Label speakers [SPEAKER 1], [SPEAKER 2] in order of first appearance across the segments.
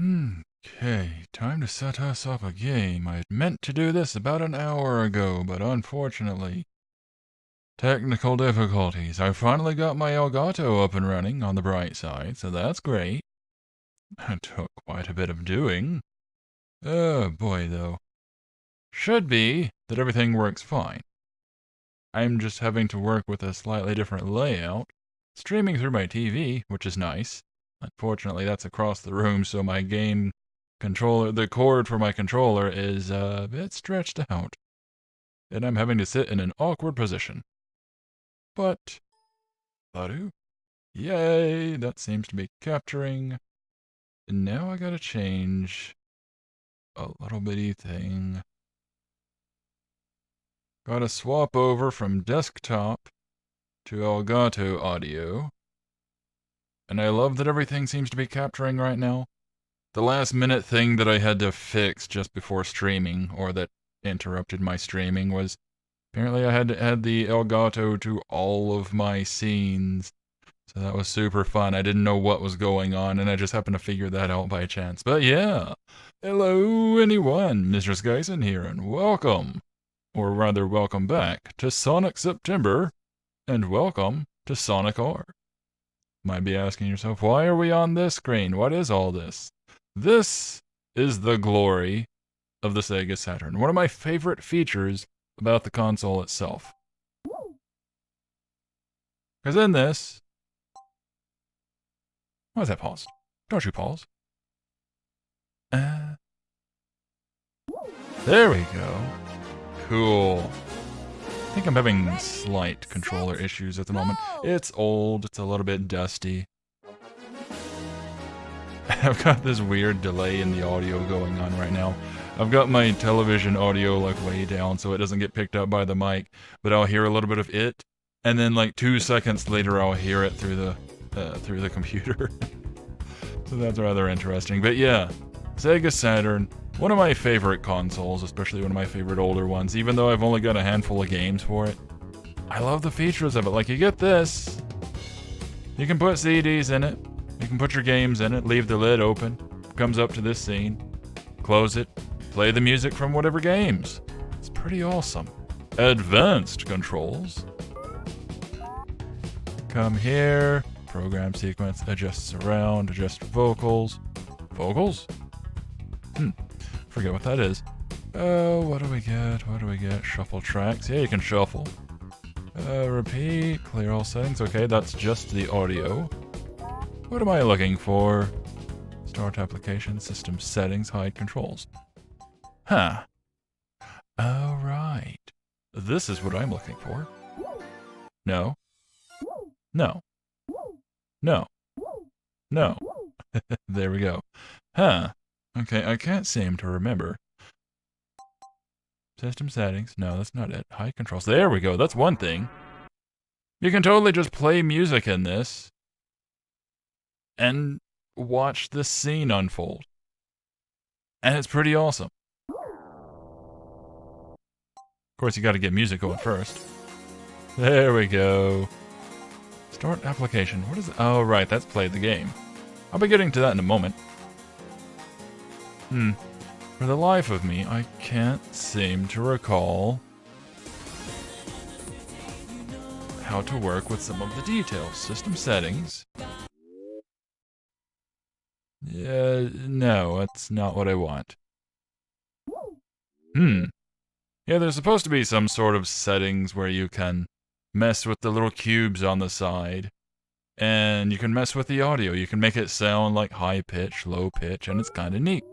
[SPEAKER 1] Okay, time to set us up a game. I meant to do this about an hour ago, but unfortunately, technical difficulties. I finally got my Elgato up and running on the bright side, so that's great. It took quite a bit of doing. Oh boy, though. Should be that everything works fine. I'm just having to work with a slightly different layout, streaming through my TV, which is nice. Unfortunately, that's across the room, so my game controller, the cord for my controller is a bit stretched out. And I'm having to sit in an awkward position. But, Baru, yay, that seems to be capturing. And now I gotta change a little bitty thing. Gotta swap over from desktop to Elgato audio. And I love that everything seems to be capturing right now. The last minute thing that I had to fix just before streaming, or that interrupted my streaming, was apparently I had to add the Elgato to all of my scenes. So that was super fun. I didn't know what was going on, and I just happened to figure that out by chance. But yeah, hello anyone, Mistress Geisen here, and welcome, or rather welcome back, to Sonic September, and welcome to Sonic R. Might be asking yourself, why are we on this screen? What is all this? This is the glory of the Sega Saturn. One of my favorite features about the console itself. Because in this... Why is that paused? Don't you pause. There we go. Cool. I think I'm having slight controller issues at the moment. It's old, it's a little bit dusty. I've got this weird delay in the audio going on right now. I've got my television audio like way down so it doesn't get picked up by the mic, but I'll hear a little bit of it, and then like 2 seconds later I'll hear it through the computer. So that's rather interesting. But yeah, Sega Saturn, one of my favorite consoles, especially one of my favorite older ones, even though I've only got a handful of games for it. I love the features of it. Like, you get this. You can put CDs in it. You can put your games in it. Leave the lid open. Comes up to this scene. Close it. Play the music from whatever games. It's pretty awesome. Advanced controls. Come here. Program sequence. Adjust surround. Adjust vocals. Vocals? Forget what that is. Oh, what do we get? What do we get? Shuffle tracks. Yeah, you can shuffle. Repeat. Clear all settings. Okay, that's just the audio. What am I looking for? Start application, system settings, hide controls. Huh. Alright. This is what I'm looking for. No. No. No. No. There we go. Huh. Okay, I can't seem to remember. System settings. No, that's not it. Hide controls. There we go. That's one thing. You can totally just play music in this and watch the scene unfold. And it's pretty awesome. Of course, you gotta get music going first. There we go. Start application. What is it? Oh, right, that's play the game. I'll be getting to that in a moment. For the life of me, I can't seem to recall how to work with some of the details. System settings. Yeah, no, that's not what I want. Yeah, there's supposed to be some sort of settings where you can mess with the little cubes on the side. And you can mess with the audio. You can make it sound like high pitch, low pitch, and it's kind of neat.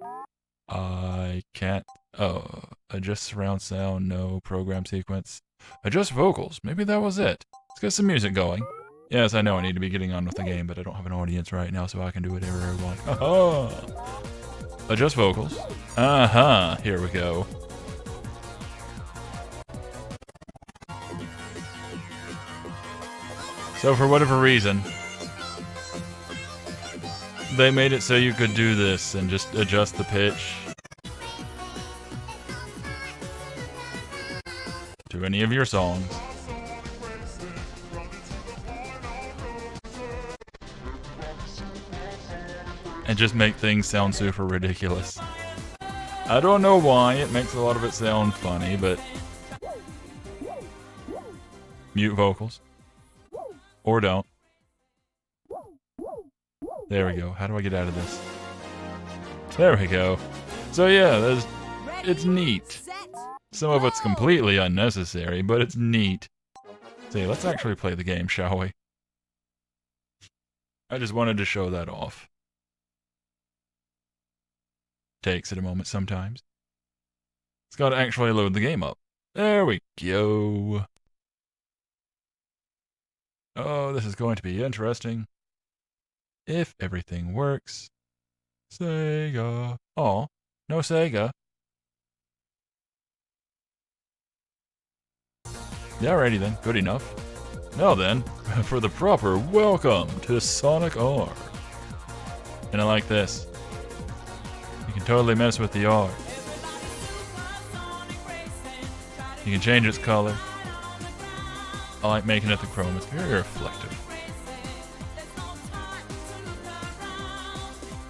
[SPEAKER 1] I can't... Oh, adjust surround sound, no. Program sequence. Adjust vocals. Maybe that was it. Let's get some music going. Yes, I know I need to be getting on with the game, but I don't have an audience right now, so I can do whatever I want. Adjust vocals. Here we go. So for whatever reason, they made it so you could do this and just adjust the pitch to any of your songs. and just make things sound super ridiculous. I don't know why, it makes a lot of it sound funny, but... Mute vocals. Or don't. There we go. How do I get out of this? There we go. So yeah, it's neat. Some of it's completely unnecessary, but it's neat. So let's actually play the game, shall we? I just wanted to show that off. Takes it a moment sometimes. It's got to actually load the game up. There we go. Oh, this is going to be interesting. If everything works. Sega. Oh, no Sega. Yeah, alrighty then. Good enough. Now then, for the proper welcome to Sonic R. And I like this. You can totally mess with the R. You can change its color. I like making it the chrome. It's very reflective.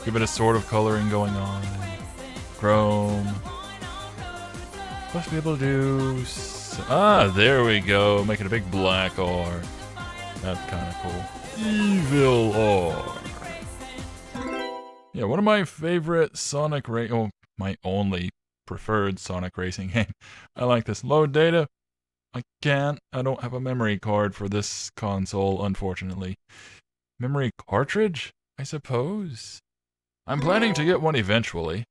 [SPEAKER 1] Good bit of sort of coloring going on. Chrome. Supposed to be able to do... there we go. Making a big black R. That's kind of cool. Evil R. Yeah, one of my favorite Sonic my only preferred Sonic racing game. I like this. Load data. I can't. I don't have a memory card for this console, unfortunately. Memory cartridge, I suppose? I'm planning to get one eventually.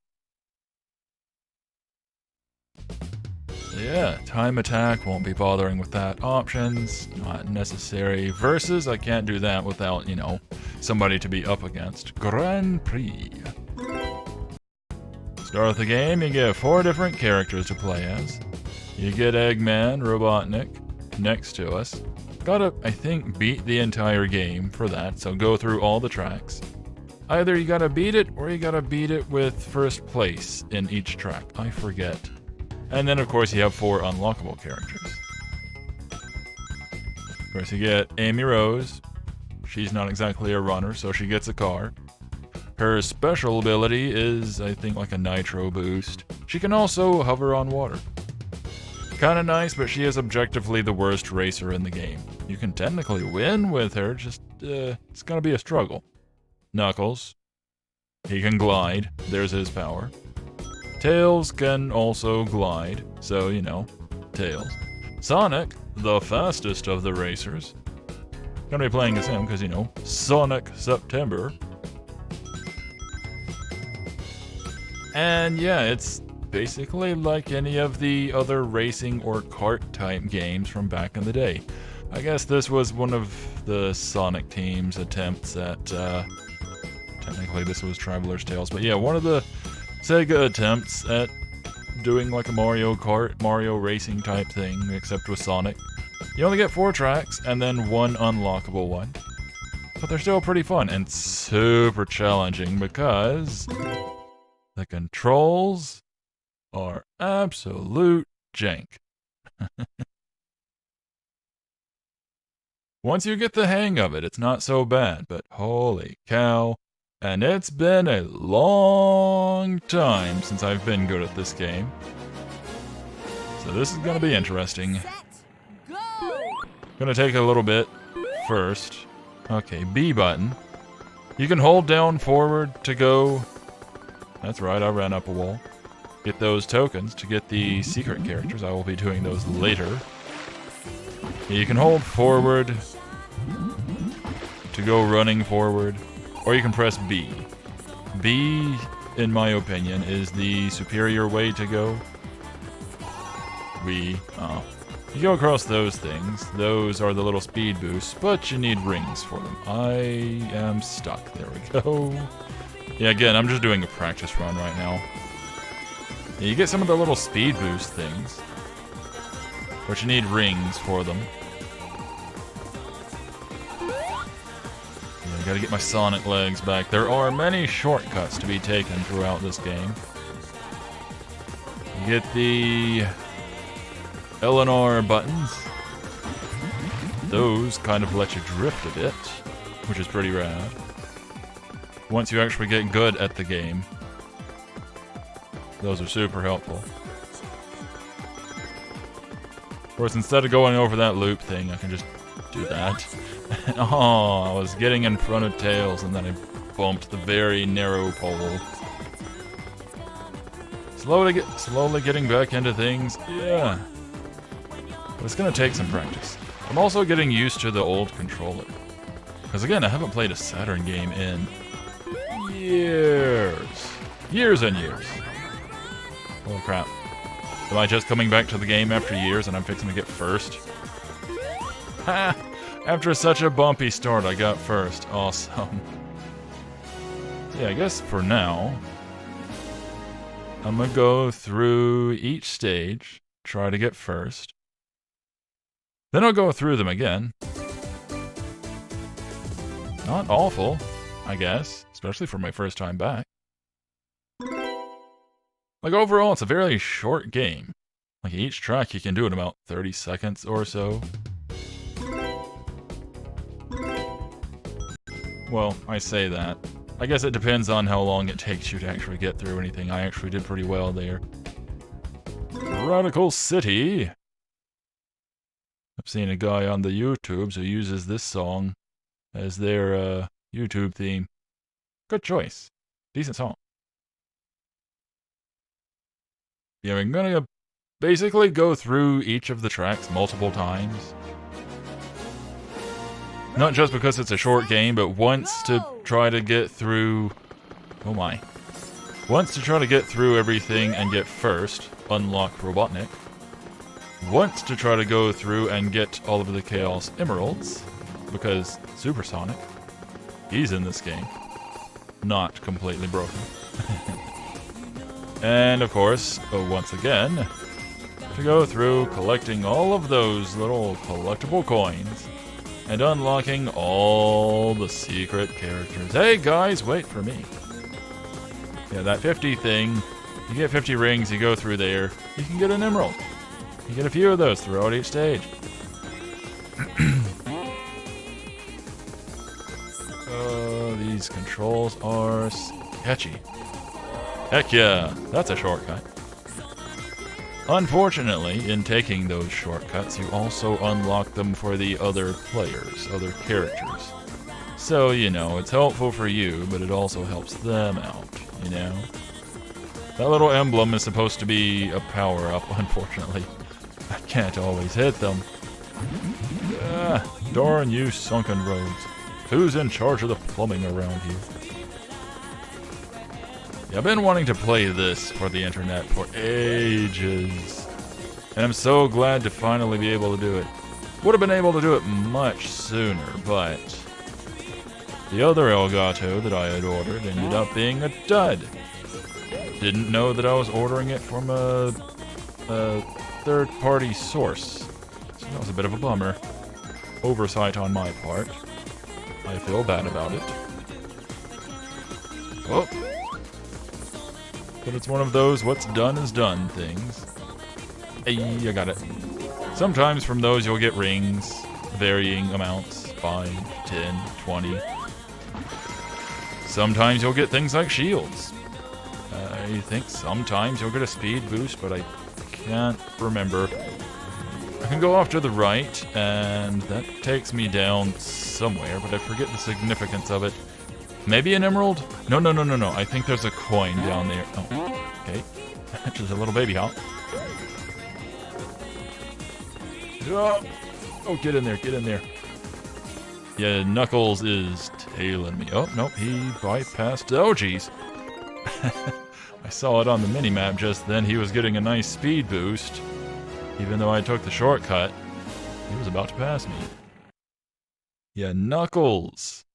[SPEAKER 1] Yeah, time attack, won't be bothering with that. Options, not necessary. Versus, I can't do that without, somebody to be up against. Grand Prix. Start with the game, you get 4 different characters to play as. You get Eggman, Robotnik, next to us. Gotta, I think, beat the entire game for that, so go through all the tracks. Either you gotta beat it, or you gotta beat it with first place in each track. I forget. And then, of course, you have 4 unlockable characters. Of course, you get Amy Rose. She's not exactly a runner, so she gets a car. Her special ability is, I think, like a nitro boost. She can also hover on water. Kinda nice, but she is objectively the worst racer in the game. You can technically win with her, just, it's gonna be a struggle. Knuckles. He can glide. There's his power. Tails can also glide, so, Tails. Sonic, the fastest of the racers. Gonna be playing as him, because, Sonic September. And yeah, it's basically like any of the other racing or kart type games from back in the day. I guess this was one of the Sonic Team's attempts at, technically this was Traveler's Tales, but yeah, one of the Sega attempts at doing like a Mario Kart, Mario racing type thing, except with Sonic. You only get 4 tracks, and then 1 unlockable one. But they're still pretty fun, and super challenging, because the controls are absolute jank. Once you get the hang of it, it's not so bad, but holy cow. And it's been a long time since I've been good at this game. So this is gonna be interesting. Gonna take a little bit first. Okay, B button. You can hold down forward to go. That's right, I ran up a wall. Get those tokens to get the secret characters. I will be doing those later. You can hold forward to go running forward. Or you can press B. B, in my opinion, is the superior way to go. You go across those things. Those are the little speed boosts, but you need rings for them. I am stuck. There we go. Yeah, again, I'm just doing a practice run right now. Yeah, you get some of the little speed boost things, but you need rings for them. Gotta get my Sonic legs back. There are many shortcuts to be taken throughout this game. You get the L&R buttons. Those kind of let you drift a bit, which is pretty rad. once you actually get good at the game. Those are super helpful. Of course, instead of going over that loop thing, I can just do that. Oh, I was getting in front of Tails and then I bumped the very narrow pole. Slowly getting back into things, yeah. But it's gonna take some practice. I'm also getting used to the old controller. Because again, I haven't played a Saturn game in years. Years and years. Holy crap. Am I just coming back to the game after years and I'm fixing to get first? Ha! After such a bumpy start, I got first. Awesome. Yeah, I guess for now, I'm gonna go through each stage, try to get first. Then I'll go through them again. Not awful, I guess, especially for my first time back. Like, overall, it's a very short game. Like, each track you can do in about 30 seconds or so. Well, I say that. I guess it depends on how long it takes you to actually get through anything. I actually did pretty well there. Radical City! I've seen a guy on the YouTubes who uses this song as their YouTube theme. Good choice. Decent song. Yeah, we're gonna basically go through each of the tracks multiple times. Not just because it's a short game, but once to try to get through... Oh my. Once to try to get through everything and get first, unlock Robotnik. Once to try to go through and get all of the Chaos Emeralds, because Supersonic, he's in this game. Not completely broken. And of course, once again, to go through collecting all of those little collectible coins and unlocking all the secret characters. Hey guys, wait for me. Yeah, that 50 thing, you get 50 rings, you go through there, you can get an emerald. You get a few of those throughout each stage. These controls are sketchy. Heck yeah, that's a shortcut. Unfortunately, in taking those shortcuts, you also unlock them for the other players, other characters. So, you know, it's helpful for you, but it also helps them out, you know? That little emblem is supposed to be a power-up, unfortunately. I can't always hit them. Ah, darn you sunken roads. Who's in charge of the plumbing around here? Yeah, I've been wanting to play this for the internet for ages. And I'm so glad to finally be able to do it. Would have been able to do it much sooner, but the other Elgato that I had ordered ended up being a dud. Didn't know that I was ordering it from a third-party source. So that was a bit of a bummer. Oversight on my part. I feel bad about it. Oh. But it's one of those what's done is done things. Hey, I got it. Sometimes from those you'll get rings, varying amounts, 5, 10, 20. Sometimes you'll get things like shields. I think sometimes you'll get a speed boost, but I can't remember. I can go off to the right, and that takes me down somewhere, but I forget the significance of it. Maybe an emerald? No. I think there's a coin down there. Oh, okay. Just a little baby hop. Oh, get in there. Yeah, Knuckles is tailing me. Oh, nope, he bypassed. Oh, jeez. I saw it on the minimap just then. He was getting a nice speed boost. Even though I took the shortcut, he was about to pass me. Yeah, Knuckles.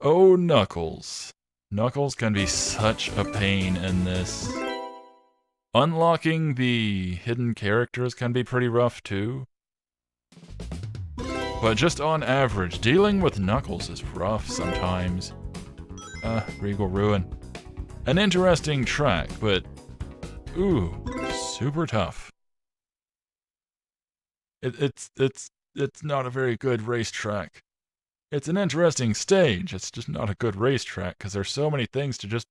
[SPEAKER 1] Oh, Knuckles. Knuckles can be such a pain in this. Unlocking the hidden characters can be pretty rough too. But just on average, dealing with Knuckles is rough sometimes. Regal Ruin. An interesting track, but ooh, super tough. It's not a very good racetrack. It's an interesting stage. It's just not a good racetrack because there's so many things to just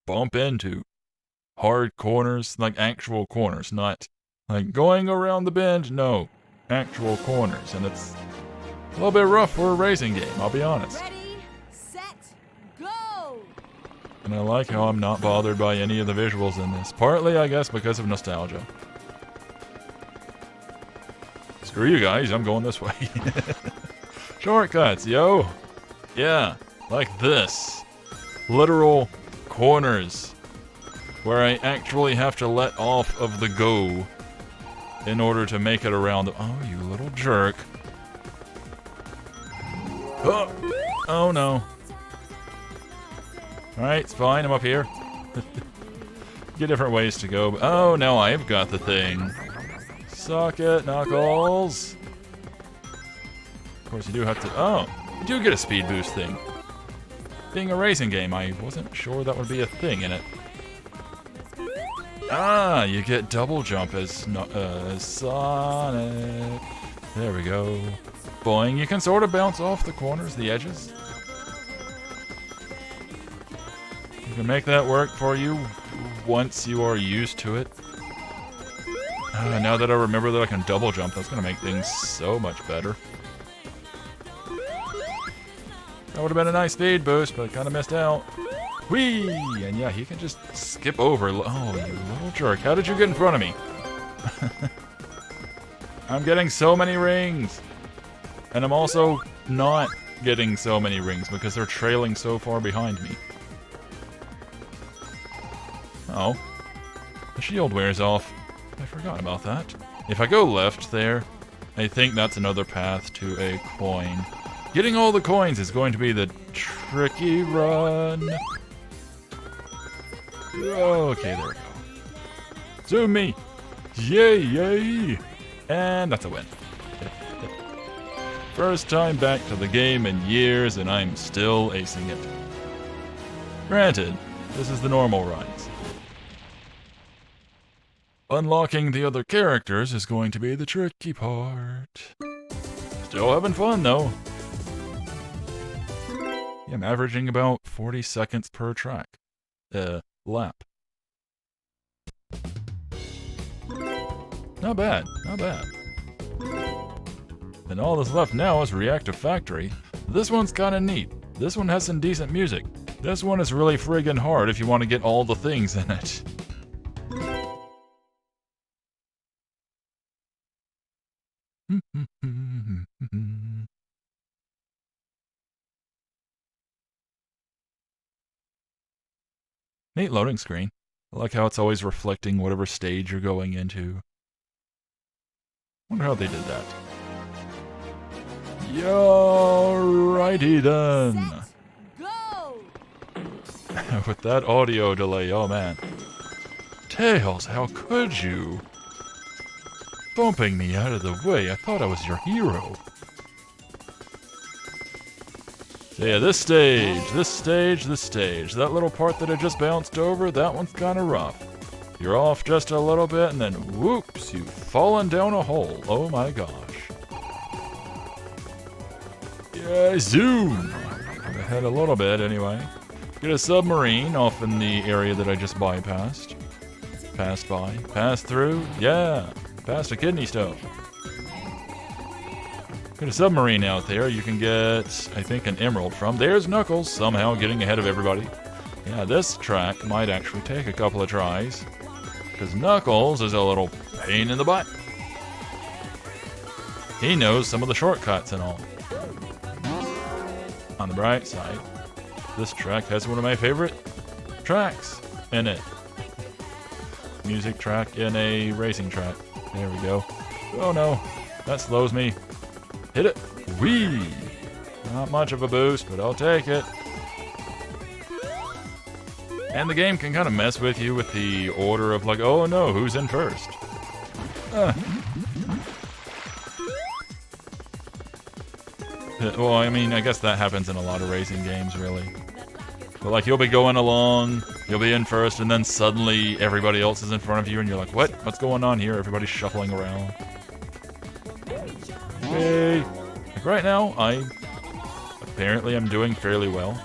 [SPEAKER 1] bump into. Hard corners, like actual corners, not like going around the bend. No, actual corners. And it's a little bit rough for a racing game, I'll be honest.
[SPEAKER 2] Ready, set, go!
[SPEAKER 1] And I like how I'm not bothered by any of the visuals in this. Partly, I guess, because of nostalgia. Screw you guys, I'm going this way. Shortcuts, yo! Yeah, like this. Literal corners. Where I actually have to let off of the go in order to make it around the... Oh, you little jerk. Oh no. Alright, it's fine, I'm up here. Get different ways to go. Oh, no, I've got the thing. Suck it, Knuckles. Of course, you do have to... Oh, you do get a speed boost thing. Being a racing game, I wasn't sure that would be a thing in it. Ah, you get double jump as Sonic. There we go. Boing, you can sort of bounce off the corners, the edges. You can make that work for you once you are used to it. Now that I remember that I can double jump, that's going to make things so much better. That would have been a nice speed boost, but I kind of missed out. Whee! And yeah, he can just skip over. Oh, you little jerk. How did you get in front of me? I'm getting so many rings. And I'm also not getting so many rings because they're trailing so far behind me. Oh. The shield wears off. I forgot about that. If I go left there, I think that's another path to a coin. Getting all the coins is going to be the tricky run. Okay, there we go. Zoom me! Yay, yay! And that's a win. First time back to the game in years, and I'm still acing it. Granted, this is the normal runs. Unlocking the other characters is going to be the tricky part. Still having fun, though. Yeah, I'm averaging about 40 seconds per track. Lap. Not bad, not bad. And all that's left now is Reactive Factory. This one's kinda neat. This one has some decent music. This one is really friggin' hard if you want to get all the things in it. Neat loading screen. I like how it's always reflecting whatever stage you're going into. Wonder how they did that. Alrighty then.
[SPEAKER 2] Go!
[SPEAKER 1] With that audio delay, oh man. Tails, how could you? Bumping me out of the way, I thought I was your hero. So yeah, this stage. That little part that I just bounced over, that one's kinda rough. You're off just a little bit and then whoops, you've fallen down a hole. Oh my gosh. Yeah, zoom! Ahead a little bit anyway. Get a submarine off in the area that I just bypassed. Passed by. Passed through. Yeah. Passed a kidney stone. Get a submarine out there you can get, I think, an emerald from. There's Knuckles, somehow getting ahead of everybody. Yeah, this track might actually take a couple of tries. Because Knuckles is a little pain in the butt. He knows some of the shortcuts and all. On the bright side, this track has one of my favorite tracks in it. Music track in a racing track. There we go. Oh no, that slows me. Hit it. Whee! Not much of a boost, but I'll take it. And the game can kind of mess with you with the order of like, oh no, who's in first? Well, I mean, I guess that happens in a lot of racing games, really. But like, you'll be going along, you'll be in first, and then suddenly everybody else is in front of you, and you're like, what? What's going on here? Everybody's shuffling around. Okay. Like right now, I Apparently I'm doing fairly well.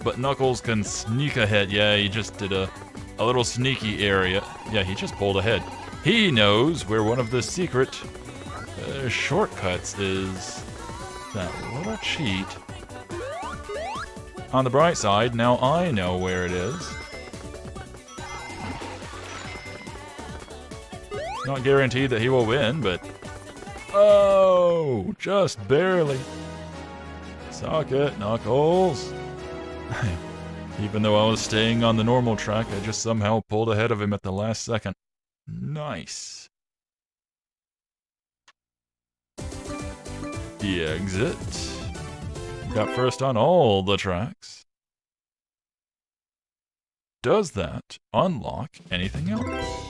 [SPEAKER 1] But Knuckles can sneak ahead. Yeah, he just did a little sneaky area. Yeah, he just pulled ahead. He knows where one of the secret shortcuts is. That little cheat. On the bright side, now I know where it is. Not guaranteed that he will win, but... Oh! Just barely. Suck it, Knuckles. Even though I was staying on the normal track, I just somehow pulled ahead of him at the last second. Nice. The exit. Got first on all the tracks. Does that unlock anything else?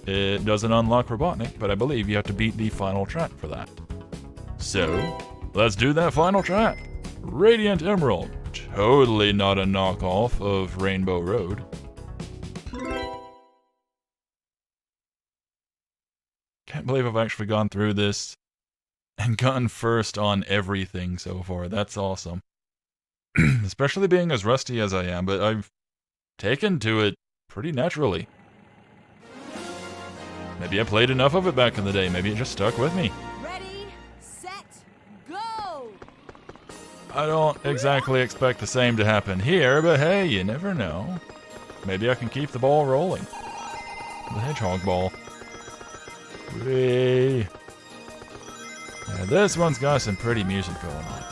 [SPEAKER 1] It doesn't unlock Robotnik, but I believe you have to beat the final track for that. So, let's do that final track. Radiant Emerald. Totally not a knockoff of Rainbow Road. Can't believe I've actually gone through this and gotten first on everything so far. That's awesome. Especially being as rusty as I am, but I've taken to it pretty naturally. Maybe I played enough of it back in the day. Maybe it just stuck with me.
[SPEAKER 2] Ready, set, go!
[SPEAKER 1] I don't exactly expect the same to happen here, but hey, you never know. Maybe I can keep the ball rolling. The hedgehog ball. Whee! Yeah, this one's got some pretty music going on.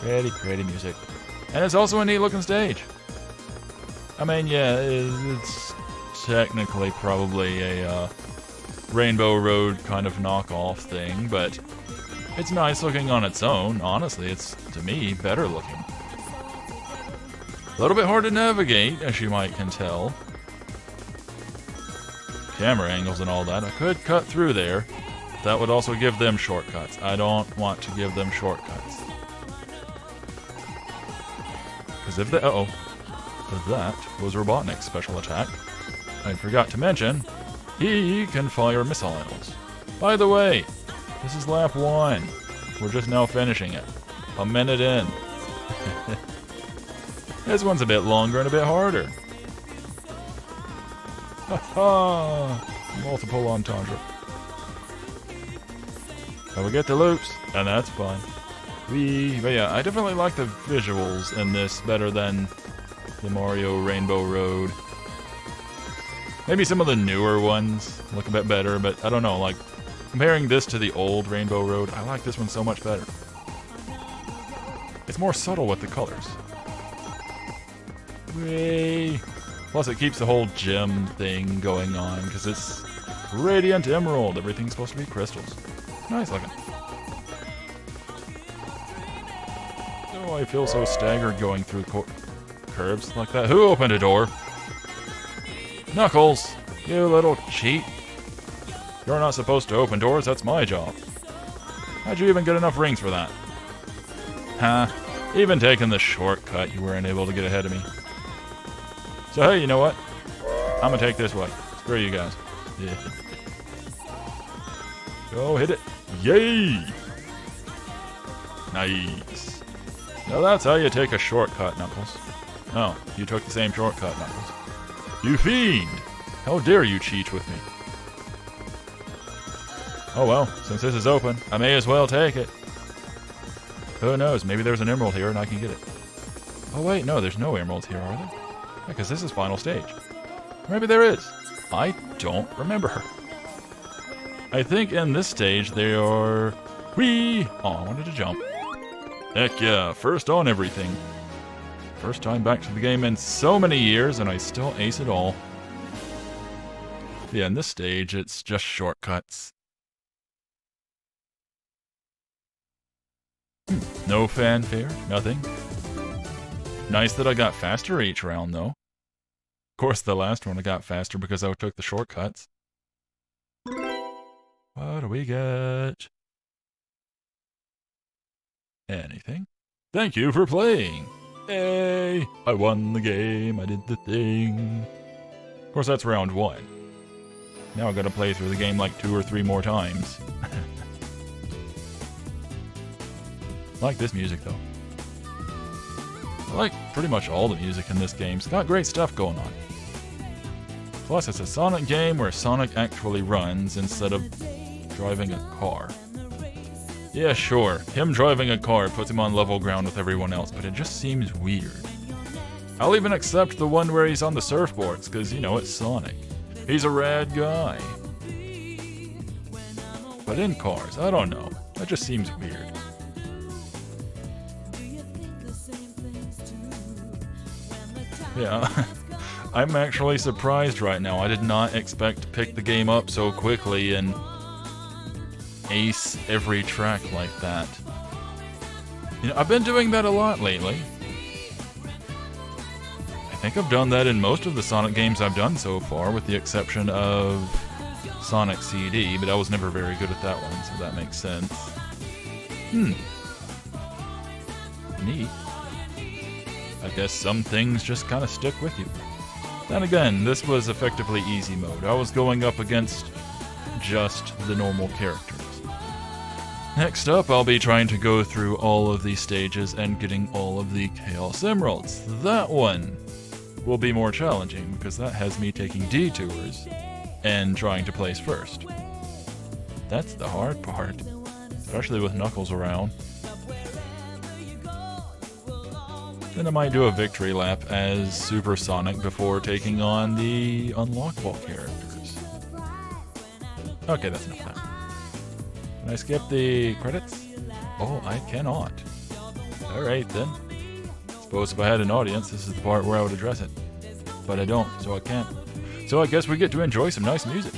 [SPEAKER 1] Pretty music. And it's also a neat looking stage. I mean, yeah, it's technically probably a Rainbow Road kind of knockoff thing, but it's nice looking on its own. Honestly, it's, to me, better looking. A little bit hard to navigate, as you might can tell. Camera angles and all that. I could cut through there. That would also give them shortcuts. I don't want to give them shortcuts. Because if they... Uh-oh. That was Robotnik's special attack. I forgot to mention, he can fire missiles. By the way, this is lap 1. We're just now finishing it. A minute in. This one's a bit longer and a bit harder. Ha-ha! Multiple entendre. But we get the loops, and that's fine. But yeah, I definitely like the visuals in this better than the Mario Rainbow Road. Maybe some of the newer ones look a bit better, but I don't know, like, comparing this to the old Rainbow Road, I like this one so much better. It's more subtle with the colors. Whee! Plus it keeps the whole gem thing going on, because it's Radiant Emerald. Everything's supposed to be crystals. Nice looking. Oh, I feel so staggered going through curbs like that. Who opened a door? Knuckles, you little cheat. You're not supposed to open doors, that's my job. How'd you even get enough rings for that? Huh? Even taking the shortcut, you weren't able to get ahead of me. So hey, you know what? I'm gonna take this way. Screw you guys. Yeah. Go hit it. Yay! Nice. Now that's how you take a shortcut, Knuckles. No, you took the same shortcut, Knuckles. You fiend! How dare you cheat with me? Oh well, since this is open, I may as well take it. Who knows, maybe there's an emerald here and I can get it. Oh wait, no, there's no emeralds here, are there? Yeah, because this is final stage. Maybe there is. I don't remember. I think in this stage they are... Whee! Oh, I wanted to jump. Heck yeah, first on everything. First time back to the game in so many years, and I still ace it all. Yeah, in this stage, it's just shortcuts. No fanfare, nothing. Nice that I got faster each round, though. Of course, the last one I got faster because I took the shortcuts. What do we get? Anything? Thank you for playing! Hey! I won the game, I did the thing. Of course, that's round 1. Now I've got to play through the game like 2 or 3 more times. I like this music though. I like pretty much all the music in this game. It's got great stuff going on. Plus, it's a Sonic game where Sonic actually runs instead of driving a car. Yeah, sure, him driving a car puts him on level ground with everyone else, but it just seems weird. I'll even accept the one where he's on the surfboards, because, you know, it's Sonic. He's a rad guy. But in cars, I don't know. That just seems weird. Yeah, I'm actually surprised right now. I did not expect to pick the game up so quickly and ace every track like that. You know, I've been doing that a lot lately. I think I've done that in most of the Sonic games I've done so far, with the exception of Sonic CD, but I was never very good at that one, so that makes sense. Neat. I guess some things just kind of stick with you. Then again, this was effectively easy mode. I was going up against just the normal characters. Next up, I'll be trying to go through all of these stages and getting all of the Chaos Emeralds. That one will be more challenging because that has me taking detours and trying to place first. That's the hard part, especially with Knuckles around. Then I might do a victory lap as Super Sonic before taking on the unlockable characters. Okay, that's enough of that. Can I skip the credits? Oh, I cannot. Alright then. Suppose if I had an audience, this is the part where I would address it. But I don't, so I can't. So I guess we get to enjoy some nice music.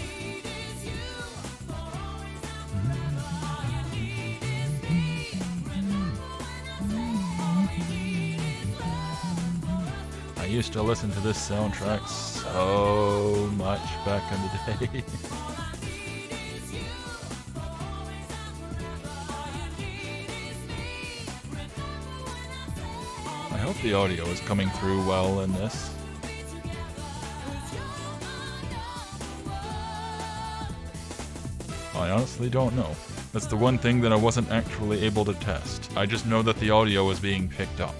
[SPEAKER 1] I used to listen to this soundtrack so much back in the day. I hope the audio is coming through well in this. I honestly don't know. That's the one thing that I wasn't actually able to test. I just know that the audio was being picked up.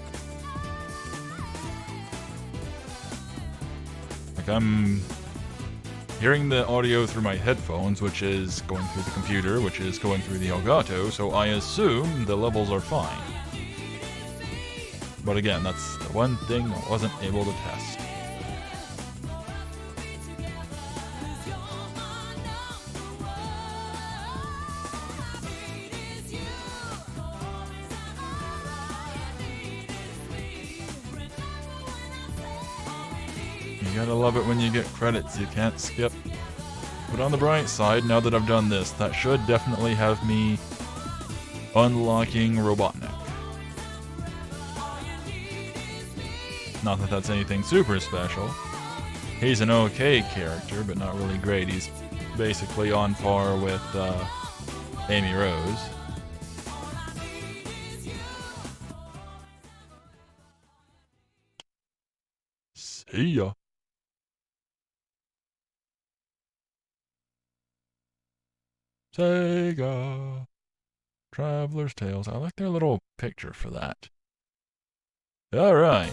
[SPEAKER 1] Like, I'm hearing the audio through my headphones, which is going through the computer, which is going through the Elgato, so I assume the levels are fine. But again, that's the one thing I wasn't able to test. You gotta love it when you get credits, you can't skip. But on the bright side, now that I've done this, that should definitely have me unlocking Robotnik. Not that that's anything super special. He's an okay character, but not really great. He's basically on par with Amy Rose. See ya. Sega. Traveler's Tales. I like their little picture for that. Alright.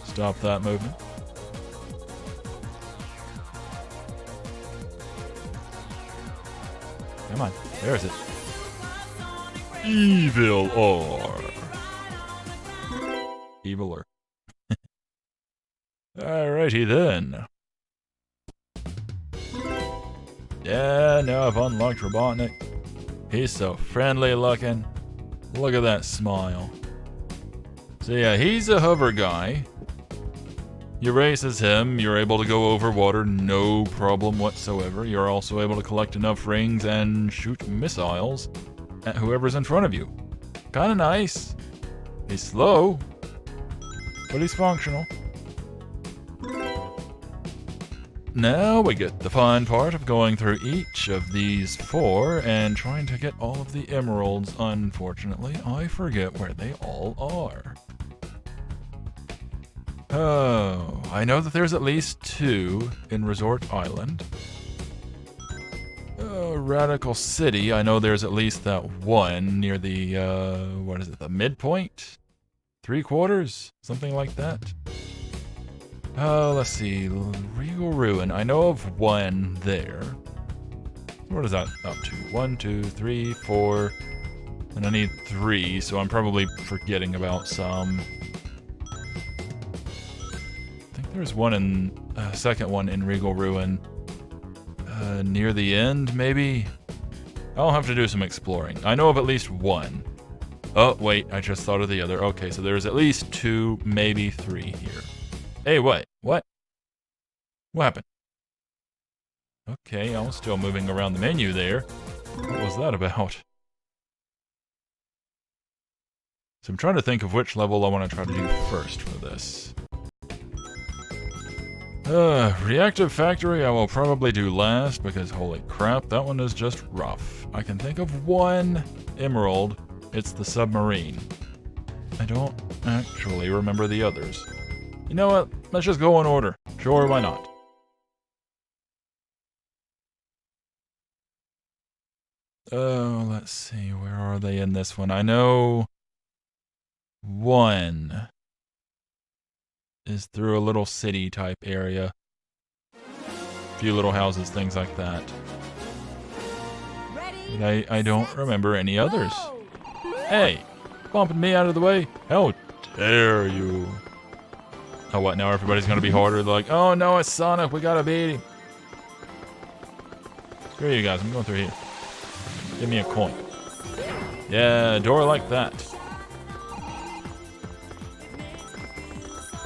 [SPEAKER 1] Stop that movement. Come on. There's it. Evil R. Eviler. Alrighty then. Yeah, now I've unlocked Robotnik. He's so friendly looking. Look at that smile. So yeah, he's a hover guy. You race as him, you're able to go over water, no problem whatsoever. You're also able to collect enough rings and shoot missiles at whoever's in front of you. Kinda nice. He's slow, but he's functional. Now we get the fun part of going through each of these 4 and trying to get all of the emeralds. Unfortunately, I forget where they all are. Oh, I know that there's at least 2 in Resort Island. Radical City. I know there's at least that one near the, what is it, the midpoint? 3/4? Something like that. Let's see. Regal Ruin. I know of one there. What is that up to? 1, 2, 3, 4. And I need 3, so I'm probably forgetting about some. I think there's one in, second one in Regal Ruin. Near the end, maybe? I'll have to do some exploring. I know of at least one. Oh, wait, I just thought of the other. Okay, so there's at least 2, maybe 3 here. Hey, what? What? What happened? Okay, I was still moving around the menu there. What was that about? So I'm trying to think of which level I want to try to do first for this. Reactive Factory I will probably do last because holy crap, that one is just rough. I can think of one emerald. It's the submarine. I don't actually remember the others. You know what? Let's just go in order. Sure, why not? Oh, let's see. Where are they in this one? I know one is through a little city type area. A few little houses, things like that. But I don't remember any others. Hey, bumping me out of the way? How dare you? Oh, what, now everybody's gonna be harder? They're like, oh no, it's Sonic, we gotta beat him. Screw you guys, I'm going through here. Give me a coin. Yeah, a door like that.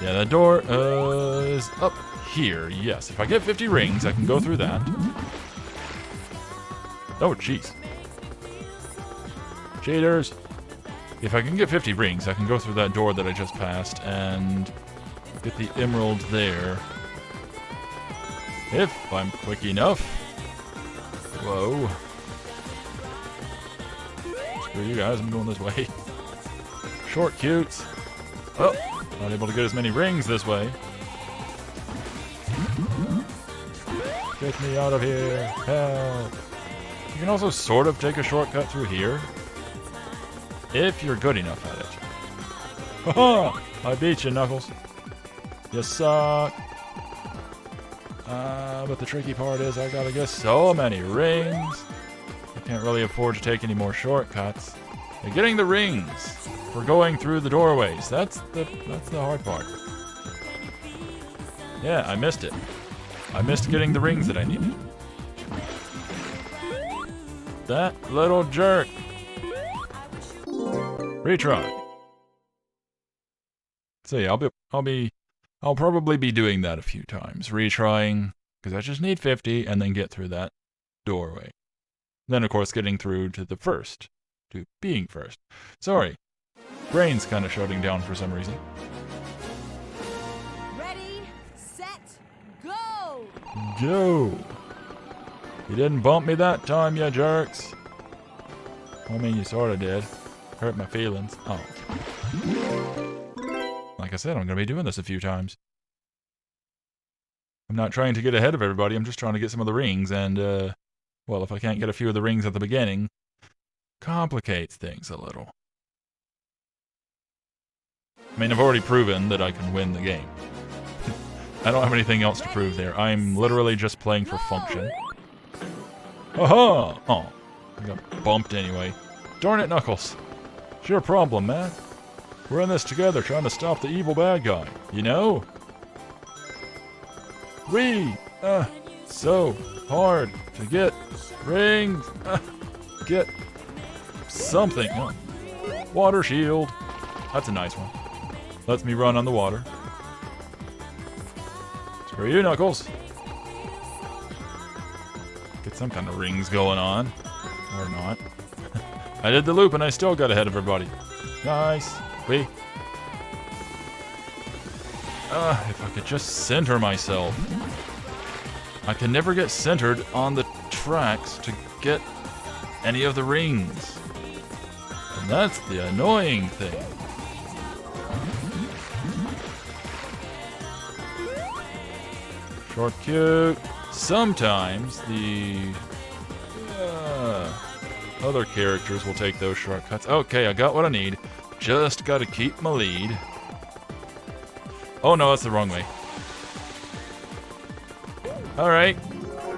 [SPEAKER 1] Yeah, that door is up here. Yes, if I get 50 rings, I can go through that. Oh, jeez. Cheaters. If I can get 50 rings, I can go through that door that I just passed and get the emerald there. If I'm quick enough. Whoa. Screw you guys, I'm going this way. Short cutes. Oh. Not able to get as many rings this way. Get me out of here. Help. You can also sort of take a shortcut through here. If you're good enough at it. Haha! I beat you, Knuckles. You suck. But the tricky part is I gotta get so many rings. I can't really afford to take any more shortcuts. And getting the rings for going through the doorways. That's the hard part. Yeah, I missed it. I missed getting the rings that I needed. That little jerk. Retry. So yeah, I'll probably be doing that a few times. Retrying, because I just need 50 and then get through that doorway. Then of course getting through to the first. To being first. Sorry. Brain's kind of shutting down for some reason.
[SPEAKER 2] Ready, set, go!
[SPEAKER 1] Go! You didn't bump me that time, you jerks. I mean, you sort of did. Hurt my feelings. Oh. Like I said, I'm going to be doing this a few times. I'm not trying to get ahead of everybody. I'm just trying to get some of the rings. And, well, if I can't get a few of the rings at the beginning, complicates things a little. I mean, I've already proven that I can win the game. I don't have anything else to prove there. I'm literally just playing for function. Aha! Oh, I got bumped anyway. Darn it, Knuckles. It's your problem, man. We're in this together trying to stop the evil bad guy, you know? So hard to get rings. Get something. Oh. Water shield. That's a nice one. Lets me run on the water. Screw you, Knuckles. Get some kind of rings going on. Or not. I did the loop and I still got ahead of everybody. Nice. Wait. If I could just center myself. I can never get centered on the tracks to get any of the rings. And that's the annoying thing. Short cute. Sometimes the Other characters will take those shortcuts. Okay, I got what I need. Just gotta keep my lead. Oh no, that's the wrong way. Alright.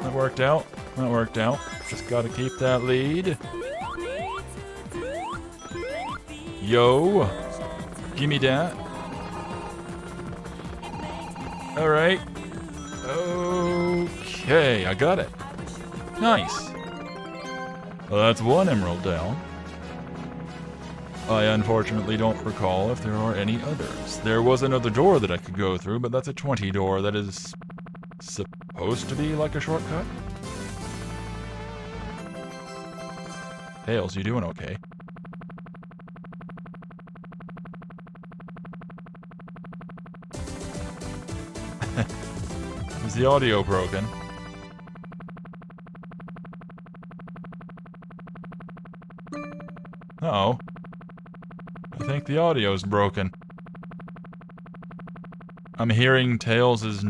[SPEAKER 1] That worked out. That worked out. Just gotta keep that lead. Yo. Gimme that. Alright. Okay, I got it. Nice. Well, that's one emerald down. I unfortunately don't recall if there are any others. There was another door that I could go through, but that's a 20 door that is supposed to be like a shortcut. Tails, you doing okay? Is the audio broken? Uh-oh. I think the audio's broken. I'm hearing Tails'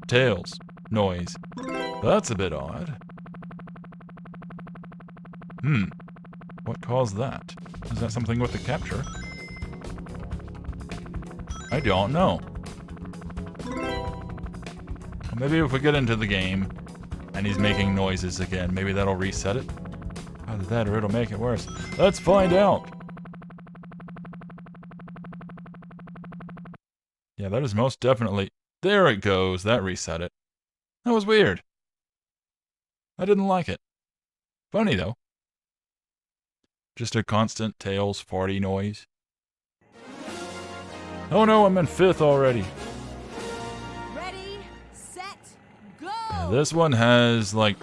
[SPEAKER 1] Tails noise. That's a bit odd. What caused that? Is that something with the capture? I don't know. Maybe if we get into the game and he's making noises again, maybe that'll reset it. Either that or it'll make it worse. Let's find out. Yeah, that is most definitely... There it goes. That reset it. That was weird. I didn't like it. Funny, though. Just a constant Tails farty noise. Oh no, I'm in 5th already.
[SPEAKER 2] Ready, set, go!
[SPEAKER 1] Yeah, this one has like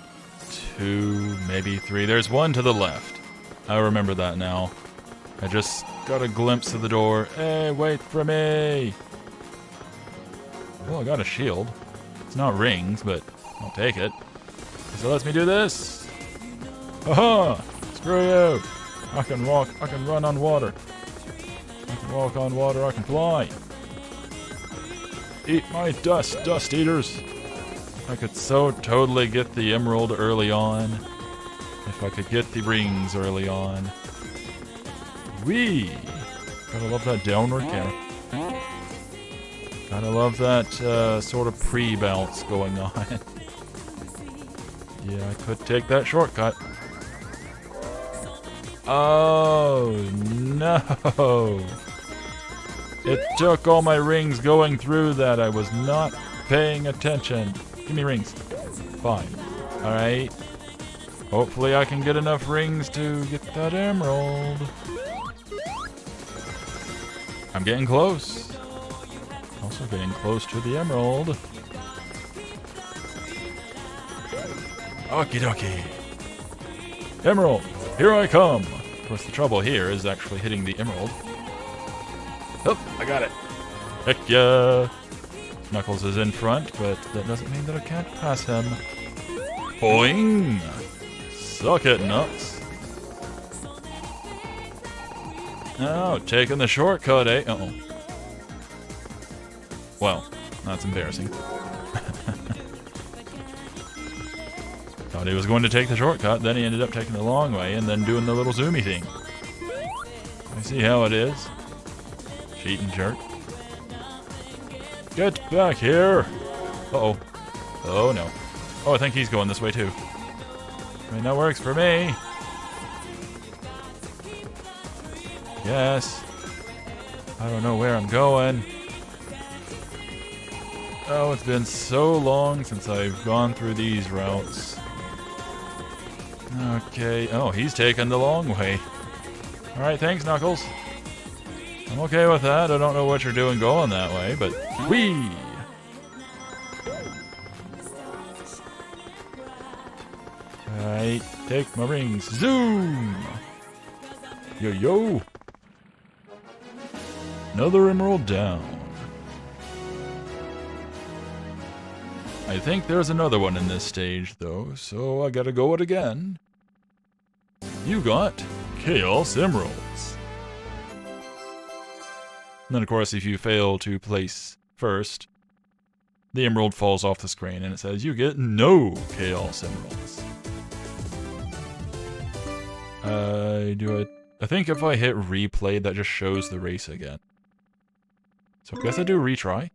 [SPEAKER 1] 2, maybe 3. There's one to the left. I remember that now. I just got a glimpse of the door. Hey, wait for me! Well, I got a shield. It's not rings, but I'll take it. So it lets me do this. Haha! Screw you! I can walk, I can run on water. I can walk on water, I can fly. Eat my dust, dust eaters. I could so totally get the emerald early on. If I could get the rings early on. Whee! Gotta love that downward camera. Gotta love that sort of pre-bounce going on. Yeah, I could take that shortcut. Oh, no. It took all my rings going through that. I was not paying attention. Give me rings. Fine. Alright. Hopefully I can get enough rings to get that emerald. I'm getting close. Also getting close to the emerald. Okie dokie. Emerald, here I come. Of course, the trouble here is actually hitting the emerald. Oh, I got it. Heck yeah. Knuckles is in front, but that doesn't mean that I can't pass him. Boing! Suck it, Nuts. Oh, taking the shortcut, eh? Uh-oh. Well, that's embarrassing. Thought he was going to take the shortcut, then he ended up taking the long way and then doing the little zoomy thing. I see how it is. Cheating jerk. Get back here! Uh-oh. Oh, no. Oh, I think he's going this way, too. I mean, that works for me. Yes. I don't know where I'm going. Oh, it's been so long since I've gone through these routes. Okay. Oh, he's taking the long way. Alright, thanks, Knuckles. I'm okay with that. I don't know what you're doing going that way, but... Whee! Alright, take my rings. Zoom! Yo-yo! Another emerald down. I think there's another one in this stage, though, so I gotta go it again. You got Chaos Emeralds. And then, of course, if you fail to place first, the emerald falls off the screen and it says you get no Chaos Emeralds. I think if I hit replay, that just shows the race again. So I guess I do retry.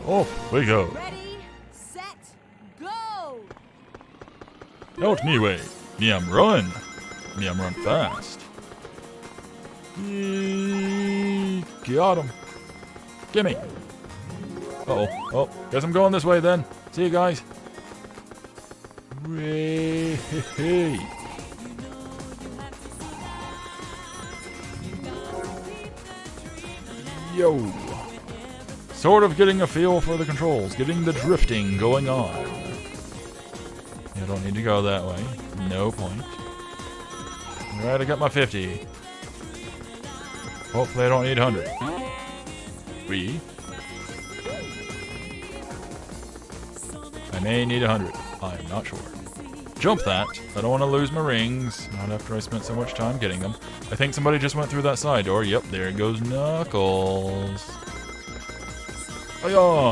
[SPEAKER 1] Off we go.
[SPEAKER 2] Ready, set, go!
[SPEAKER 1] Out me way. Me am run. Me am run fast. Yee, got him. Gimme. Uh-oh. Oh, guess I'm going this way then. See you guys. Hey. Yo. Sort of getting a feel for the controls, getting the drifting going on. You don't need to go that way. No point. Alright, I got my 50. Hopefully I don't need 100. I may need 100. I'm not sure. Jump that. I don't want to lose my rings. Not after I spent so much time getting them. I think somebody just went through that side door. Yep, there goes Knuckles. Oh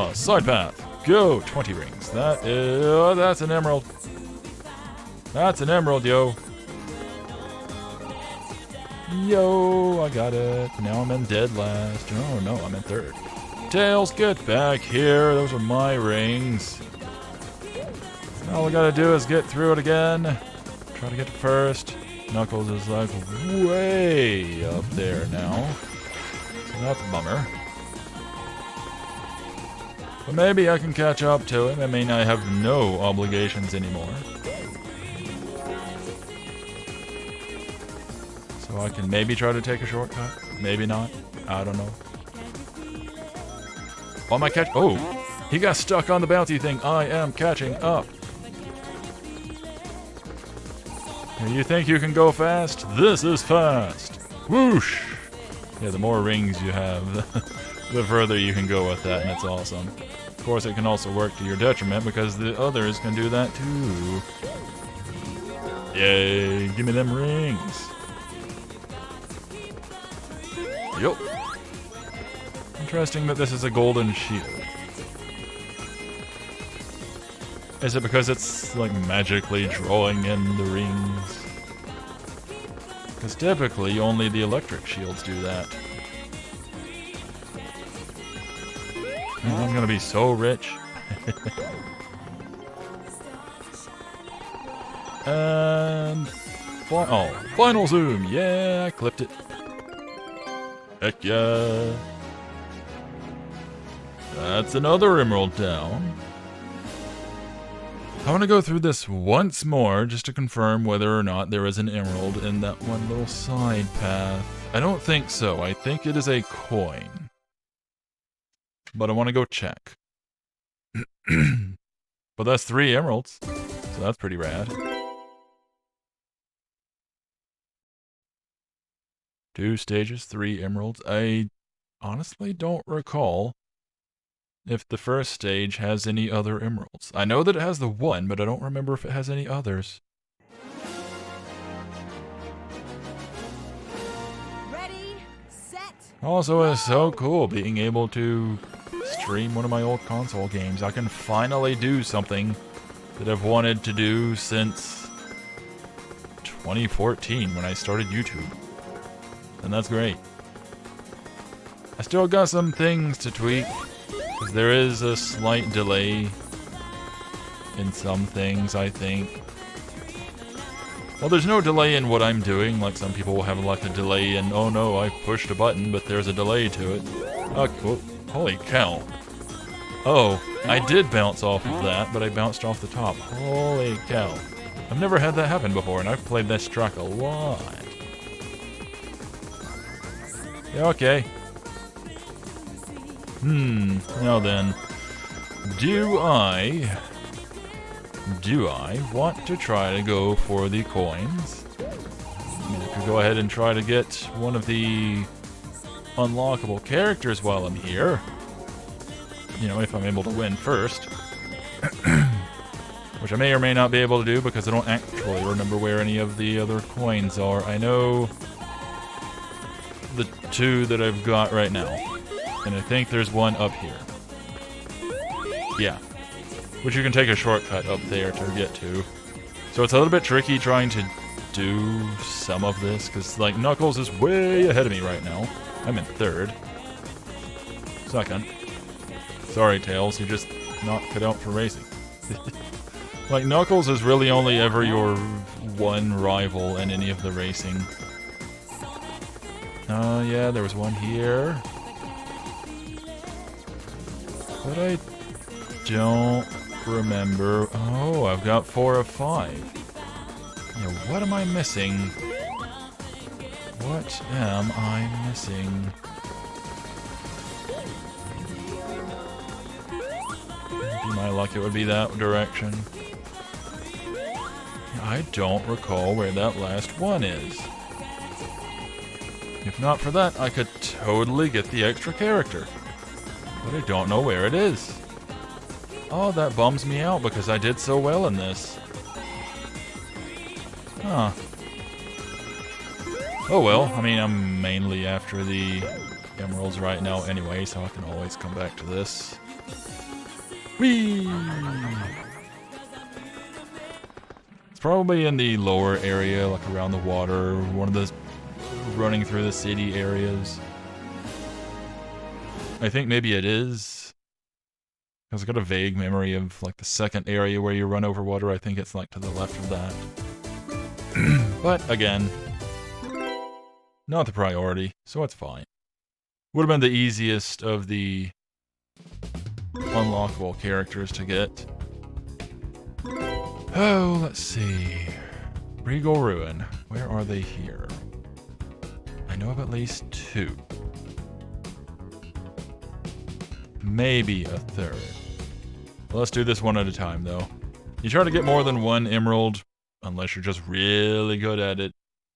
[SPEAKER 1] yeah, side path. Go, 20 rings. That's an emerald. That's an emerald, yo. Yo, I got it. Now I'm in dead last. Oh no, I'm in third. Tails, get back here. Those are my rings. All we gotta do is get through it again. Try to get to first. Knuckles is like way up there now. So that's a bummer. But maybe I can catch up to him. I mean, I have no obligations anymore. So I can maybe try to take a shortcut. Maybe not. I don't know. Oh, my catch. Oh, he got stuck on the bouncy thing. I am catching up. You think you can go fast? This is fast. Whoosh. Yeah, the more rings you have, the further you can go with that, and it's awesome. Of course, it can also work to your detriment because the others can do that too. Yay, give me them rings. Yup. Interesting that this is a golden shield. Is it because it's like magically drawing in the rings? Because typically only the electric shields do that. I'm gonna be so rich. And final zoom. Yeah, I clipped it. Heck yeah. That's another emerald down. I want to go through this once more just to confirm whether or not there is an emerald in that one little side path. I don't think so. I think it is a coin. But I want to go check. But that's 3 emeralds, so that's pretty rad. 2 stages, 3 emeralds. I honestly don't recall if the first stage has any other emeralds. I know that it has the 1, but I don't remember if it has any others.
[SPEAKER 2] Ready, set.
[SPEAKER 1] Also, it's so cool being able to stream one of my old console games. I can finally do something that I've wanted to do since 2014 when I started YouTube. And that's great. I still got some things to tweak, because there is a slight delay in some things, I think. Well, there's no delay in what I'm doing, like some people will have like a delay in, oh no, I pushed a button, but there's a delay to it. Oh, holy cow. Oh, I did bounce off of that, but I bounced off the top. Holy cow. I've never had that happen before, and I've played this track a lot. Yeah, okay. Now then, do I want to try to go for the coins? I mean, I could go ahead and try to get one of the unlockable characters while I'm here. You know, if I'm able to win first. which I may or may not be able to do because I don't actually remember where any of the other coins are. I know the 2 that I've got right now, and I think there's one up here. Yeah, which you can take a shortcut up there to get to. So it's a little bit tricky trying to do some of this, because, like, Knuckles is way ahead of me right now. I'm in 3rd. 2nd. Sorry, Tails, you're just not cut out for racing. Like, Knuckles is really only ever your one rival in any of the racing. Yeah, there was one here. But I don't remember. Oh, I've got 4 of 5. Yeah, what am I missing? What am I missing? Be my luck, it would be that direction. I don't recall where that last one is. If not for that, I could totally get the extra character. But I don't know where it is. Oh, that bums me out because I did so well in this. Huh. Oh well, I mean, I'm mainly after the emeralds right now anyway, so I can always come back to this. Whee! It's probably in the lower area, like around the water, one of those running through the city areas. I think maybe it is. Because I've got a vague memory of, like, the second area where you run over water. I think it's, like, to the left of that. But, again, not the priority, so it's fine. Would have been the easiest of the unlockable characters to get. Oh, let's see. Regal Ruin. Where are they here? I know of at least 2. Maybe a 3rd. Well, let's do this one at a time, though. You try to get more than 1 emerald, unless you're just really good at it.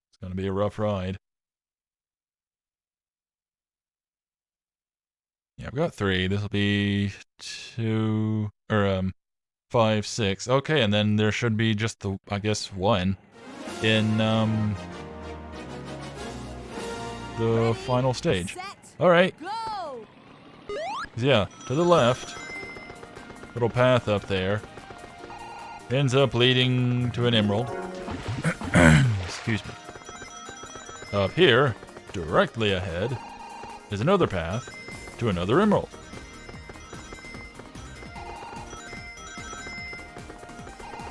[SPEAKER 1] It's gonna be a rough ride. Yeah, I've got 3. This will be 2, or 5, 6. Okay, and then there should be just the, I guess, 1 in the final stage. All right. Yeah, to the left. Little path up there. Ends up leading to an emerald. Excuse me. Up here, directly ahead, is another path to another emerald.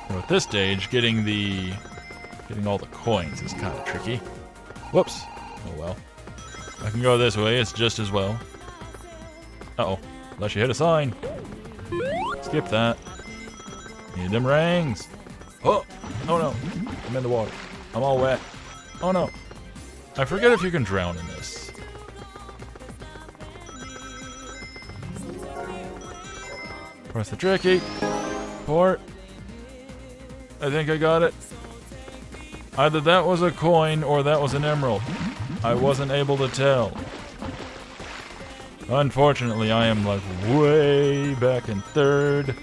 [SPEAKER 1] Now at this stage, getting all the coins is kind of tricky. Whoops. Oh well. I can go this way, it's just as well. Uh-oh. Unless you hit a sign. Skip that. Need them rings. Oh! Oh no. I'm in the water. I'm all wet. Oh no. I forget if you can drown in this. Press the tricky. Port. I think I got it. Either that was a coin or that was an emerald. I wasn't able to tell. Unfortunately, I am like way back in 3rd.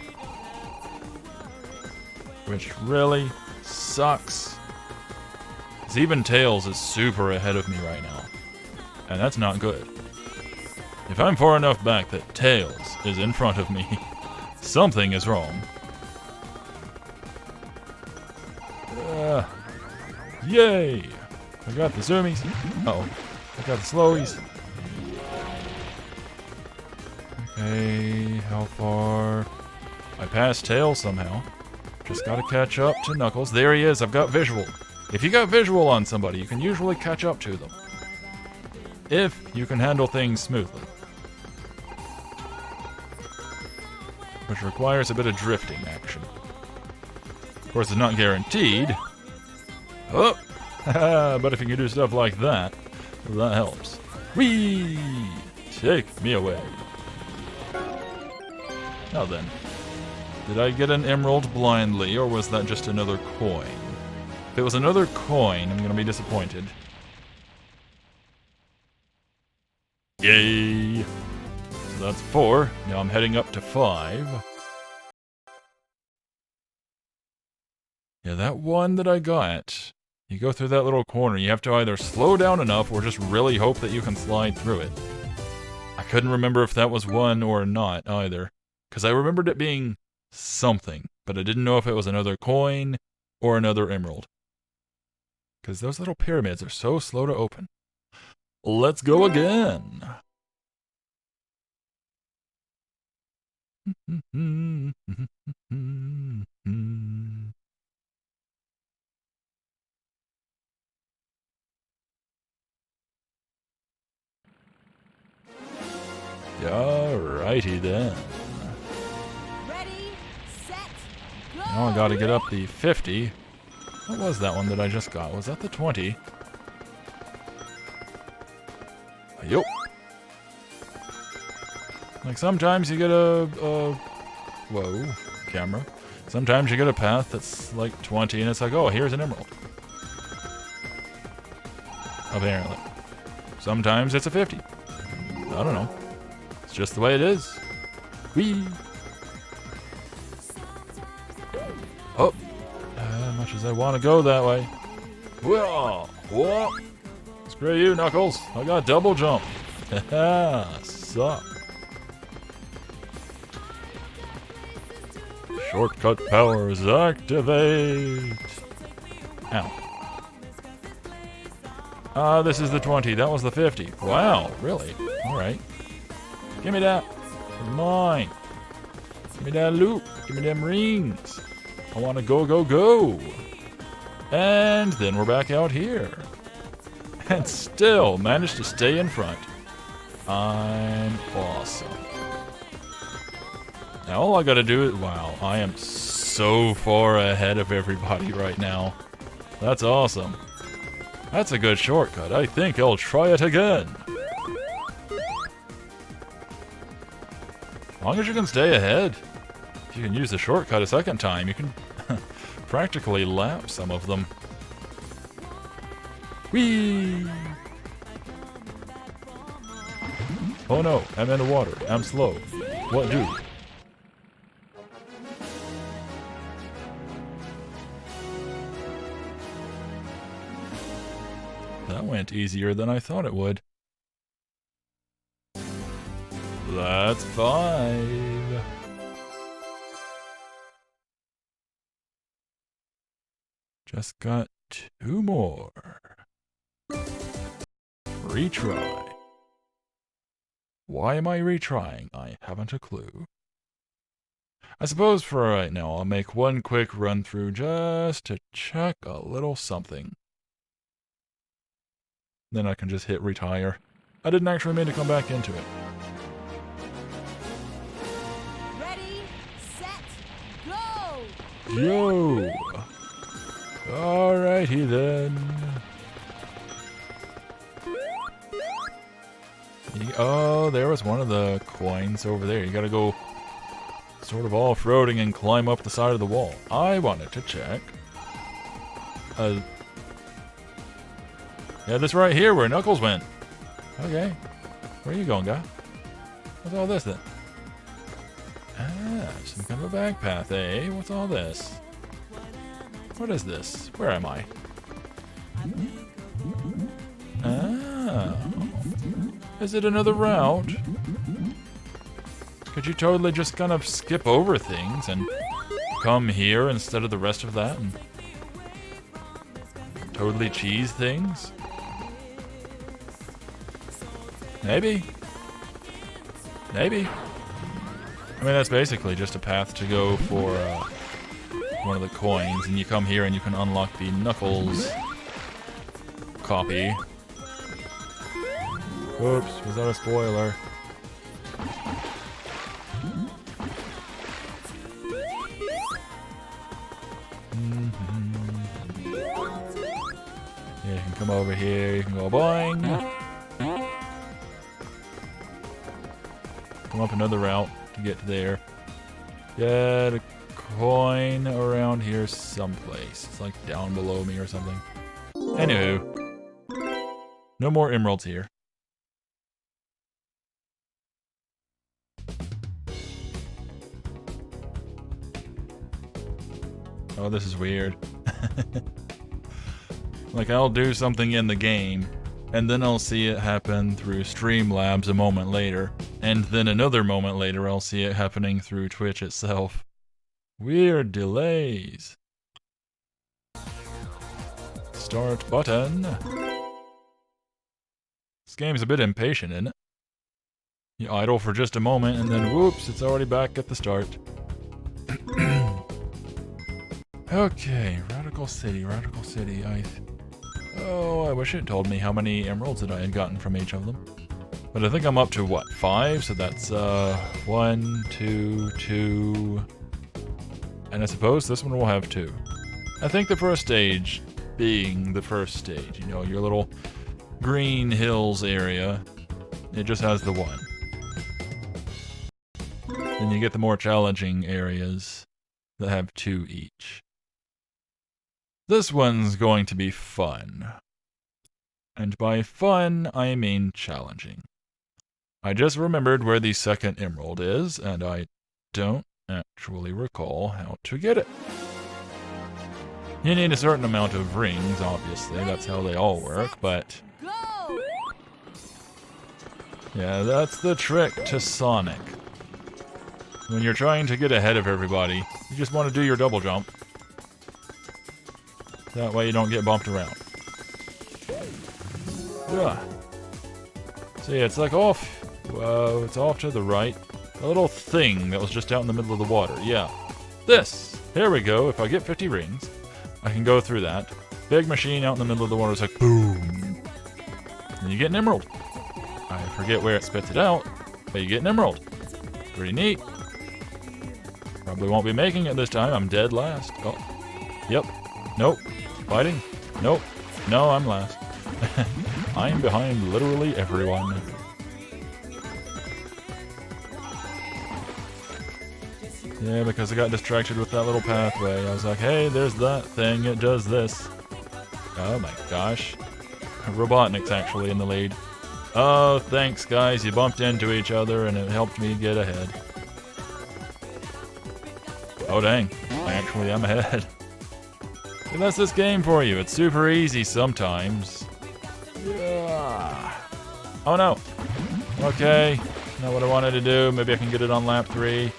[SPEAKER 1] Which really sucks. 'Cause even Tails is super ahead of me right now. And that's not good. If I'm far enough back that Tails is in front of me, something is wrong. Yay! I got the zoomies. Uh-oh. I got the slowies. Okay, how far? I passed Tails somehow. Just gotta catch up to Knuckles. There he is, I've got visual. If you got visual on somebody, you can usually catch up to them. If you can handle things smoothly. Which requires a bit of drifting action. Of course, it's not guaranteed. Oh! But if you can do stuff like that, that helps. Whee! Take me away. Now then, did I get an emerald blindly, or was that just another coin? If it was another coin, I'm gonna be disappointed. Yay! So that's 4. Now I'm heading up to 5. Yeah, that one that I got. You go through that little corner. You have to either slow down enough or just really hope that you can slide through it. I couldn't remember if that was one or not either. Because I remembered it being something, but I didn't know if it was another coin or another emerald. Because those little pyramids are so slow to open. Let's go again. Alrighty then.
[SPEAKER 2] Ready, set, go.
[SPEAKER 1] Now I gotta get up the 50. What was that one that I just got? Was that the 20? Yup. Like sometimes you get a whoa, camera. Sometimes you get a path that's like 20 and it's like, oh, here's an emerald. Apparently. Sometimes it's a 50. I don't know. It's just the way it is. Whee! Oh! As much as I want to go that way. Whoa! Whoa! Screw you, Knuckles. I got double jump. Haha, suck. Shortcut powers activate. Ow. This is the 20. That was the 50. Wow, really? Alright. Give me that. It's mine. Give me that loot. Give me them rings. I want to go, go, go. And then we're back out here. And still managed to stay in front. I'm awesome. Now all I gotta do is... Wow, I am so far ahead of everybody right now. That's awesome. That's a good shortcut. I think I'll try it again. As long as you can stay ahead. If you can use the shortcut a second time, you can practically lap some of them. Whee! Oh no, I'm in the water. I'm slow. What do? That went easier than I thought it would. That's 5. Just got 2 more. Retry. Why am I retrying? I haven't a clue. I suppose for right now I'll make one quick run through just to check a little something. Then I can just hit retire. I didn't actually mean to come back into it.
[SPEAKER 2] Ready, set, go.
[SPEAKER 1] Yo! Alrighty then. Oh, there was one of the coins over there. You gotta go sort of off-roading and climb up the side of the wall. I wanted to check. Yeah, this right here where Knuckles went. Okay. Where are you going, guy? What's all this then? Ah, some kind of a back path, eh? What's all this? What is this? Where am I? Ah. Is it another route? Could you totally just kind of skip over things and come here instead of the rest of that and totally cheese things? Maybe. Maybe. I mean, that's basically just a path to go for one of the coins, and you come here and you can unlock the Knuckles copy. Oops, was that a spoiler? Yeah, you can come over here, you can go boing. Come up another route to get to there. Get a coin around here someplace. It's like down below me or something. Anywho. No more emeralds here. Oh, this is weird. Like, I'll do something in the game, and then I'll see it happen through Streamlabs a moment later, and then another moment later I'll see it happening through Twitch itself. Weird delays. Start button. This game's a bit impatient, isn't it? You idle for just a moment, and then whoops, it's already back at the start. Okay, Radical City. I wish it told me how many emeralds that I had gotten from each of them. But I think I'm up to, what, 5? So that's, 1, 2, 2... And I suppose this one will have 2. I think the first stage being the first stage, you know, your little Green Hills area, it just has the 1. Then you get the more challenging areas that have 2 each. This one's going to be fun. And by fun, I mean challenging. I just remembered where the second emerald is, and I don't actually recall how to get it. You need a certain amount of rings, obviously, that's how they all work, but...
[SPEAKER 2] Go!
[SPEAKER 1] Yeah, that's the trick to Sonic. When you're trying to get ahead of everybody, you just want to do your double jump. That way you don't get bumped around. Yeah. See, it's like off. Whoa, it's off to the right. A little thing that was just out in the middle of the water. Yeah. This. Here we go. If I get 50 rings, I can go through that. Big machine out in the middle of the water is like boom. And you get an emerald. I forget where it spits it out, but you get an emerald. Pretty neat. Probably won't be making it this time. I'm dead last. Oh. Yep. Nope. Fighting? Nope. No, I'm last. I'm behind literally everyone. Yeah, because I got distracted with that little pathway. I was like, hey, there's that thing. It does this. Oh my gosh. Robotnik's actually in the lead. Oh, thanks, guys. You bumped into each other and it helped me get ahead. Oh, dang. I actually am ahead. And that's this game for you. It's super easy sometimes. Yeah. Oh, no. Okay. Not what I wanted to do. Maybe I can get it on lap 3.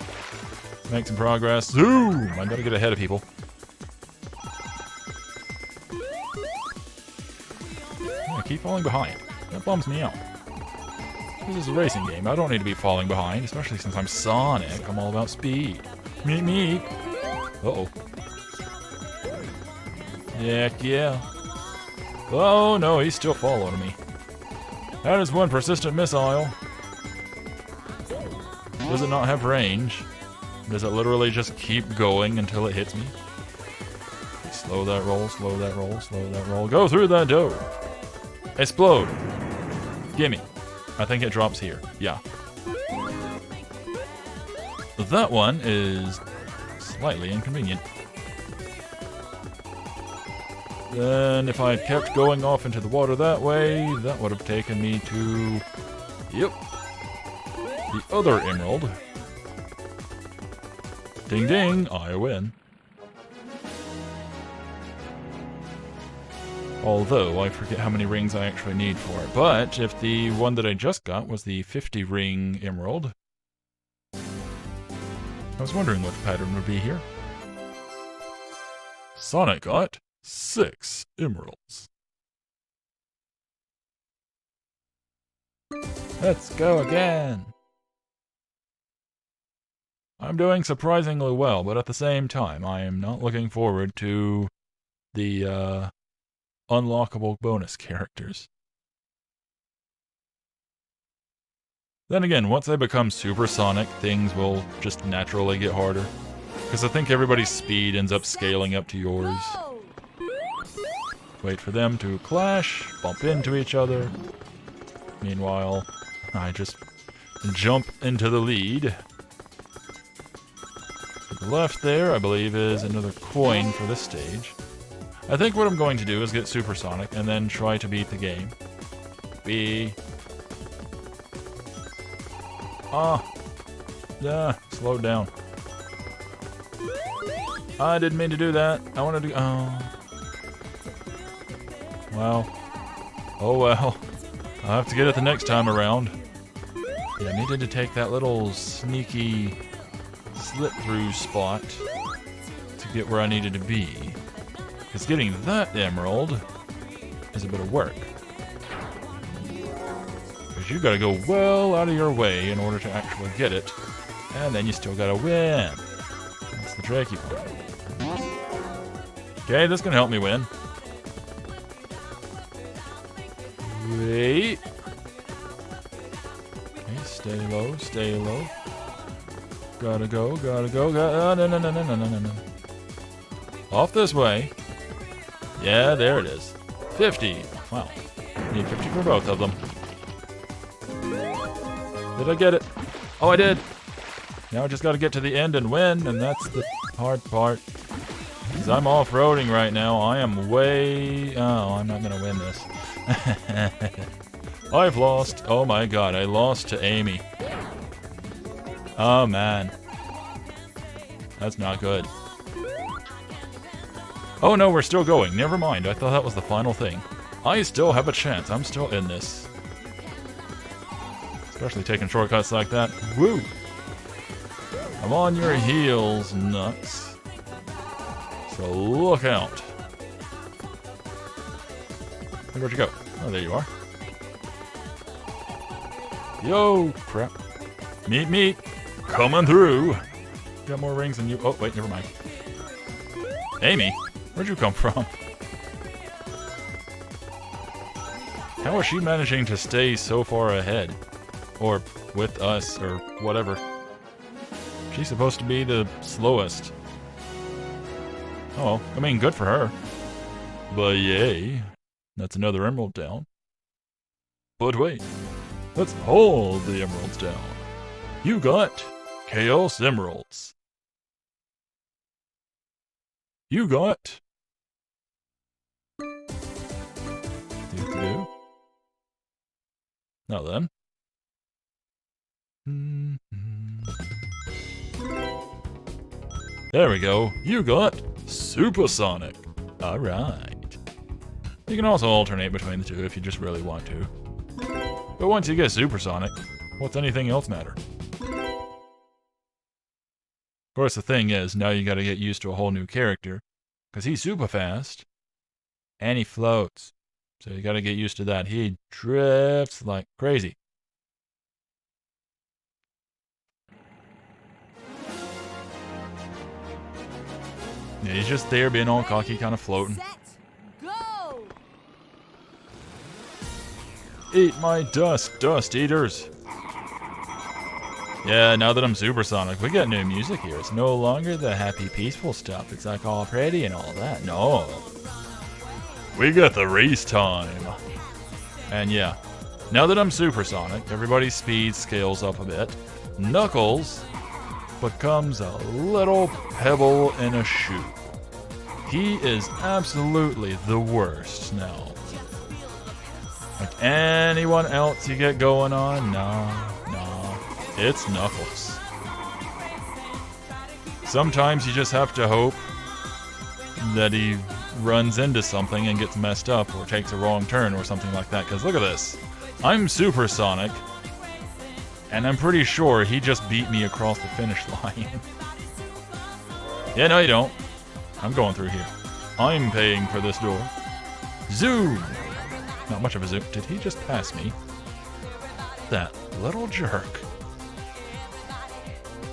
[SPEAKER 1] Make some progress. Zoom! I gotta get ahead of people. I keep falling behind. That bums me out. This is a racing game. I don't need to be falling behind, especially since I'm Sonic. I'm all about speed. Meet me. Uh-oh. Heck yeah. Oh no, he's still following me. That is one persistent missile. Does it not have range? Does it literally just keep going until it hits me? Slow that roll, slow that roll, slow that roll. Go through that door. Explode. Gimme. I think it drops here. Yeah. That one is slightly inconvenient. Then if I had kept going off into the water that way, that would have taken me to... Yep. The other emerald. Ding ding, I win. Although, I forget how many rings I actually need for it. But, if the one that I just got was the 50 ring emerald, I was wondering what the pattern would be here. Sonic got 6 emeralds. Let's go again! I'm doing surprisingly well, but at the same time, I am not looking forward to the, unlockable bonus characters. Then again, once I become supersonic, things will just naturally get harder. Because I think everybody's speed ends up scaling up to yours.
[SPEAKER 2] Go!
[SPEAKER 1] Wait for them to clash, bump into each other. Meanwhile, I just jump into the lead. To the left there, I believe, is another coin for this stage. I think what I'm going to do is get supersonic and then try to beat the game. Slow down. I didn't mean to do that. I wanted to... Oh. Well. Oh well. I'll have to get it the next time around. Yeah, I needed to take that little sneaky slip-through spot to get where I needed to be. Because getting that emerald is a bit of work. Because you gotta go well out of your way in order to actually get it. And then you still gotta win. That's the tricky part. Okay, this can help me win. Wait. Okay, stay low, stay low. Gotta go, no. Off this way. Yeah, there it is. 50. Wow. Need 50 for both of them. Did I get it? Oh, I did. Now I just gotta get to the end and win, and that's the hard part. Because I'm off-roading right now. I am way... Oh, I'm not gonna win this. I've lost. Oh my god, I lost to Amy. Oh man. That's not good. Oh no, we're still going. Never mind. I thought that was the final thing. I still have a chance. I'm still in this. Especially taking shortcuts like that. Woo! I'm on your heels, nuts. So look out. Hey, where'd you go? Oh, there you are. Yo, crap. Meet. Coming through. Got more rings than you. Oh, wait, never mind. Amy, where'd you come from? How is she managing to stay so far ahead? Or with us, or whatever. She's supposed to be the slowest. Oh, I mean, good for her. But yay. That's another emerald down. But wait. Let's hold the emeralds down. You got Chaos Emeralds. You got... Do. Now then. There we go. You got Supersonic. Alright. You can also alternate between the two if you just really want to. But once you get Supersonic, what's anything else matter? Of course, the thing is, now you gotta get used to a whole new character. Because he's super fast. And he floats. So you gotta get used to that. He drifts like crazy. Yeah, he's just there being all cocky, kind of floating.
[SPEAKER 2] Set, go!
[SPEAKER 1] Eat my dust, dust eaters. Yeah, now that I'm Supersonic, we got new music here. It's no longer the happy, peaceful stuff. It's like all pretty and all that. No. We got the race time. And yeah, now that I'm Supersonic, everybody's speed scales up a bit. Knuckles becomes a little pebble in a shoe. He is absolutely the worst now. Like anyone else you get going on, no. It's Knuckles. Sometimes you just have to hope that he runs into something and gets messed up or takes a wrong turn or something like that. Because look at this. I'm Supersonic, and I'm pretty sure he just beat me across the finish line. Yeah, no you don't. I'm going through here. I'm paying for this door. Zoom! Not much of a zoom. Did he just pass me? That little jerk.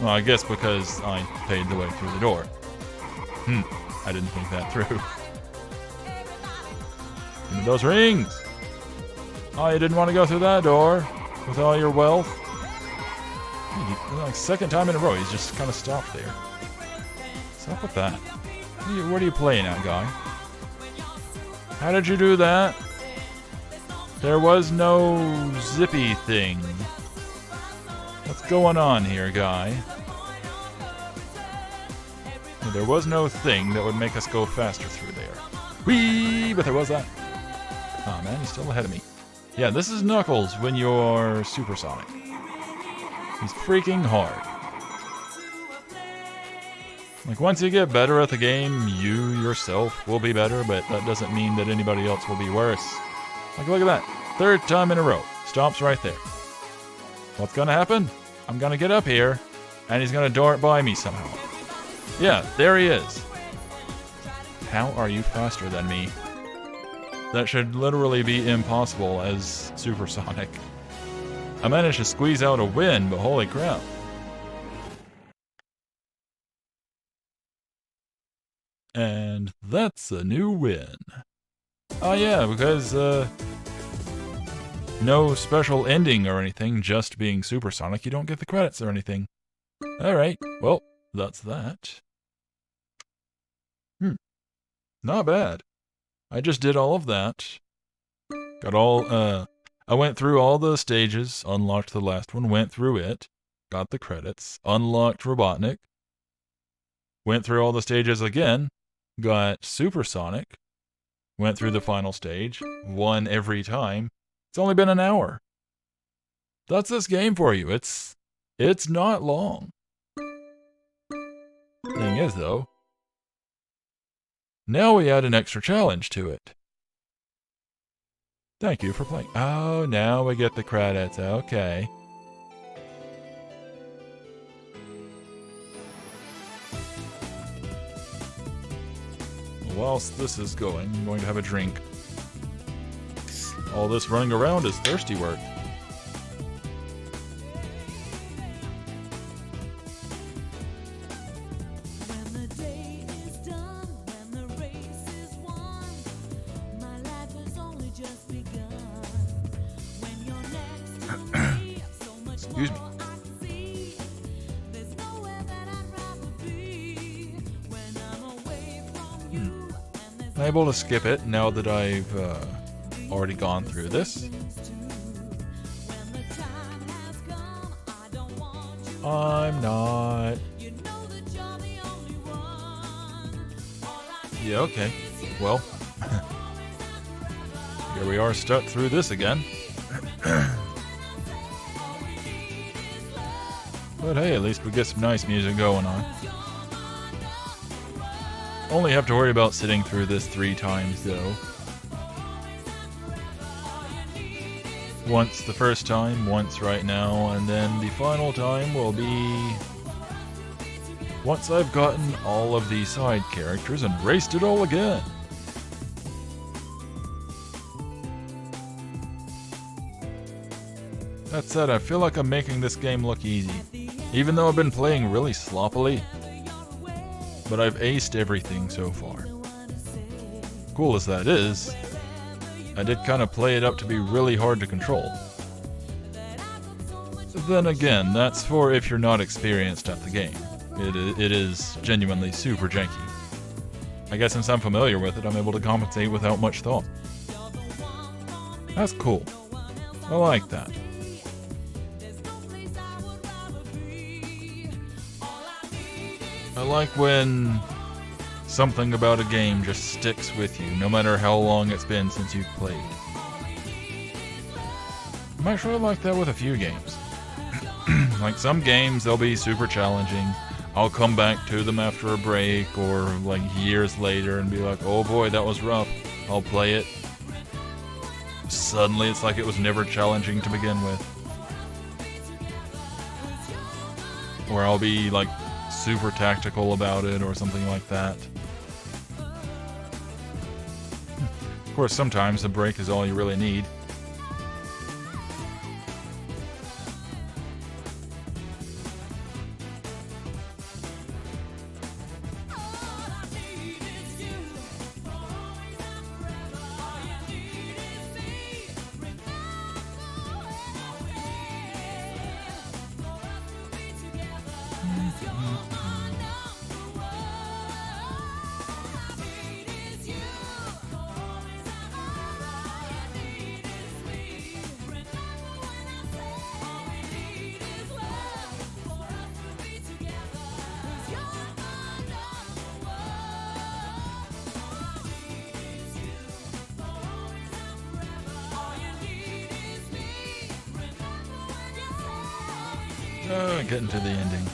[SPEAKER 1] Well, I guess because I paid the way through the door. I didn't think that through. Give me those rings! Oh, you didn't want to go through that door with all your wealth? Like, second time in a row, he's just kind of stopped there. What's up with that? What are you playing at, guy? How did you do that? There was no zippy thing. What's going on here, guy? There was no thing that would make us go faster through there. Whee! But there was that. Oh man, he's still ahead of me. Yeah, this is Knuckles when you're Supersonic. He's freaking hard. Like, once you get better at the game, you yourself will be better, but that doesn't mean that anybody else will be worse. Like, look at that. 3rd time in a row. Stops right there. What's gonna happen? I'm gonna get up here, and he's gonna dart by me somehow. Yeah, there he is. How are you faster than me? That should literally be impossible as Supersonic. I managed to squeeze out a win, but holy crap. And that's a new win. Oh yeah, because, no special ending or anything, just being Supersonic, you don't get the credits or anything. Alright, well, that's that. Not bad. I just did all of that. I went through all the stages, unlocked the last one, went through it, got the credits, unlocked Robotnik, went through all the stages again, got Supersonic, went through the final stage, won every time. It's only been an hour. That's this game for you. It's not long. Thing is, though, now we add an extra challenge to it. Thank you for playing. Oh, now we get the credits. Okay. Whilst this is going, I'm going to have a drink. All this running around is thirsty work. Excuse me. I'm able to skip it now that I've already gone through this. I'm not. Yeah, okay. Well, here we are stuck through this again. But hey, at least we get some nice music going on. Only have to worry about sitting through this 3 times though. Once the first time, once right now, and then the final time will be once I've gotten all of the side characters and raced it all again. That said, I feel like I'm making this game look easy, even though I've been playing really sloppily. But I've aced everything so far. Cool as that is, I did kind of play it up to be really hard to control. Then again, that's for if you're not experienced at the game. It is genuinely super janky. I guess since I'm familiar with it, I'm able to compensate without much thought. That's cool. I like that. I like when something about a game just sticks with you, no matter how long it's been since you've played. I'm actually like that with a few games. Like some games, they'll be super challenging. I'll come back to them after a break or like years later and be like, oh boy, that was rough. I'll play it. Suddenly it's like it was never challenging to begin with. Or I'll be like super tactical about it or something like that. Of course, sometimes a break is all you really need. Getting to the ending.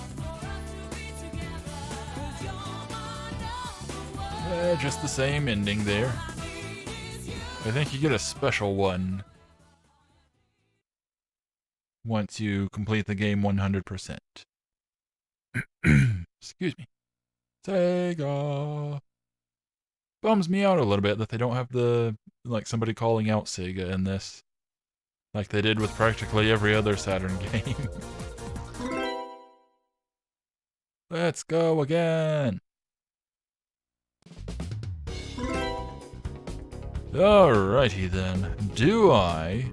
[SPEAKER 1] Just the same ending there. I think you get a special one once you complete the game 100%. Excuse me. Sega. Bums me out a little bit that they don't have the, like, somebody calling out Sega in this. Like they did with practically every other Saturn game. Let's go again. Alrighty then. Do I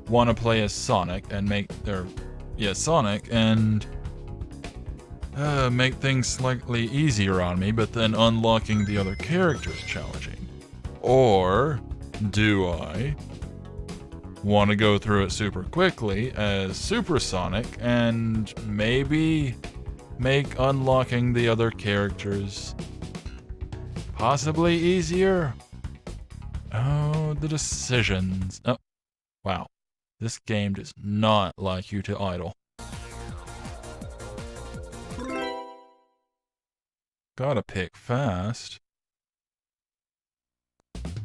[SPEAKER 1] want to play as Sonic and make make things slightly easier on me, but then unlocking the other characters challenging? Or do I want to go through it super quickly as Super Sonic and maybe make unlocking the other characters possibly easier? Oh, the decisions. Oh, wow. This game does not like you to idle. Gotta pick fast.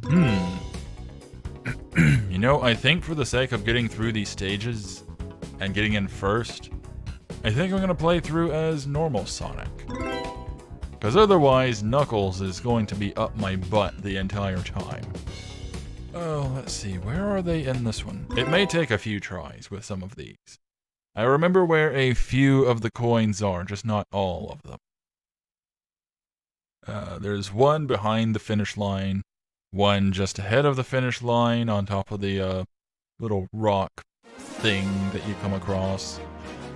[SPEAKER 1] You know, I think for the sake of getting through these stages and getting in first, I think I'm gonna play through as normal Sonic. Because otherwise, Knuckles is going to be up my butt the entire time. Oh, let's see, where are they in this one? It may take a few tries with some of these. I remember where a few of the coins are, just not all of them. There's one behind the finish line, one just ahead of the finish line on top of the little rock thing that you come across.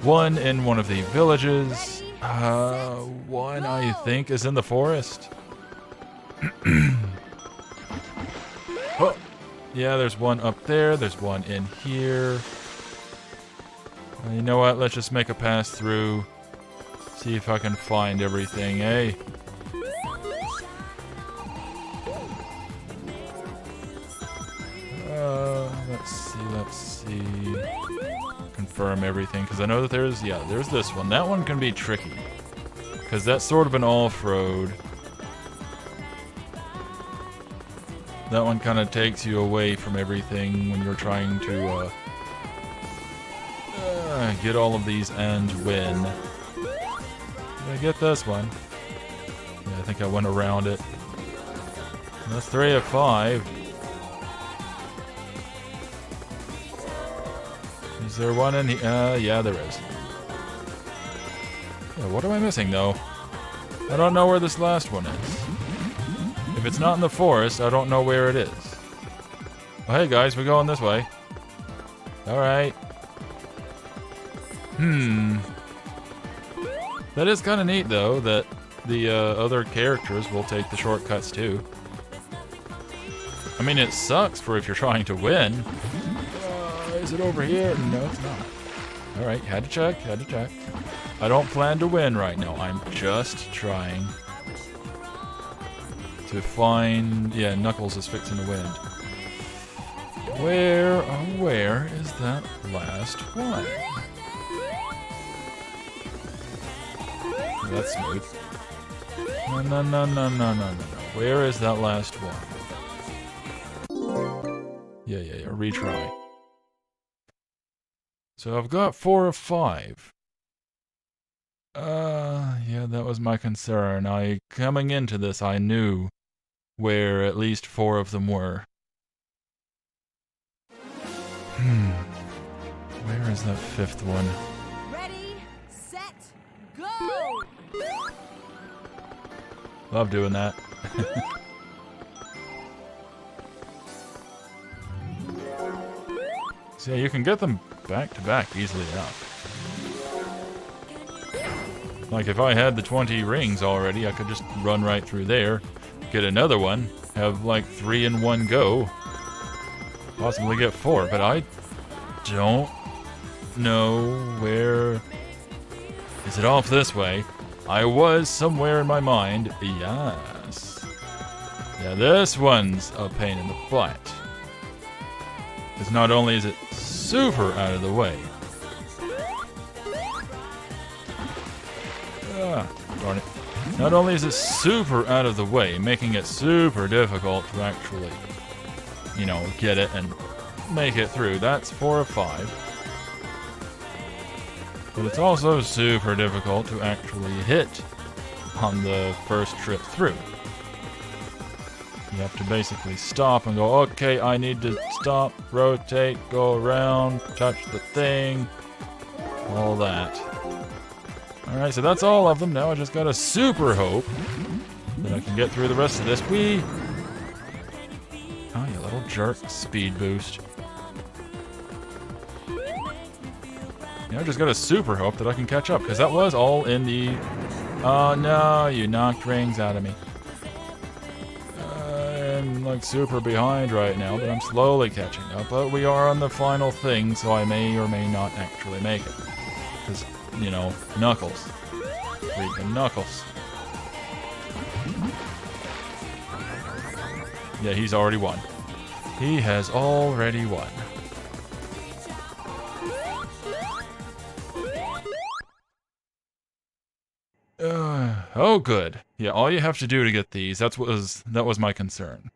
[SPEAKER 1] One in one of the villages. One I think is in the forest. Oh, yeah, there's one up there. There's one in here. You know what? Let's just make a pass through. See if I can find everything, eh? Let's see. Confirm everything, because I know that there's this one. That one can be tricky, because that's sort of an off-road. That one kind of takes you away from everything when you're trying to get all of these and win. Did I get this one? Yeah, I think I went around it. That's 3 of 5. Is there one in here? Yeah, there is. Yeah, what am I missing, though? I don't know where this last one is. If it's not in the forest, I don't know where it is. Oh, hey, guys, we're going this way. Alright. That is kind of neat, though, that the other characters will take the shortcuts, too. I mean, it sucks for if you're trying to win. Is it over here? No, it's not. Alright, had to check. I don't plan to win right now. I'm just trying to find... Yeah, Knuckles is fixing to win. Where is that last one? That's smooth. No. Where is that last one? Yeah, retry. So I've got 4 of 5. Yeah, that was my concern. Coming into this, I knew where at least 4 of them were. Where is that 5th one?
[SPEAKER 2] Ready, set, go!
[SPEAKER 1] Love doing that. So yeah, you can get them back to back easily enough. Like if I had the 20 rings already, I could just run right through there, get another one, have like 3 in one go, possibly get 4, but I don't know where... Is it off this way? I was somewhere in my mind. Yes. Yeah, this one's a pain in the butt. Because not only is it super out of the way. Darn it. Not only is it super out of the way, making it super difficult to actually, you know, get it and make it through. That's 4 of 5. But it's also super difficult to actually hit on the first trip through. You have to basically stop and go, okay, I need to stop, rotate, go around, touch the thing, all that. Alright, so that's all of them. Now I just gotta super hope that I can get through the rest of this. Whee! Oh, you little jerk. Speed boost. Yeah, I just gotta super hope that I can catch up, because that was all in the... Oh no, you knocked rings out of me. I'm like super behind right now, but I'm slowly catching up. But we are on the final thing, so I may or may not actually make it. Because, you know, Knuckles. Freaking Knuckles. Yeah, he's already won. He has already won. Oh, good. Yeah, all you have to do to get these, that was my concern.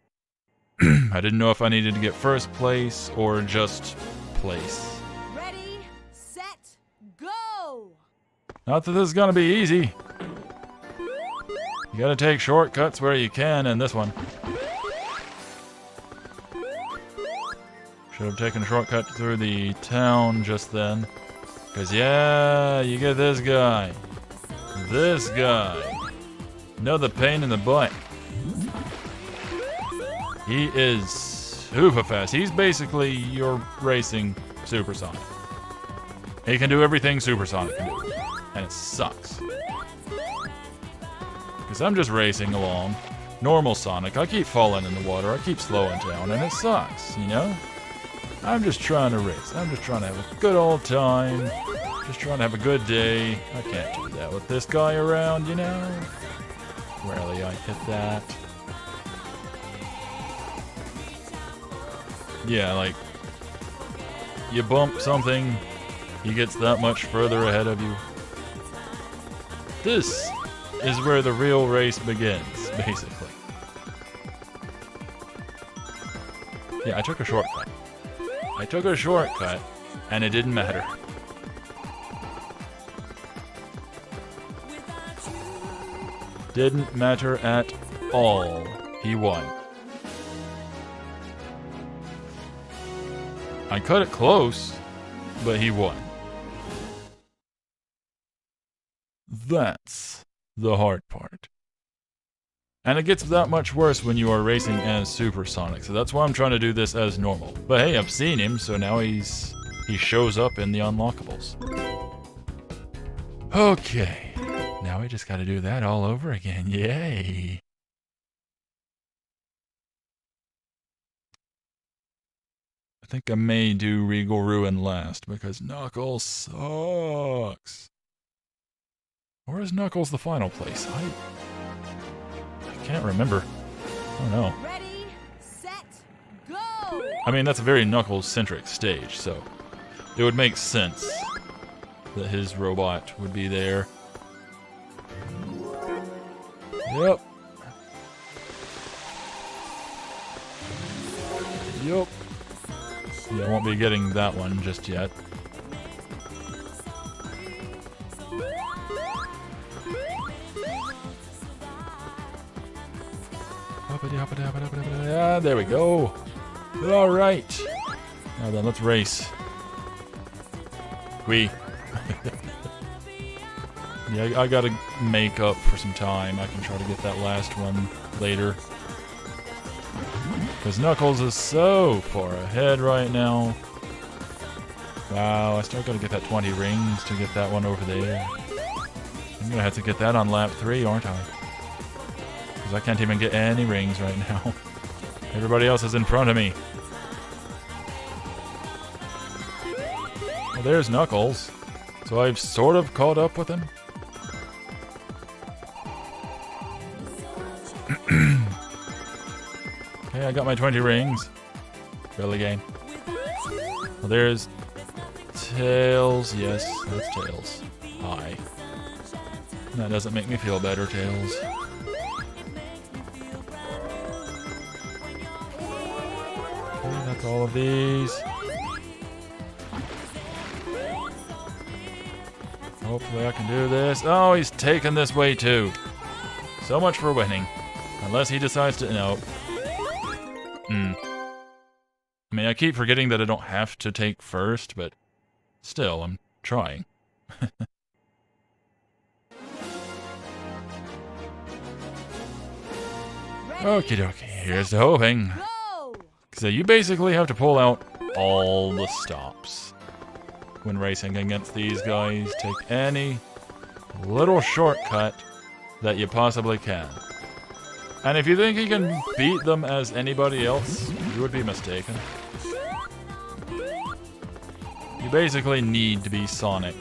[SPEAKER 1] I didn't know if I needed to get first place or just place.
[SPEAKER 2] Ready, set, go!
[SPEAKER 1] Not that this is gonna be easy. You gotta take shortcuts where you can, and this one. Should have taken a shortcut through the town just then. Because, yeah, you get this guy. This guy. Another pain in the butt. He is super fast. He's basically your racing Supersonic. He can do everything Supersonic can do. And it sucks. Because I'm just racing along. Normal Sonic. I keep falling in the water. I keep slowing down. And it sucks, you know? I'm just trying to race. I'm just trying to have a good old time. Just trying to have a good day. I can't do that with this guy around, you know? Rarely I hit that. Yeah, like, you bump something, he gets that much further ahead of you. This is where the real race begins, basically. Yeah, I took a shortcut. I took a shortcut, and it didn't matter. Didn't matter at all. He won. I cut it close, but he won. That's the hard part. And it gets that much worse when you are racing as Supersonic, so that's why I'm trying to do this as normal. But hey, I've seen him, so now he shows up in the unlockables. Okay. Now we just gotta do that all over again. Yay! I think I may do Regal Ruin last, because Knuckles sucks. Or is Knuckles the final place? I can't remember. Oh no.
[SPEAKER 2] Ready, set, go!
[SPEAKER 1] I mean, that's a very Knuckles-centric stage, so it would make sense that his robot would be there. Yep. Yep. Yeah, I won't be getting that one just yet. Yeah, there we go. All right. Now then, let's race. We. Yeah, I gotta make up for some time. I can try to get that last one later. Because Knuckles is so far ahead right now. Wow, I still gotta get that 20 rings to get that one over there. I'm gonna have to get that on lap 3, aren't I? Because I can't even get any rings right now. Everybody else is in front of me. Well, there's Knuckles. So I've sort of caught up with him. Okay, I got my 20 rings. Really, game? Well, there's Tails. Yes, that's Tails. Hi. That doesn't make me feel better, Tails. Okay, that's all of these. Hopefully I can do this. Oh, he's taking this way too. So much for winning. Unless he decides to... No. I mean, I keep forgetting that I don't have to take first, but still, I'm trying. Okie dokie, here's to hoping.
[SPEAKER 2] Go!
[SPEAKER 1] So you basically have to pull out all the stops when racing against these guys. Take any little shortcut that you possibly can. And if you think you can beat them as anybody else, you would be mistaken. You basically need to be Sonic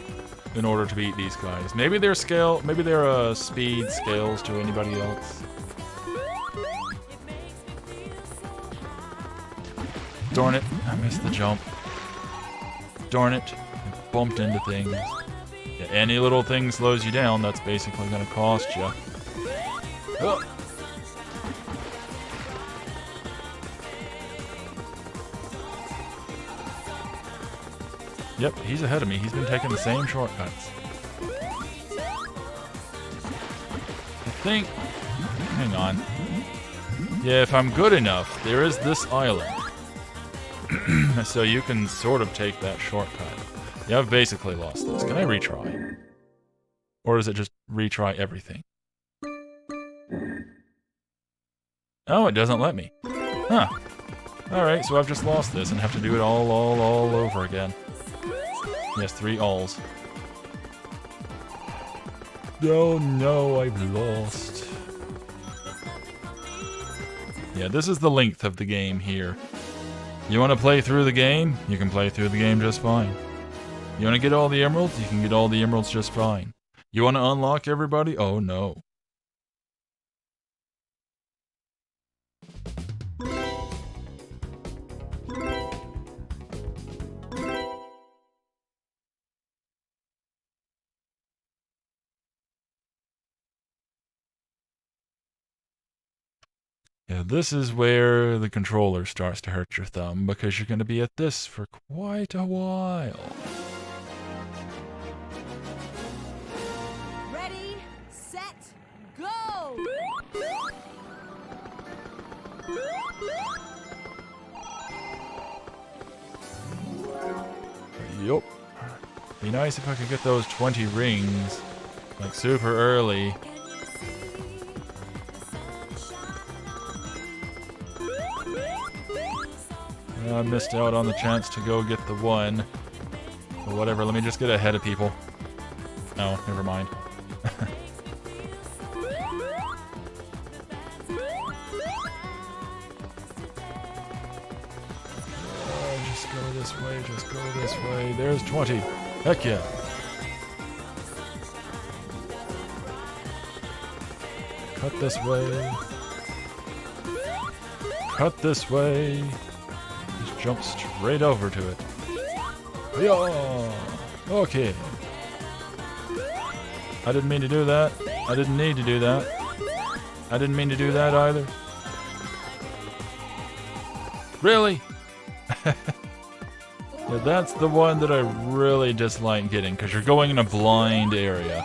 [SPEAKER 1] in order to beat these guys. Maybe their speed scales to anybody else. Darn it, I missed the jump. Darn it, I bumped into things. Yeah, any little thing slows you down, that's basically gonna cost you. Oh. Yep, he's ahead of me. He's been taking the same shortcuts. I think... Hang on. Yeah, if I'm good enough, there is this island. So you can sort of take that shortcut. Yeah, I've basically lost this. Can I retry? Or is it just retry everything? Oh, it doesn't let me. Huh. Alright, so I've just lost this and have to do it all over again. Yes, 3 alls. Oh no, I've lost. Yeah, this is the length of the game here. You want to play through the game? You can play through the game just fine. You want to get all the emeralds? You can get all the emeralds just fine. You want to unlock everybody? Oh no. Yeah, this is where the controller starts to hurt your thumb, because you're going to be at this for quite a while.
[SPEAKER 2] Ready, set, go!
[SPEAKER 1] Yup. Be nice if I could get those 20 rings, like super early. I missed out on the chance to go get the 1. But whatever, let me just get ahead of people. No, never mind. Just go this way, just go this way. There's 20. Heck yeah. Cut this way. Cut this way. Just jump straight over to it. Yeah. Okay. I didn't mean to do that. I didn't need to do that. I didn't mean to do that either. Really? Yeah, that's the one that I really dislike getting, because you're going in a blind area.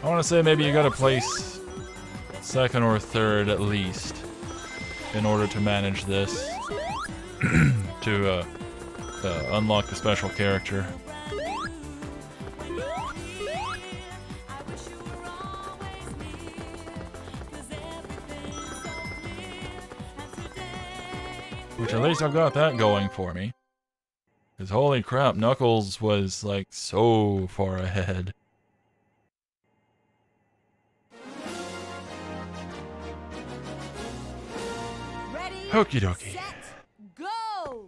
[SPEAKER 1] I want to say maybe you gotta place 2nd or 3rd at least in order to manage this. to unlock the special character. Which at least I've got that going for me. Because holy crap, Knuckles was like so far ahead.
[SPEAKER 2] Ready,
[SPEAKER 1] Okie dokie.
[SPEAKER 2] set, go!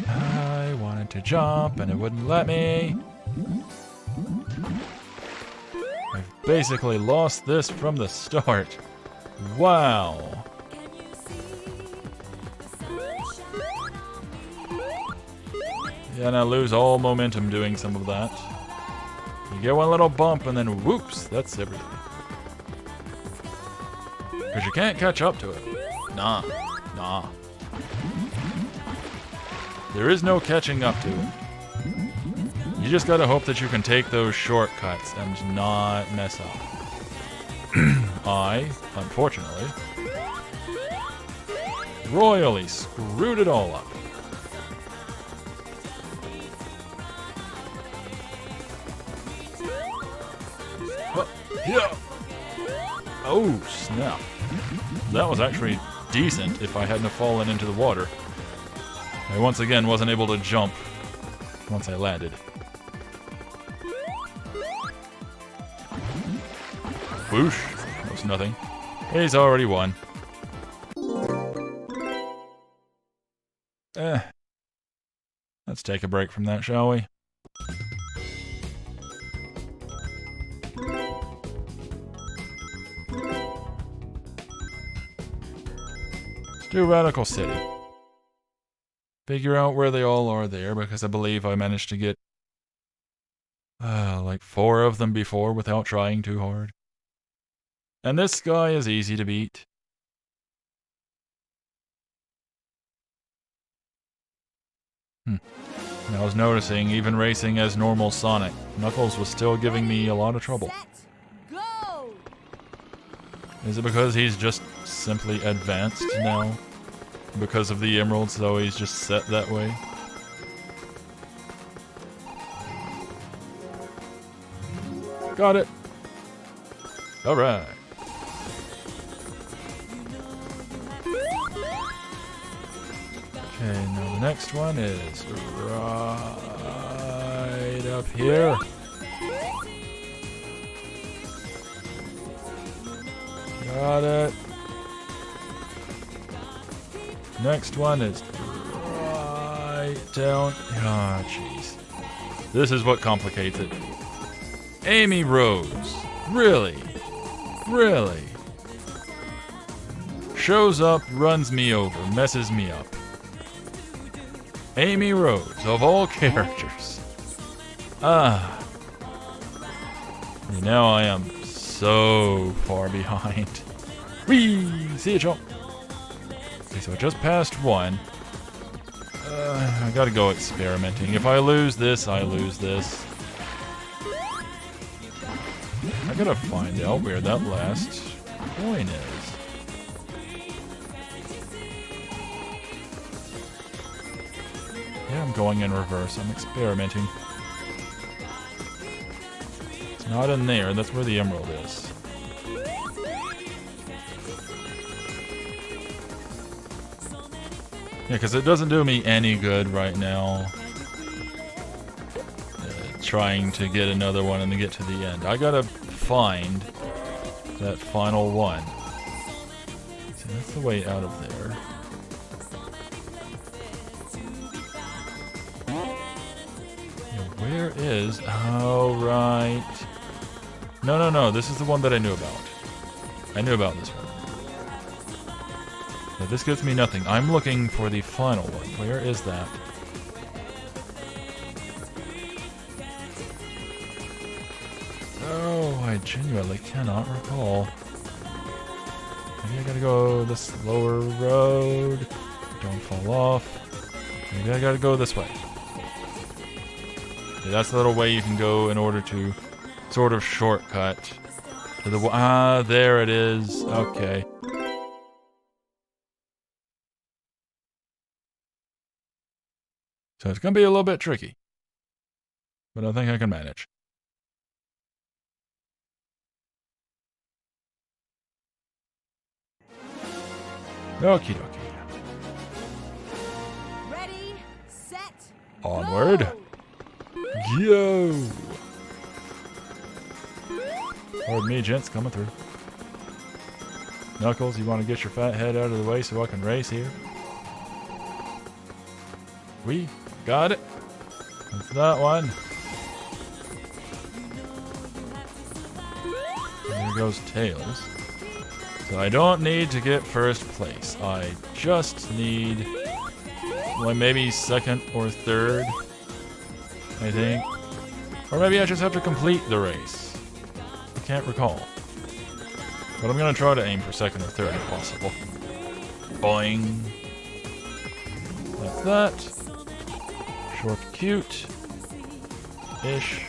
[SPEAKER 1] I wanted to jump and it wouldn't let me. I've basically lost this from the start. Wow. And I lose all momentum doing some of that. You get one little bump and then whoops, that's everything. Because you can't catch up to it. Nah. There is no catching up to it. You just gotta hope that you can take those shortcuts and not mess up. I, unfortunately, royally screwed it all up. Yeah. Oh, snap. That was actually decent if I hadn't fallen into the water. I once again wasn't able to jump once I landed. Whoosh. That was nothing. He's already won. Let's take a break from that, shall we? Let's do Radical City. Figure out where they all are there, because I believe I managed to get like 4 of them before without trying too hard. And this guy is easy to beat. And I was noticing, even racing as normal Sonic, Knuckles was still giving me a lot of trouble.
[SPEAKER 2] Set, go!
[SPEAKER 1] Is it because he's just simply advanced now? Because of the emeralds, though he's just set that way? Got it! Alright. Okay, now the next one is right up here. Got it. Next one is right down. Ah, jeez. This is what complicates it. Amy Rose. Really? Really? Shows up, runs me over, messes me up. Amy Rose, of all characters. And now I am so far behind. Whee! See ya, chump. Okay, so I just passed one. I gotta go experimenting. If I lose this, I lose this. I gotta find out where that last coin is. Yeah, I'm going in reverse. I'm experimenting. It's not in there. That's where the emerald is. Yeah, because it doesn't do me any good right now. Trying to get another one and to get to the end. I gotta find that final one. See, that's the way out of there. Where is... Oh, right. No. This is the one that I knew about. I knew about this one. But this gives me nothing. I'm looking for the final one. Where is that? Oh, I genuinely cannot recall. Maybe I gotta go this lower road. Don't fall off. Maybe I gotta go this way. Yeah, that's the little way you can go in order to sort of shortcut to the... Ah, there it is. Okay. So it's gonna be a little bit tricky. But I think I can manage. Okie dokie.
[SPEAKER 2] Ready, set,
[SPEAKER 1] Onward.
[SPEAKER 2] go!
[SPEAKER 1] Yo! Pardon me, gents, coming through. Knuckles, you want to get your fat head out of the way so I can race here? We got it. That's that one. And there goes Tails. So I don't need to get first place. I just need, well, maybe second or third. I think. Or maybe I just have to complete the race. I can't recall. But I'm gonna try to aim for second or third if possible. Boing. Like that. Short cute. Ish.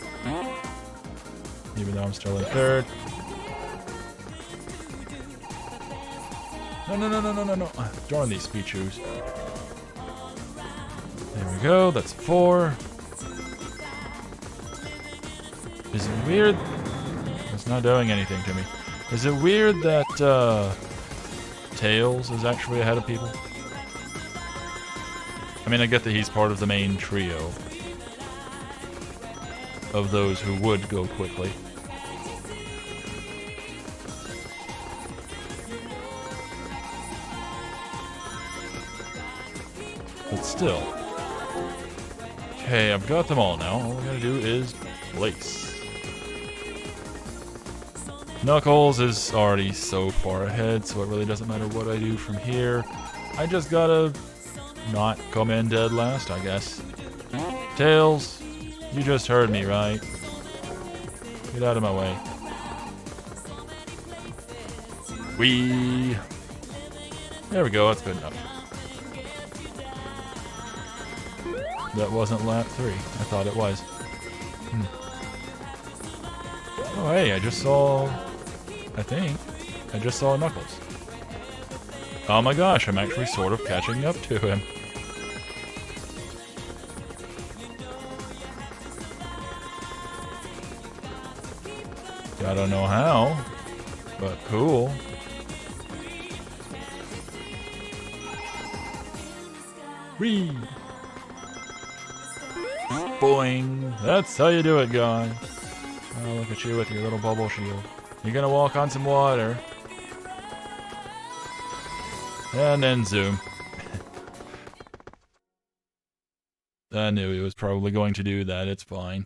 [SPEAKER 1] Even though I'm still in third. No. Darn these speed shoes. There we go, that's 4. Is it weird? It's not doing anything to me. Is it weird that Tails is actually ahead of people? I mean, I get that he's part of the main trio of those who would go quickly. But still. Okay, I've got them all now. All we gotta do is place. Knuckles is already so far ahead, so it really doesn't matter what I do from here. I just gotta not come in dead last, I guess. Tails, you just heard me, right? Get out of my way. Whee! There we go, that's good enough. That wasn't lap 3. I thought it was. Oh hey, I just saw Knuckles. Oh my gosh, I'm actually sort of catching up to him. I don't know how, but cool. Whee! Boing! That's how you do it, guy. Oh, look at you with your little bubble shield. You're gonna walk on some water. And then zoom. I knew he was probably going to do that, it's fine.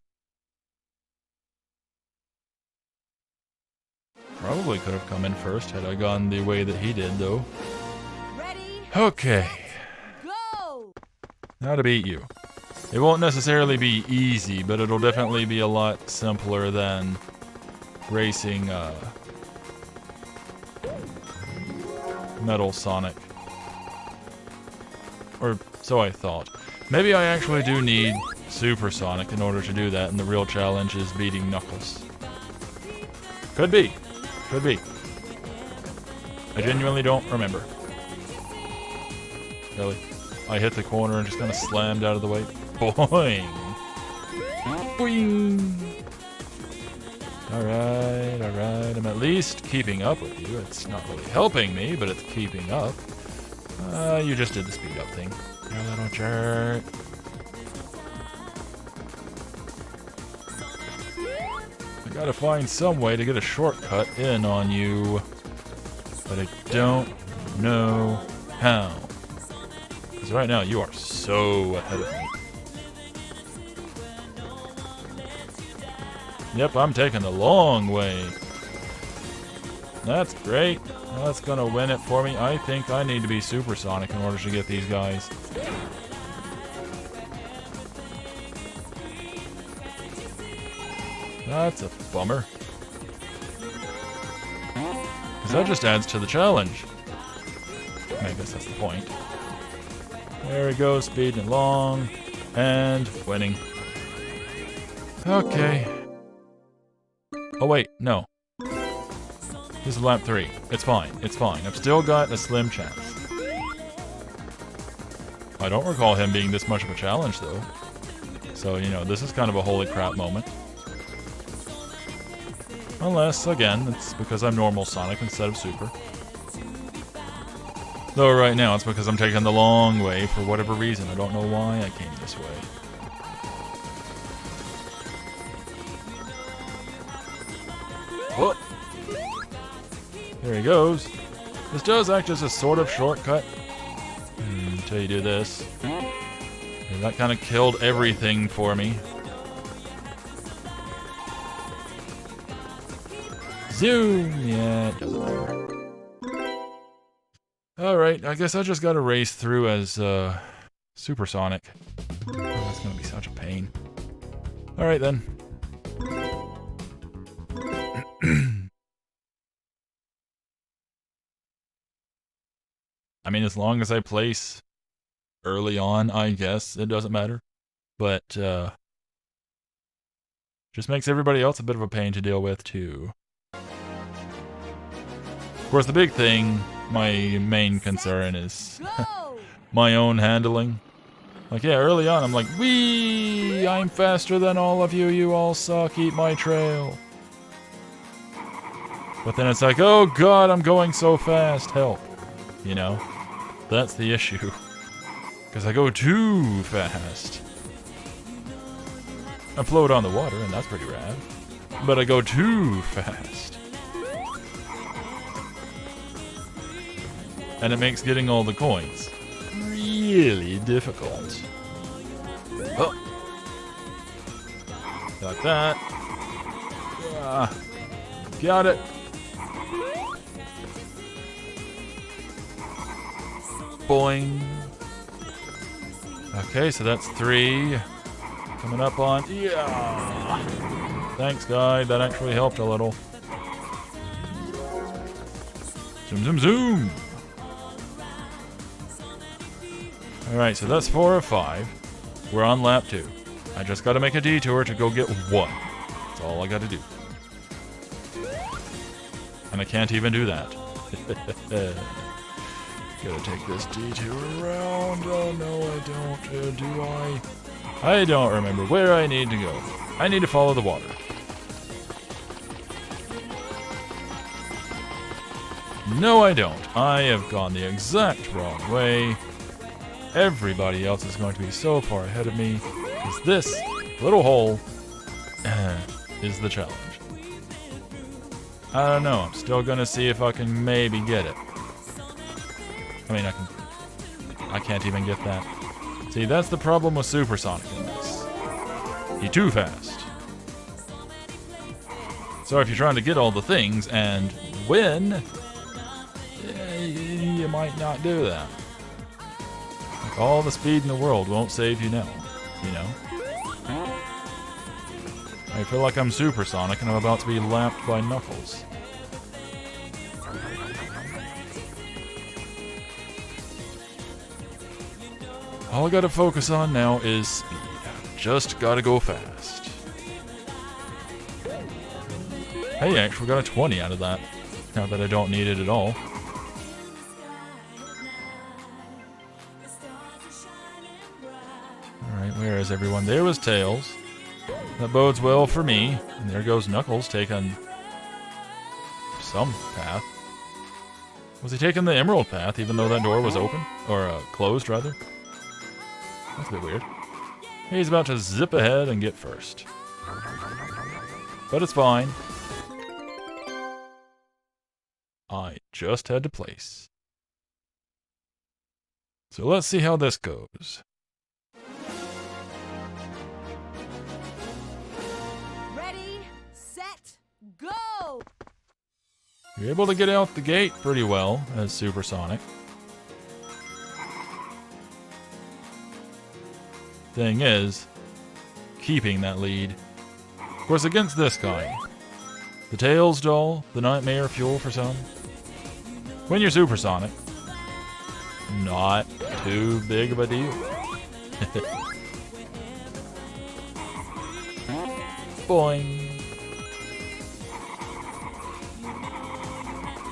[SPEAKER 1] Probably could have come in first had I gone the way that he did, though.
[SPEAKER 2] Ready?
[SPEAKER 1] Okay.
[SPEAKER 2] Go!
[SPEAKER 1] Now to beat you. It won't necessarily be easy, but it'll definitely be a lot simpler than racing Metal Sonic. Or so I thought. Maybe I actually do need Super Sonic in order to do that, and the real challenge is beating Knuckles. Could be. Could be. I genuinely don't remember. Really. I hit the corner and just kind of slammed out of the way. Boing! Boing! Alright. I'm at least keeping up with you. It's not really helping me, but it's keeping up. You just did the speed up thing. You little jerk. I gotta find some way to get a shortcut in on you. But I don't know how. Because right now you are so ahead of me. Yep, I'm taking the long way. That's great. That's gonna win it for me. I think I need to be supersonic in order to get these guys. That's a bummer. Because that just adds to the challenge. I guess that's the point. There we go, speeding along. And winning. Okay. Oh wait, no. This is lap 3. It's fine, it's fine. I've still got a slim chance. I don't recall him being this much of a challenge though. So, you know, this is kind of a holy crap moment. Unless, again, it's because I'm normal Sonic instead of Super. Though right now it's because I'm taking the long way for whatever reason. I don't know why I came this way. What? There he goes. This does act as a sort of shortcut. Until you do this. And that kind of killed everything for me. Zoom! Yeah, it doesn't matter. Alright, I guess I just gotta race through as Supersonic. Oh, that's gonna be such a pain. Alright then. I mean, as long as I place early on, I guess it doesn't matter. But, just makes everybody else a bit of a pain to deal with, too. Of course, the big thing, my main concern is
[SPEAKER 2] Go!
[SPEAKER 1] my own handling. Like, yeah, early on, I'm like, wee! I'm faster than all of you, you all suck, eat my trail. But then it's like, oh god, I'm going so fast, help. You know? That's the issue. Because I go too fast. I float on the water, and that's pretty rad. But I go too fast. And it makes getting all the coins really difficult. Oh. Like that. Got it. Boing. Okay, so that's 3. Coming up on... Yeah! Thanks, guy. That actually helped a little. Zoom, zoom, zoom! Alright, so that's 4 of 5. We're on lap 2. I just gotta make a detour to go get 1. That's all I gotta do. And I can't even do that. Gotta take this detour around. Oh no, I don't. Do I? I don't remember where I need to go. I need to follow the water. No, I don't. I have gone the exact wrong way. Everybody else is going to be so far ahead of me, because this little hole is the challenge. I don't know. I'm still going to see if I can maybe get it. I mean, I can't even get that. See, that's the problem with Supersonic in this. He's too fast. So if you're trying to get all the things and win, you might not do that. Like, all the speed in the world won't save you now, you know? I feel like I'm Supersonic and I'm about to be lapped by Knuckles. All I gotta focus on now is speed. Just gotta go fast. Hey, I actually got a 20 out of that. Now that I don't need it at all. Alright, where is everyone? There was Tails. That bodes well for me. And there goes Knuckles taking some path. Was he taking the Emerald path even though that door was open? Or closed, rather? That's a bit weird. He's about to zip ahead and get first. But it's fine. I just had to place. So let's see how this goes.
[SPEAKER 2] Ready, set, go!
[SPEAKER 1] You're able to get out the gate pretty well as Supersonic. Thing is, keeping that lead. Of course, against this guy. The Tails doll, the Nightmare fuel for some. When you're Supersonic, not too big of a deal. Boing.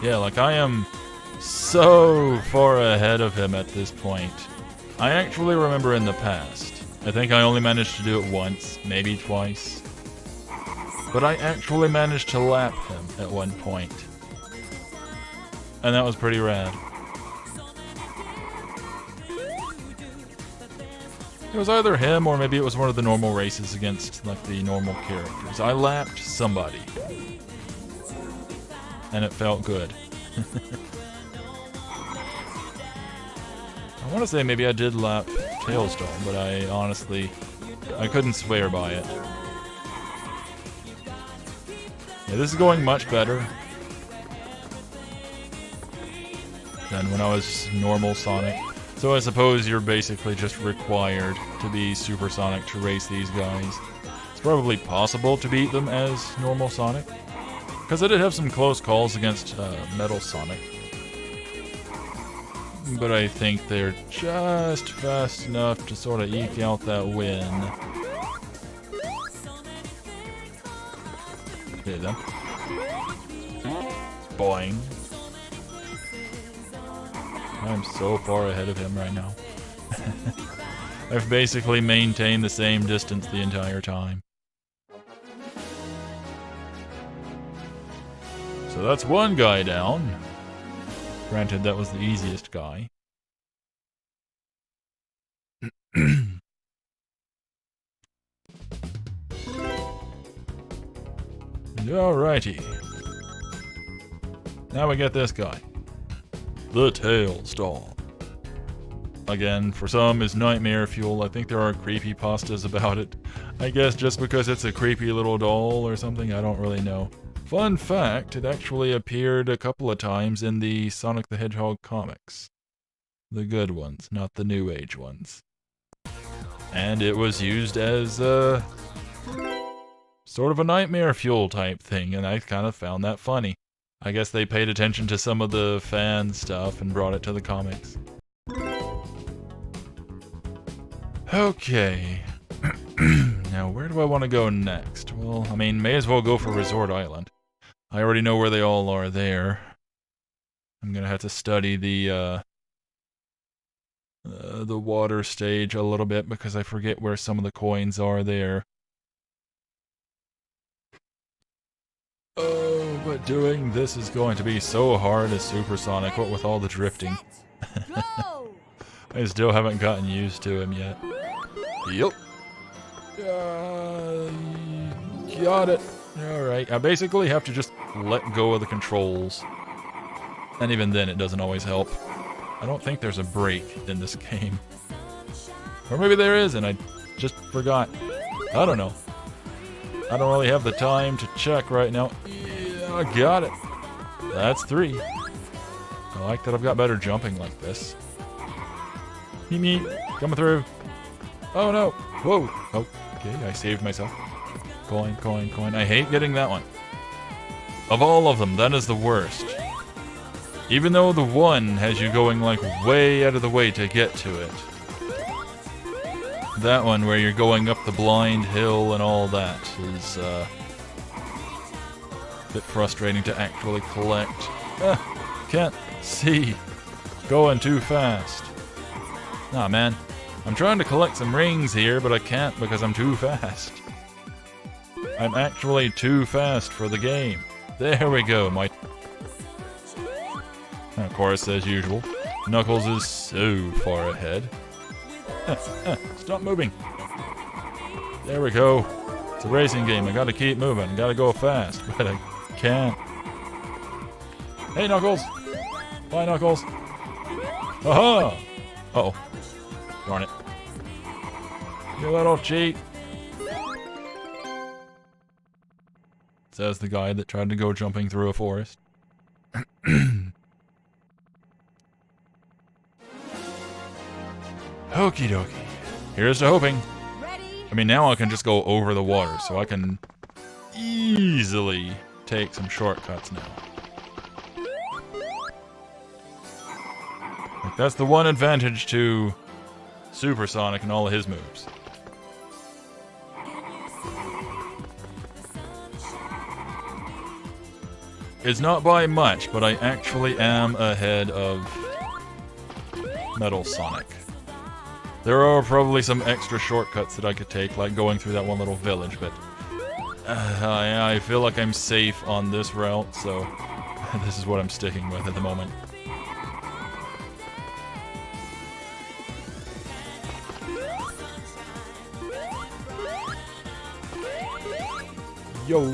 [SPEAKER 1] Yeah, like I am so far ahead of him at this point. I actually remember in the past, I think I only managed to do it once, maybe twice. But I actually managed to lap him at one point. And that was pretty rad. It was either him or maybe it was one of the normal races against like the normal characters. I lapped somebody. And it felt good. I want to say maybe I did lap Tails doll, but I honestly, I couldn't swear by it. Yeah, this is going much better than when I was normal Sonic. So I suppose you're basically just required to be Supersonic to race these guys. It's probably possible to beat them as normal Sonic, because I did have some close calls against Metal Sonic. But I think they're just fast enough to sort of eke out that win. Okay then. Boing. I'm so far ahead of him right now. I've basically maintained the same distance the entire time. So that's one guy down. Granted, that was the easiest guy. Alrighty. Now we get this guy. The Tails doll. Again, for some is nightmare fuel. I think there are creepypastas about it. I guess just because it's a creepy little doll or something, I don't really know. Fun fact, it actually appeared a couple of times in the Sonic the Hedgehog comics. The good ones, not the New Age ones. And it was used as sort of a nightmare fuel type thing, and I kind of found that funny. I guess they paid attention to some of the fan stuff and brought it to the comics. Okay. Now, where do I want to go next? Well, I mean, may as well go for Resort Island. I already know where they all are there. I'm gonna have to study the water stage a little bit because I forget where some of the coins are there. Oh, but doing this is going to be so hard as Supersonic, what with all the drifting.
[SPEAKER 2] Set, go!
[SPEAKER 1] I still haven't gotten used to him yet. Yep. Got it. Alright, I basically have to just let go of the controls. And even then, it doesn't always help. I don't think there's a break in this game. Or maybe there is, and I just forgot. I don't know. I don't really have the time to check right now. Yeah, I got it. That's 3. I like that I've got better jumping like this. Me, coming through. Oh no. Whoa. Okay, I saved myself. Coin, coin, coin. I hate getting that one. Of all of them, that is the worst. Even though the one has you going like way out of the way to get to it. That one where you're going up the blind hill and all that is a bit frustrating to actually collect. Can't see. Going too fast. Nah, man. I'm trying to collect some rings here, but I can't because I'm too fast. I'm actually too fast for the game. There we go, my... Of course, as usual, Knuckles is so far ahead. Stop moving. There we go. It's a racing game. I gotta keep moving. I gotta go fast, but I can't. Hey, Knuckles! Bye, Knuckles! Aha! Uh-oh. Darn it. You little cheat. Says the guy that tried to go jumping through a forest. Okie dokie. Here's to hoping.
[SPEAKER 2] Ready?
[SPEAKER 1] I mean, now I can just go over the water, so I can easily take some shortcuts now. Like, that's the one advantage to Supersonic and all of his moves. It's not by much, but I actually am ahead of Metal Sonic. There are probably some extra shortcuts that I could take, like going through that one little village, but I feel like I'm safe on this route, so this is what I'm sticking with at the moment. Yo!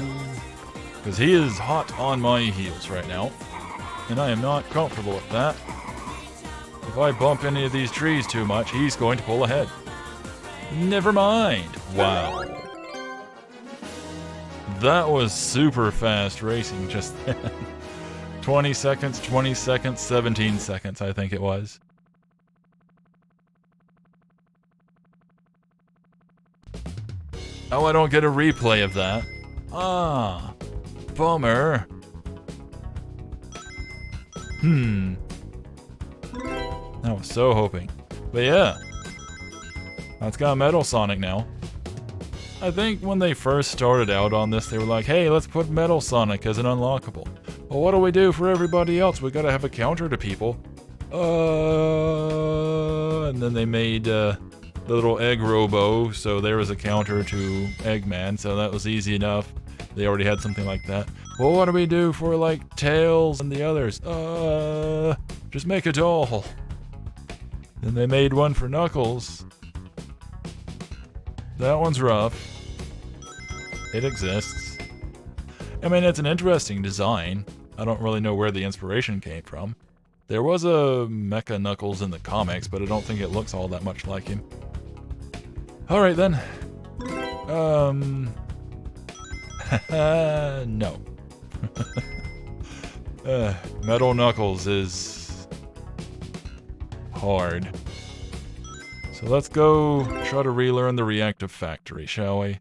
[SPEAKER 1] Because he is hot on my heels right now, and I am not comfortable with that. If I bump any of these trees too much, he's going to pull ahead. Never mind. Wow. That was super fast racing just then. 20 seconds, 20 seconds, 17 seconds, I think it was. Oh, I don't get a replay of that. Ah, bummer. I was so hoping. But yeah, it's got Metal Sonic now. I think when they first started out on this, they were like, hey, let's put Metal Sonic as an unlockable. Well, what do we do for everybody else? We gotta have a counter to people. And then they made the little Egg Robo, so there was a counter to Eggman, so that was easy enough. They already had something like that. Well, what do we do for, like, Tails and the others? Just make a doll. Then they made one for Knuckles. That one's rough. It exists. I mean, it's an interesting design. I don't really know where the inspiration came from. There was a Mecha Knuckles in the comics, but I don't think it looks all that much like him. Alright then. No. Metal Knuckles is hard. So let's go try to relearn the Reactive Factory, shall we?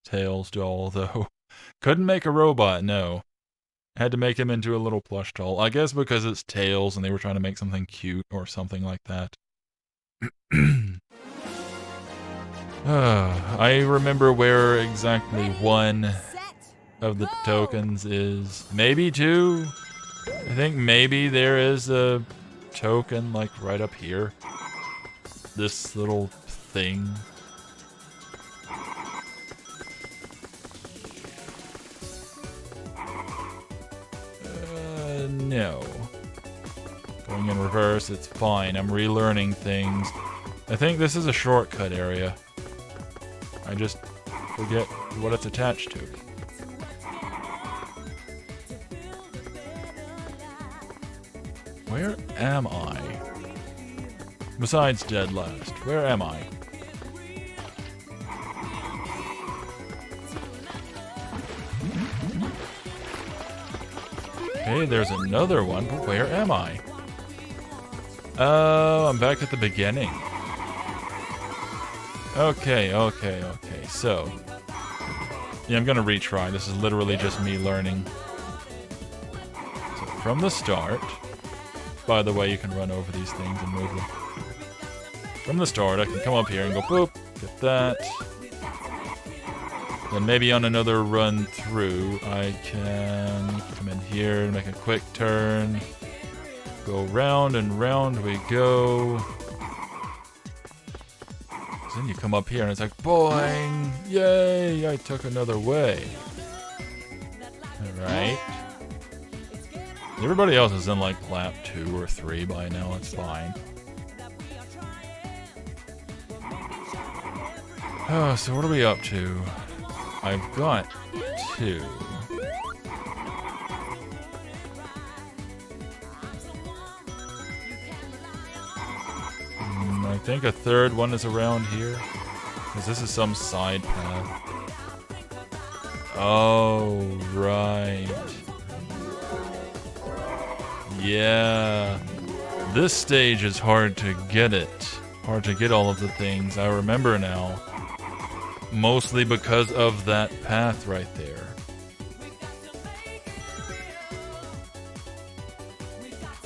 [SPEAKER 1] Tails doll, though. Couldn't make a robot, no. Had to make him into a little plush doll. I guess because it's Tails and they were trying to make something cute or something like that. I remember where exactly one of the tokens is. Maybe two? I think maybe there is a token like right up here. This little thing. No. Going in reverse, it's fine. I'm relearning things. I think this is a shortcut area. I just forget what it's attached to. Where am I? Besides dead last, where am I? Hey, there's another one, but where am I? Oh, I'm back at the beginning. Okay, so... yeah, I'm gonna retry. This is literally just me learning. So, from the start... by the way, you can run over these things and move them. From the start, I can come up here and go boop, get that. Then maybe on another run through, I can come in here and make a quick turn. Go round and round we go. So then you come up here and it's like, boing! Yay! I took another way. Alright. Everybody else is in like lap 2 or 3 by now, it's fine. Oh, so what are we up to? I've got 2. I think a third one is around here. Because this is some side path. Oh, right. Yeah. This stage is hard to get it. Hard to get all of the things. I remember now. Mostly because of that path right there.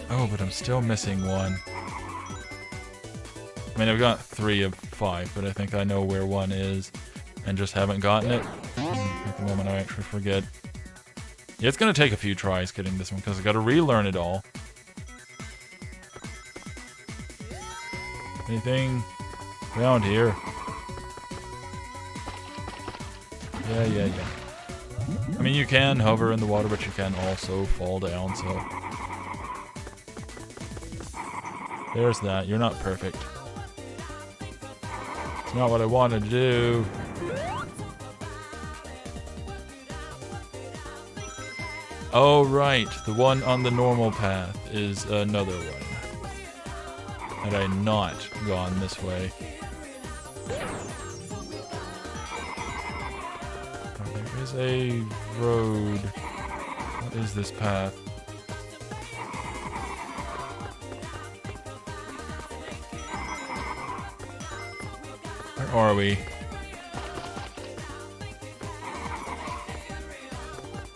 [SPEAKER 1] Oh, but I'm still missing one. I mean, I've got 3 of 5, but I think I know where one is. And just haven't gotten it. At the moment, I actually forget. Yeah, it's gonna take a few tries getting this one, because I gotta relearn it all. Anything around here? Yeah. I mean, you can hover in the water, but you can also fall down, so... there's that. You're not perfect. It's not what I wanted to do. Oh, right. The one on the normal path is another one. Had I not gone this way. There is a road. What is this path? are we?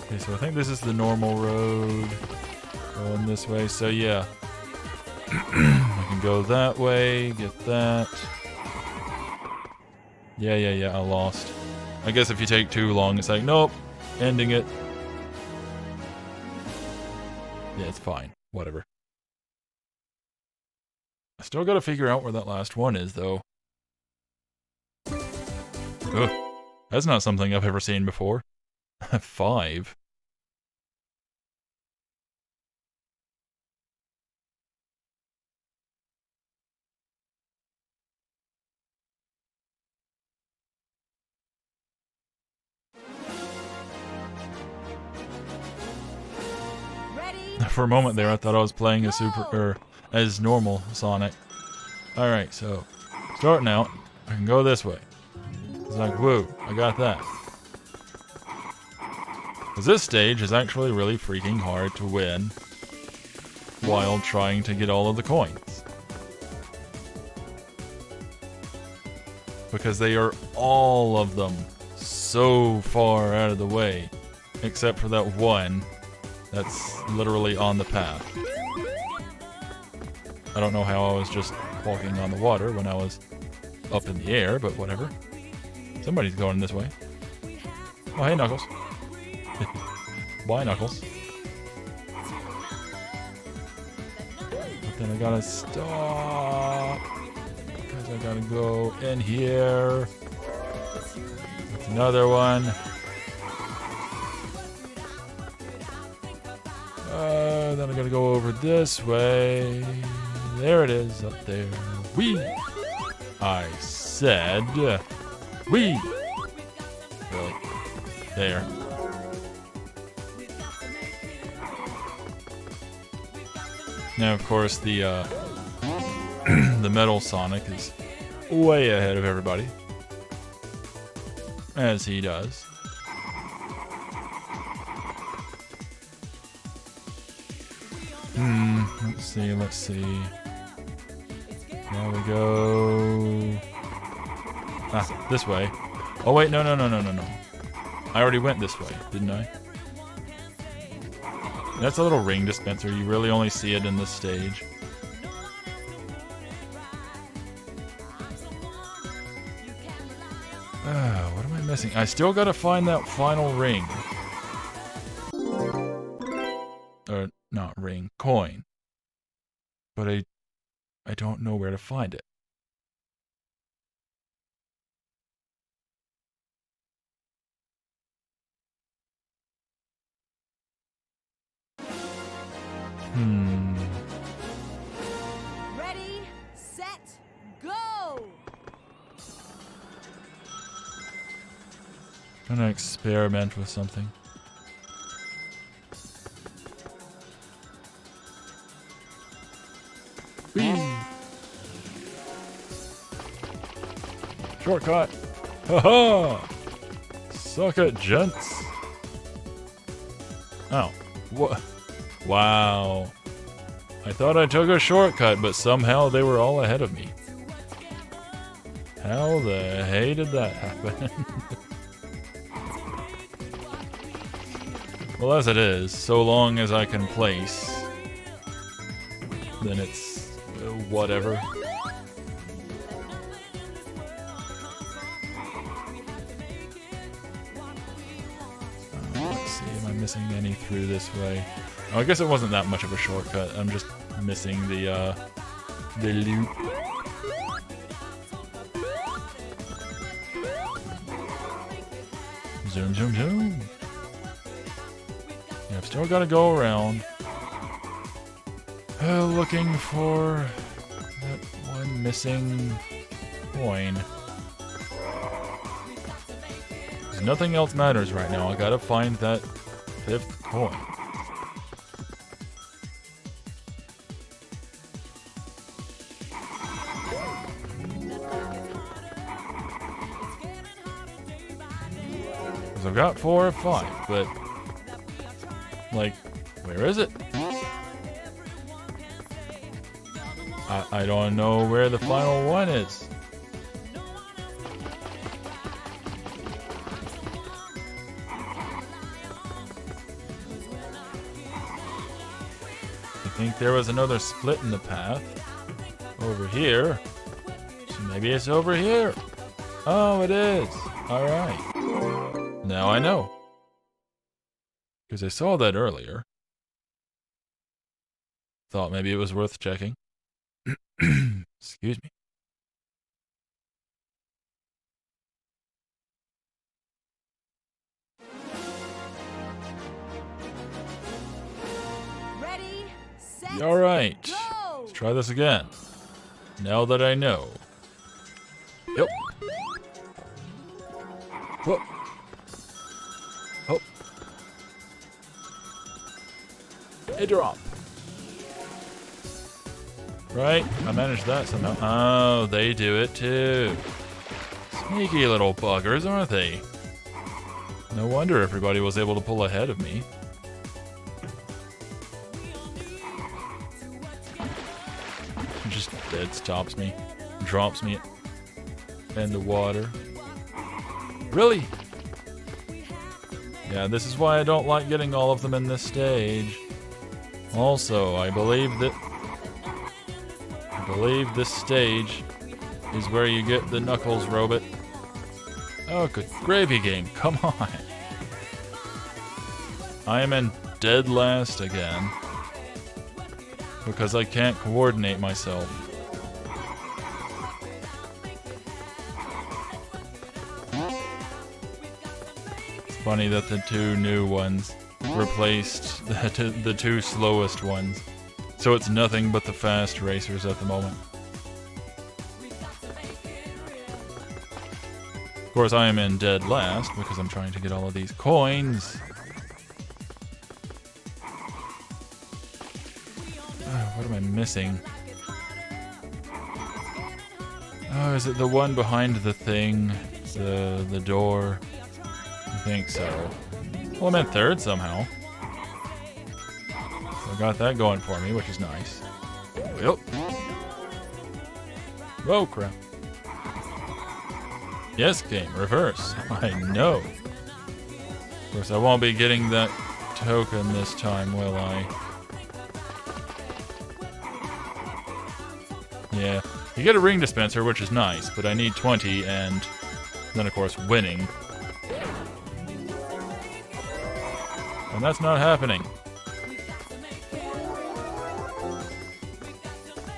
[SPEAKER 1] Okay, so I think this is the normal road. Going this way, so yeah. I can go that way, get that. Yeah, I lost. I guess if you take too long, it's like, nope, ending it. Yeah, it's fine. Whatever. I still gotta figure out where that last one is, though. Ugh. That's not something I've ever seen before. 5.
[SPEAKER 2] Ready?
[SPEAKER 1] For a moment there, I thought I was playing as normal Sonic. Alright, so, starting out, I can go this way. It's like, whoa, I got that. Because this stage is actually really freaking hard to win while trying to get all of the coins. Because they are all of them so far out of the way, except for that one that's literally on the path. I don't know how I was just walking on the water when I was up in the air, but whatever. Somebody's going this way. Oh, hey, Knuckles. Bye, Knuckles. But then I gotta stop. Because I gotta go in here. That's another one. Then I gotta go over this way. There it is, up there. Whee! I said, whee! Really? There. Now, of course, the the Metal Sonic is way ahead of everybody, as he does. Let's see. There we go. Ah, this way. Oh wait, no. I already went this way, didn't I? That's a little ring dispenser. You really only see it in this stage. What am I missing? I still gotta find that final ring. Or, not ring, coin. But I don't know where to find it.
[SPEAKER 2] Ready, set, go!
[SPEAKER 1] Gonna experiment with something. Whee! Shortcut! Haha! Suck it, gents! Oh. What? Wow. I thought I took a shortcut, but somehow they were all ahead of me. How the hey did that happen? Well, as it is, so long as I can place, then it's whatever. Let's see, am I missing any through this way? Oh, I guess it wasn't that much of a shortcut. I'm just missing the loop. Zoom, zoom, zoom. Yeah, I've still got to go around. Looking for that one missing coin. 'Cause nothing else matters right now. I gotta find that 5th coin. I've got 4 or 5, but like, where is it? I don't know where the final one is. think there was another split in the path. Over here. So maybe it's over here. Oh, it is. Alright. Now I know. Because I saw that earlier. Thought maybe it was worth checking. Excuse me.
[SPEAKER 2] Ready, set,
[SPEAKER 1] Alright.
[SPEAKER 2] go!
[SPEAKER 1] Let's try this again. Now that I know. Yep. Whoop. Hop. A drop. Right, I managed that somehow. Oh, they do it too. Sneaky little buggers, aren't they? No wonder everybody was able to pull ahead of me. Just dead stops me, drops me in the water. Really? Yeah, this is why I don't like getting all of them in this stage. Also, I believe this stage is where you get the Knuckles robot. Oh, good gravy game, come on. I am in dead last again. Because I can't coordinate myself. It's funny that the two new ones replaced the two slowest ones. So it's nothing but the fast racers at the moment. Of course, I am in dead last because I'm trying to get all of these coins. What am I missing? Oh, is it the one behind the thing? The door? I think so. Well, I'm in third somehow. So I got that going for me, which is nice. Yep. Whoa, crap. Yes, game, reverse. I know. Of course, I won't be getting that token this time, will I? Yeah, you get a ring dispenser, which is nice, but I need 20, and then, of course, winning. And that's not happening.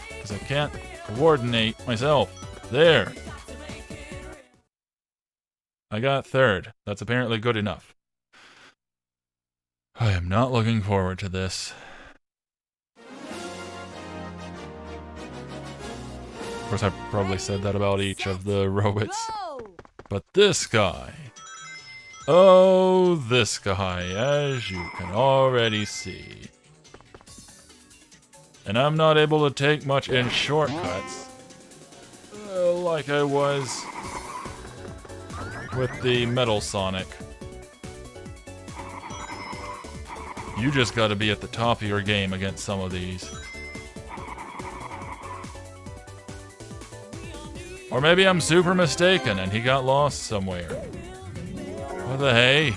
[SPEAKER 1] Because I can't coordinate myself. There. I got third. That's apparently good enough. I am not looking forward to this. Of course, I probably said that about each of the robots. But this guy. Oh, this guy, as you can already see. And I'm not able to take much in shortcuts. Like I was with the Metal Sonic. You just gotta be at the top of your game against some of these. Or maybe I'm super mistaken and he got lost somewhere. What the hey?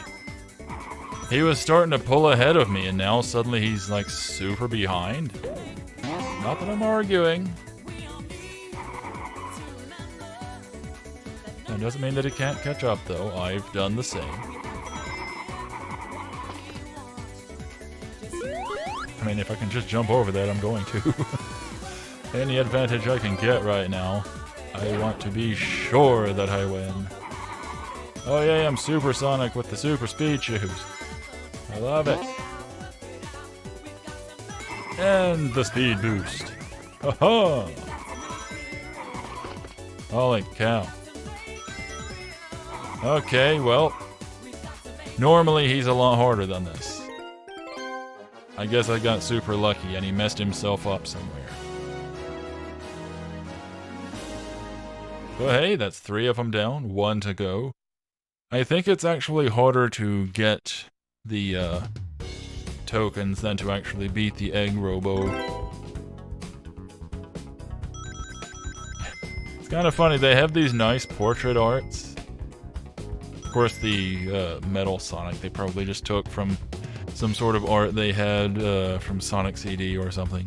[SPEAKER 1] He was starting to pull ahead of me and now suddenly he's like super behind. Not that I'm arguing. That doesn't mean that he can't catch up though. I've done the same. I mean, if I can just jump over that, I'm going to. Any advantage I can get right now. I want to be sure that I win. Oh yeah, I'm supersonic with the super speed shoes. I love it. And the speed boost. Haha! Holy cow. Okay, well. Normally he's a lot harder than this. I guess I got super lucky and he messed himself up somewhere. But hey, that's 3 of them down, 1 to go. I think it's actually harder to get the tokens than to actually beat the Egg Robo. It's kind of funny, they have these nice portrait arts. Of course, the Metal Sonic they probably just took from some sort of art they had from Sonic CD or something.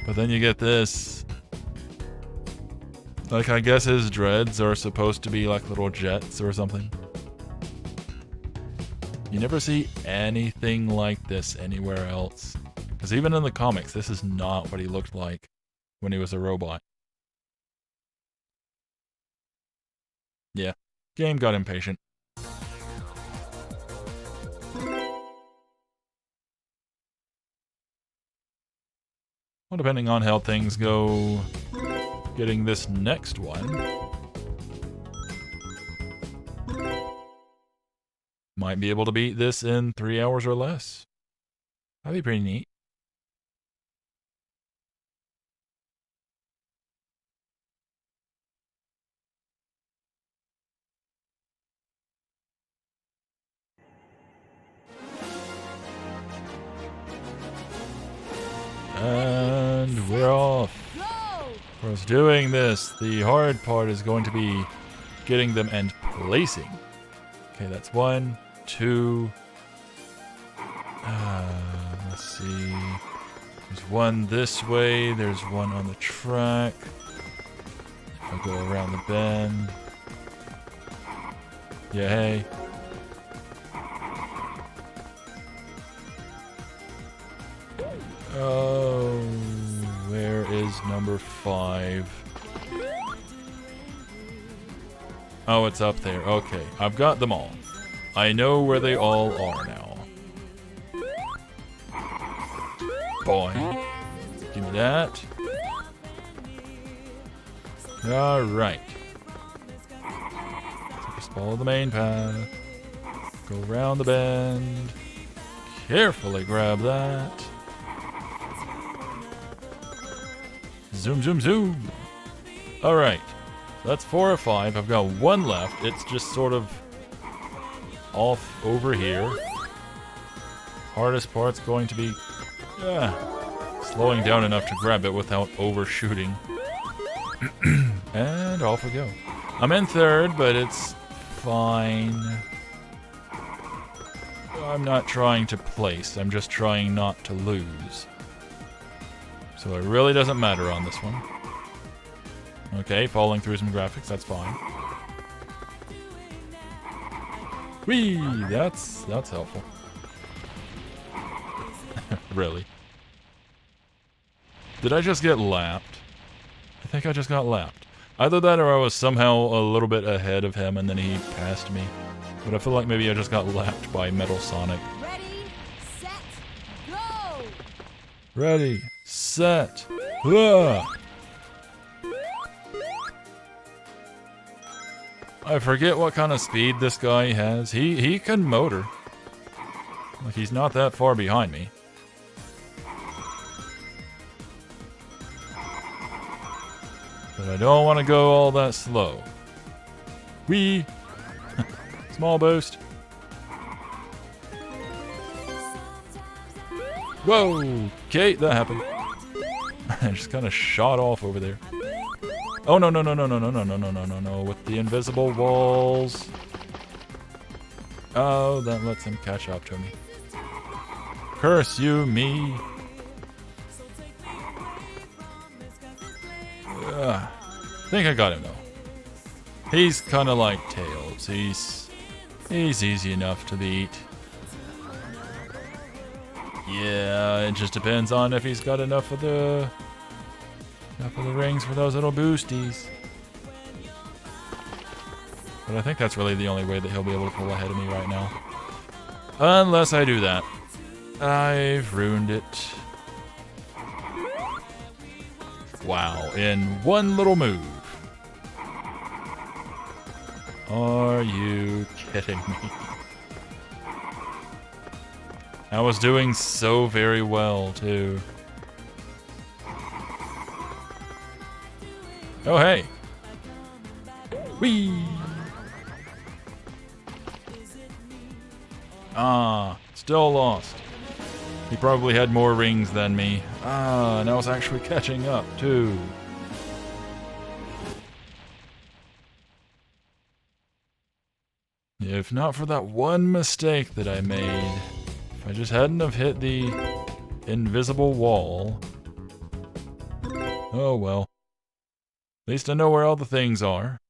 [SPEAKER 1] But then you get this. Like, I guess his dreads are supposed to be like little jets or something. You never see anything like this anywhere else. Because even in the comics, this is not what he looked like when he was a robot. Yeah, game got impatient. Well, depending on how things go, getting this next one might be able to beat this in 3 hours or less. That'd be pretty neat. And we're off. For us doing this, the hard part is going to be getting them and placing. Okay, that's 1, 2. Let's see. There's one this way. There's one on the track. I'll go around the bend. Yeah, hey. Oh, where is number 5? Oh, it's up there. Okay, I've got them all. I know where they all are now. Boy. Give me that. Alright. So just follow the main path. Go around the bend. Carefully grab that. Zoom, zoom, zoom. Alright. So that's 4 or 5. I've got 1 left. It's just sort of off over here. Hardest part's going to be slowing down enough to grab it without overshooting. And off we go. I'm in 3rd, but it's fine. I'm not trying to place. I'm just trying not to lose. So it really doesn't matter on this one. Okay, falling through some graphics, that's fine. Whee! That's helpful. Really. Did I just get lapped? I think I just got lapped. Either that or I was somehow a little bit ahead of him and then he passed me. But I feel like maybe I just got lapped by Metal Sonic.
[SPEAKER 2] Ready, set, go!
[SPEAKER 1] Ready, set, ah! I forget what kind of speed this guy has. He can motor. Like, he's not that far behind me. But I don't want to go all that slow. Whee! Small boost. Whoa! Okay, that happened. I just kind of shot off over there. Oh, no, no, no, no, no, no, no, no, no, no, no, no, with the invisible walls. Oh, that lets him catch up to me. Curse you, me. I think I got him, though. He's kind of like Tails. He's easy enough to beat. Yeah, it just depends on if he's got enough of the rings for those little boosties. But I think that's really the only way that he'll be able to pull ahead of me right now. Unless I do that. I've ruined it. Wow, in one little move. Are you kidding me? I was doing so very well, too. Oh, hey. Whee! Ah, still lost. He probably had more rings than me. Ah, and I was actually catching up, too. If not for that one mistake that I made, if I just hadn't have hit the invisible wall. Oh well. At least I know where all the things are.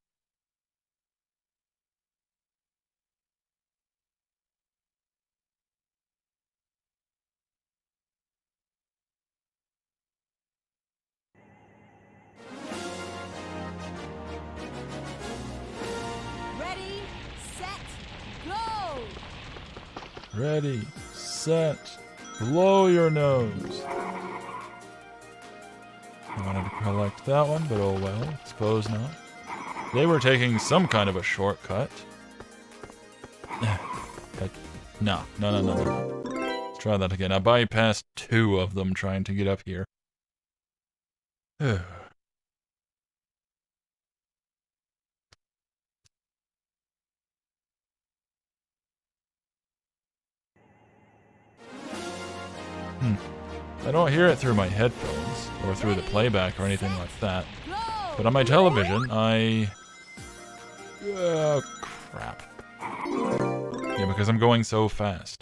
[SPEAKER 2] Ready, set, go!
[SPEAKER 1] Ready, set, blow your nose. I wanted to collect that one, but oh well, suppose not. They were taking some kind of a shortcut. No. Let's try that again. I bypassed 2 of them trying to get up here. I don't hear it through my headphones, or through the playback or anything like that. But on my television, oh, crap. Yeah, because I'm going so fast.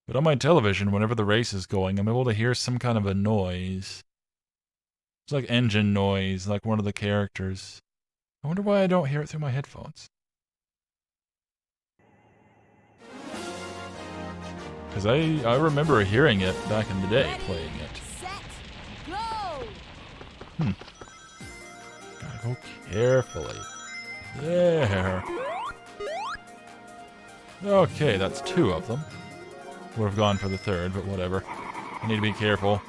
[SPEAKER 1] But on my television, whenever the race is going, I'm able to hear some kind of a noise. It's like engine noise, like one of the characters. I wonder why I don't hear it through my headphones. Because I remember hearing it back in the day, playing it. Gotta go carefully. There. Okay, that's 2 of them. Would have gone for the 3rd, but whatever. I need to be careful.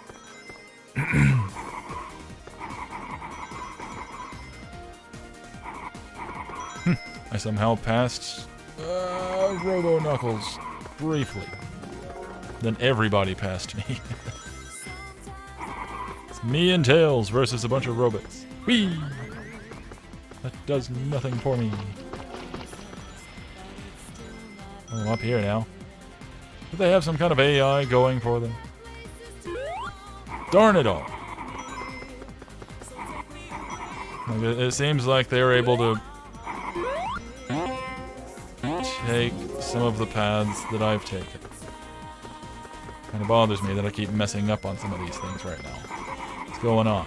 [SPEAKER 1] I somehow passed Robo Knuckles briefly. Then everybody passed me. It's me and Tails versus a bunch of robots. Whee! That does nothing for me. Oh, I'm up here now. Do they have some kind of AI going for them? Darn it all. Like, it seems like they were able to take some of the paths that I've taken. Kind of bothers me that I keep messing up on some of these things right now. What's going on?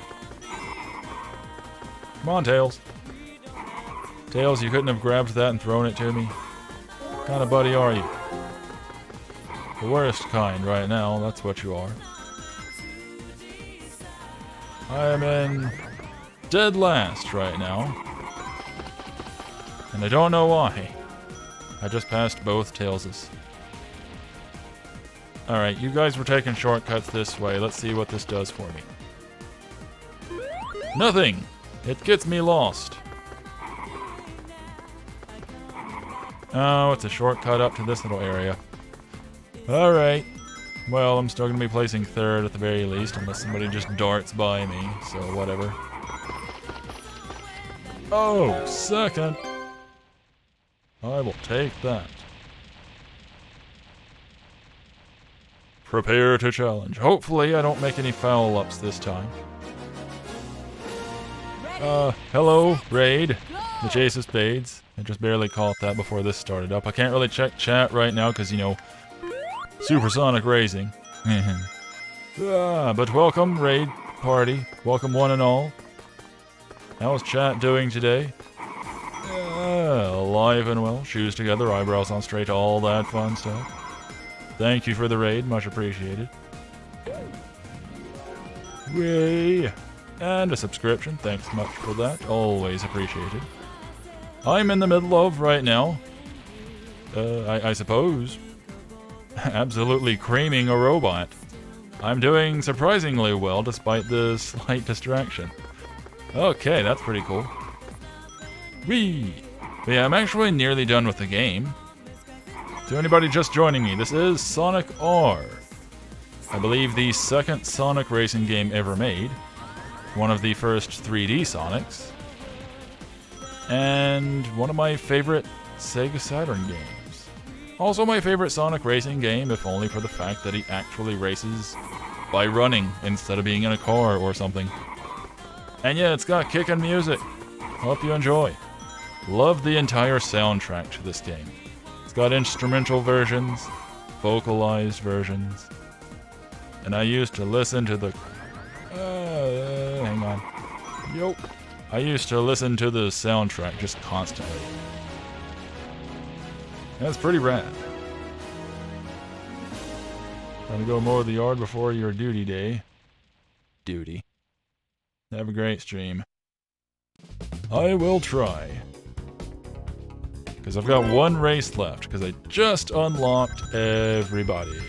[SPEAKER 1] Come on, Tails. Tails, you couldn't have grabbed that and thrown it to me? What kind of buddy are you? The worst kind right now, that's what you are. I am in dead last right now. And I don't know why. I just passed both Tailses. Alright, you guys were taking shortcuts this way. Let's see what this does for me. Nothing! It gets me lost. Oh, it's a shortcut up to this little area. Alright. Well, I'm still going to be placing 3rd at the very least, unless somebody just darts by me, so whatever. Oh, 2nd! I will take that. Prepare to challenge. Hopefully I don't make any foul-ups this time. Hello, Raid. The Chase of Spades. I just barely caught that before this started up. I can't really check chat right now because, you know, Supersonic Racing. But welcome, Raid Party. Welcome one and all. How's chat doing today? Alive and well. Shoes together, eyebrows on straight, all that fun stuff. Thank you for the raid, much appreciated. Yay! And a subscription, thanks much for that, always appreciated. I'm in the middle of, right now, I suppose, absolutely creaming a robot. I'm doing surprisingly well despite the slight distraction. Okay, that's pretty cool. Whee! But yeah, I'm actually nearly done with the game. To anybody just joining me, this is Sonic R. I believe the 2nd Sonic racing game ever made. One of the first 3D Sonics. And one of my favorite Sega Saturn games. Also my favorite Sonic racing game, if only for the fact that he actually races by running instead of being in a car or something. And yeah, it's got kickin' music. Hope you enjoy. Love the entire soundtrack to this game. It's got instrumental versions, vocalized versions. And I used to listen to the... hang on. Yo. I used to listen to the soundtrack just constantly. That's pretty rad. Gonna go mow the yard before your duty day. Duty. Have a great stream. I will try. Because I've got one race left, because I just unlocked everybody.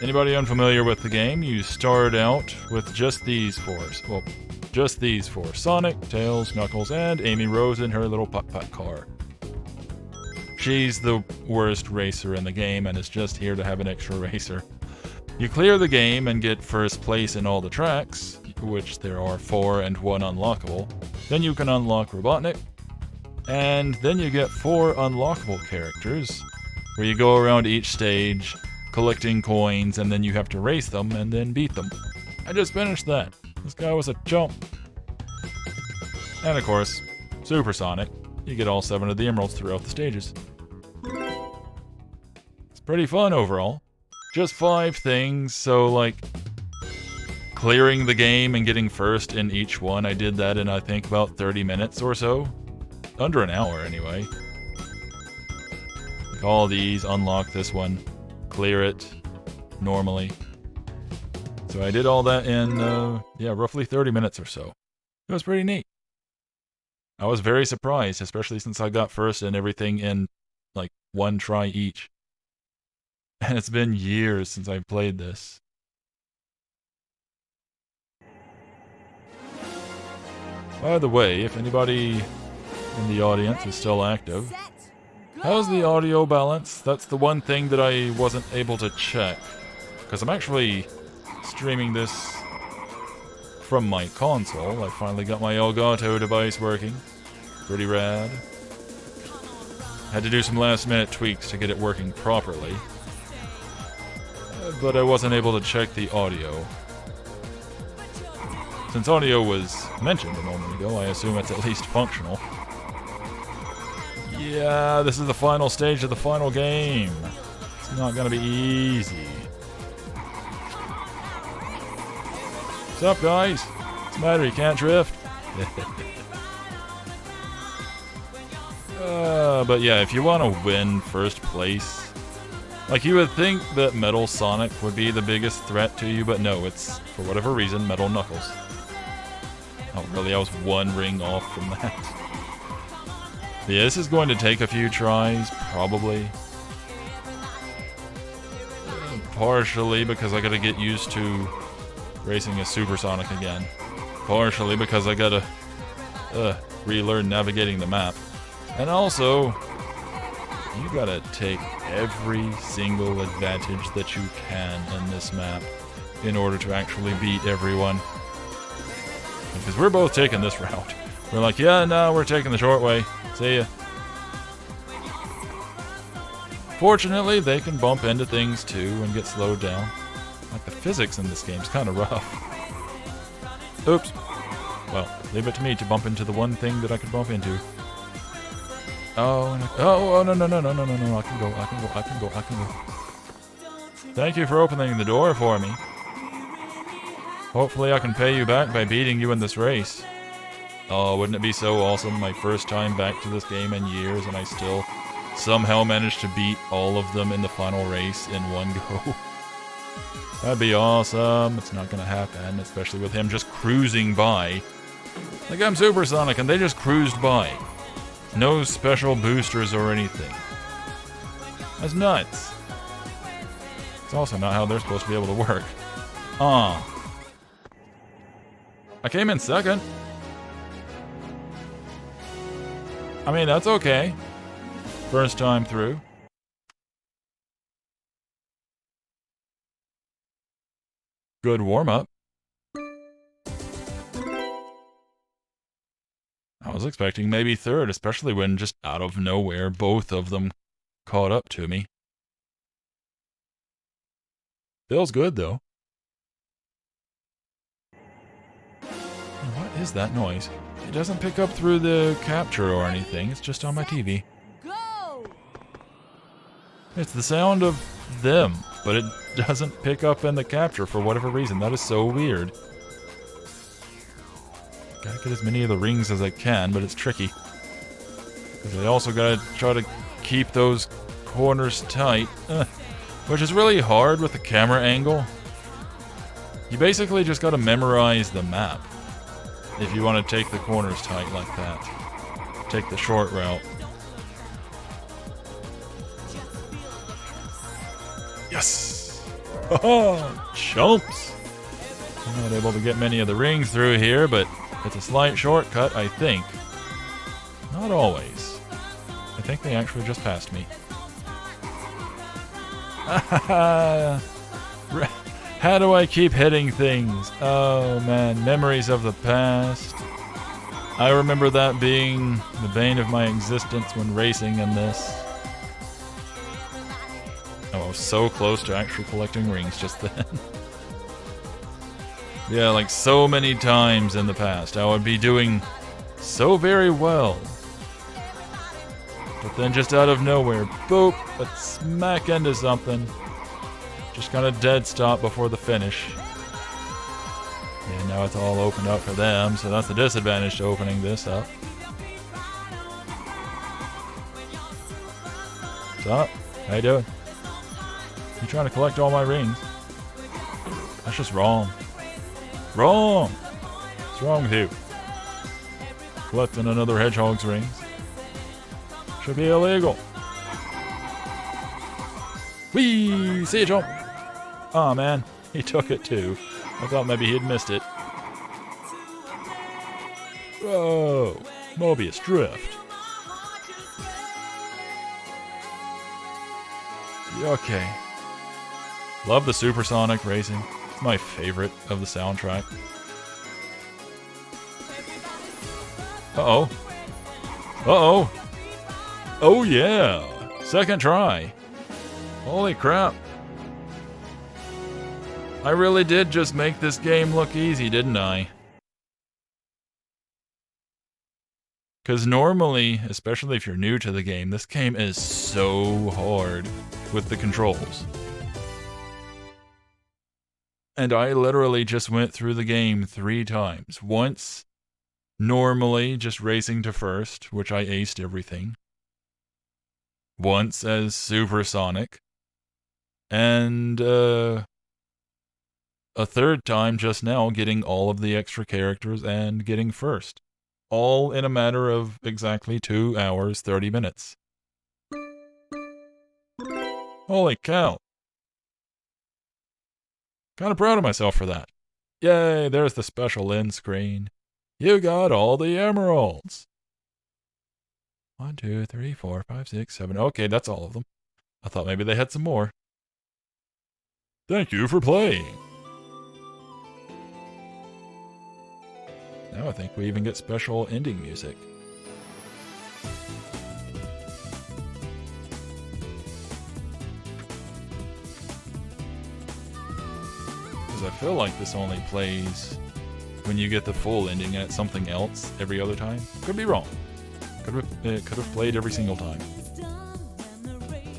[SPEAKER 1] Anybody unfamiliar with the game, you start out with just these four. Well, just these four. Sonic, Tails, Knuckles, and Amy Rose in her little putt-putt car. She's the worst racer in the game and is just here to have an extra racer. You clear the game and get first place in all the tracks, which there are 4 and 1 unlockable. Then you can unlock Robotnik, and then you get 4 unlockable characters, where you go around each stage collecting coins, and then you have to race them and then beat them. I just finished that. This guy was a chump. And of course, Super Sonic. You get all 7 of the emeralds throughout the stages. It's pretty fun overall. Just 5 things, so like clearing the game and getting first in each one, I did that in I think about 30 minutes or so. Under an hour anyway. Like all these, unlock this one, clear it normally. So I did all that in, roughly 30 minutes or so. It was pretty neat. I was very surprised, especially since I got first in everything in, like, 1 try each. And it's been years since I've played this. By the way, if anybody in the audience is still active, how's the audio balance? That's the one thing that I wasn't able to check. Because I'm actually streaming this from my console. I finally got my Elgato device working. Pretty rad. Had to do some last minute tweaks to get it working properly. But I wasn't able to check the audio. Since audio was mentioned a moment ago, I assume it's at least functional. Yeah, this is the final stage of the final game. It's not gonna be easy. What's up, guys? What's the matter? You can't drift? But yeah, if you want to win first place, like you would think that Metal Sonic would be the biggest threat to you, but no, it's, for whatever reason, Metal Knuckles. Oh, really? I was 1 ring off from that. Yeah, this is going to take a few tries, probably. Partially because I gotta get used to racing as Super Sonic again. Partially because I gotta relearn navigating the map. And also, you gotta take every single advantage that you can in this map in order to actually beat everyone. Because we're both taking this route. We're like, yeah, no, we're taking the short way. See ya. Fortunately, they can bump into things too and get slowed down. Like the physics in this game is kind of rough. Oops. Well, leave it to me to bump into the one thing that I could bump into. Oh, no, I can go. Thank you for opening the door for me. Hopefully I can pay you back by beating you in this race. Oh, wouldn't it be so awesome? My first time back to this game in years, and I still somehow managed to beat all of them in the final race in one go. That'd be awesome. It's not gonna happen, especially with him just cruising by. Like, I'm Super Sonic, and they just cruised by. No special boosters or anything. That's nuts. It's also not how they're supposed to be able to work. I came in second. I mean, that's okay. First time through. Good warm-up. I was expecting maybe third, especially when just out of nowhere both of them caught up to me. Feels good, though. What is that noise? It doesn't pick up through the capture or anything. It's just on my TV.
[SPEAKER 2] Go!
[SPEAKER 1] It's the sound of them, but it doesn't pick up in the capture for whatever reason. That is so weird. Gotta get as many of the rings as I can, but it's tricky. Because I also gotta try to keep those corners tight, which is really hard with the camera angle. You basically just gotta memorize the map if you want to take the corners tight like that. Take the short route. Yes! Haha! Chumps! I'm not able to get many of the rings through here, but it's a slight shortcut, I think. Not always. I think they actually just passed me. How do I keep hitting things? Oh man, memories of the past. I remember that being the bane of my existence when racing in this. Oh, I was so close to actually collecting rings just then. Yeah, like so many times in the past, I would be doing so very well. But then just out of nowhere, boop, I'd smack into something. Just kind of dead stop before the finish. And now it's all opened up for them, so that's the disadvantage to opening this up. What's up? How you doing? You trying to collect all my rings? That's just wrong. Wrong! What's wrong with you? Collecting another hedgehog's rings. Should be illegal. Whee! See you, jump! Aw, man. He took it too. I thought maybe he'd missed it. Whoa! Mobius drift. Okay. Love the supersonic racing. It's my favorite of the soundtrack. Uh-oh. Uh-oh. Oh yeah! Second try. Holy crap. I really did just make this game look easy, didn't I? Because normally, especially if you're new to the game, this game is so hard with the controls. And I literally just went through the game 3 times. Once, normally, just racing to first, which I aced everything. Once as Supersonic. And, a third time just now getting all of the extra characters and getting first. All in a matter of exactly 2 hours, 30 minutes. Holy cow. Kind of proud of myself for that. Yay, there's the special end screen. You got all the emeralds. 1, 2, 3, 4, 5, 6, 7. Okay, that's all of them. I thought maybe they had some more. Thank you for playing. Now I think we even get special ending music. Because I feel like this only plays when you get the full ending and it's something else every other time. Could be wrong. It could have played every single time.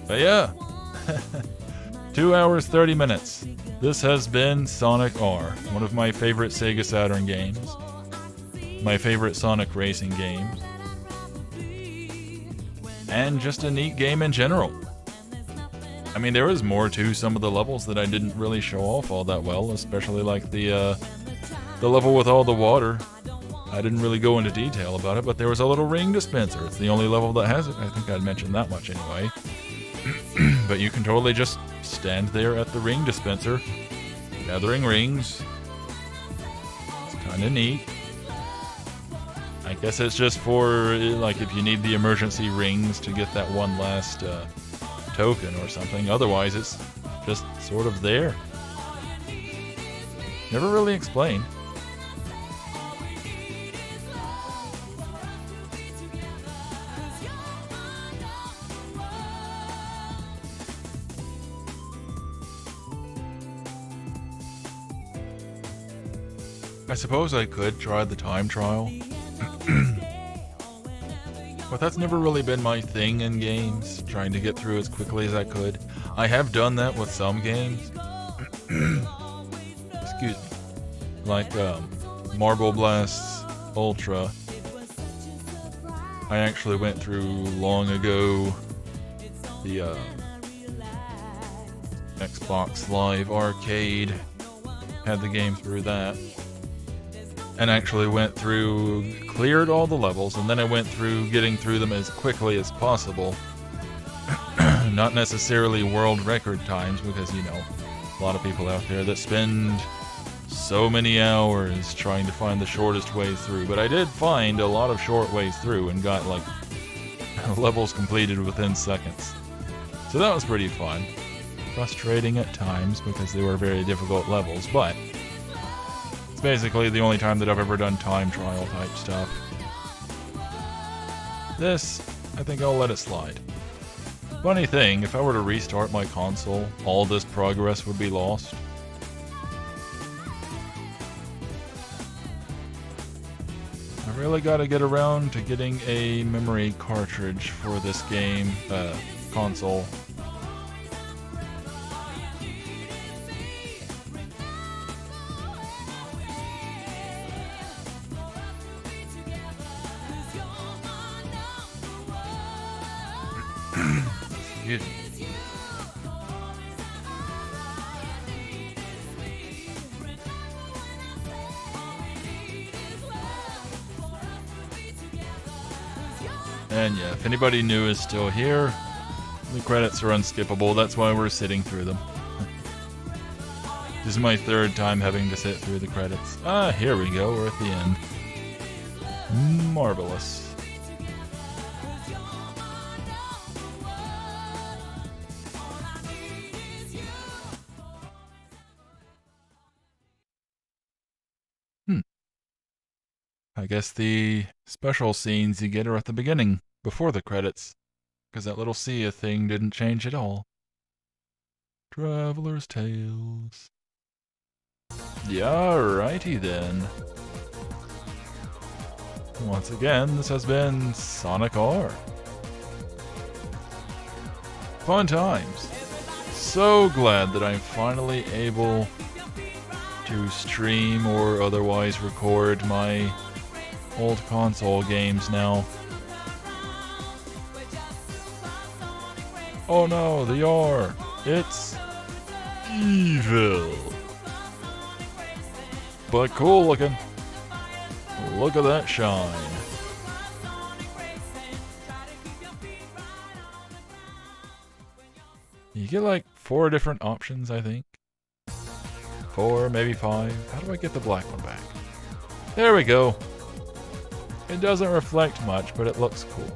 [SPEAKER 1] But yeah. 2 hours, 30 minutes. This has been Sonic R, one of my favorite Sega Saturn games. My favorite Sonic racing games. And just a neat game in general. I mean, there is more to some of the levels that I didn't really show off all that well, especially like the level with all the water. I didn't really go into detail about it, but there was a little ring dispenser. It's the only level that has it. I think I'd mentioned that much anyway. But you can totally just stand there at the ring dispenser, gathering rings. It's kind of neat. I guess it's just for, like, if you need the emergency rings to get that one last token or something. Otherwise, it's just sort of there. Never really explained. I suppose I could try the time trial. But but that's never really been my thing in games, trying to get through as quickly as I could. I have done that with some games. Excuse me. Like Marble Blasts Ultra. I actually went through long ago the Xbox Live Arcade. Had the game through that. And actually went through, cleared all the levels, and then I went through getting through them as quickly as possible. Not necessarily world record times, because, you know, a lot of people out there that spend so many hours trying to find the shortest way through. But I did find a lot of short ways through and got, like, levels completed within seconds. So that was pretty fun. Frustrating at times, because they were very difficult levels, but it's basically the only time that I've ever done time trial type stuff. This, I think I'll let it slide. Funny thing, if I were to restart my console, all this progress would be lost. I really gotta get around to getting a memory cartridge for this game, console. Excuse me. And yeah, if anybody new is still here, the credits are unskippable. That's why we're sitting through them. This is my third time having to sit through the credits. Ah, here we go. We're at the end. Marvelous. I guess the special scenes you get are at the beginning, before the credits, because that little Sia thing didn't change at all. Traveler's Tales. Yeah, righty then. Once again, this has been Sonic R. Fun times. So glad that I'm finally able to stream or otherwise record my old console games now. Oh no, the R! It's evil! But cool looking. Look at that shine. You get like 4 different options, I think. 4, maybe 5. How do I get the black one back? There we go. It doesn't reflect much, but it looks cool.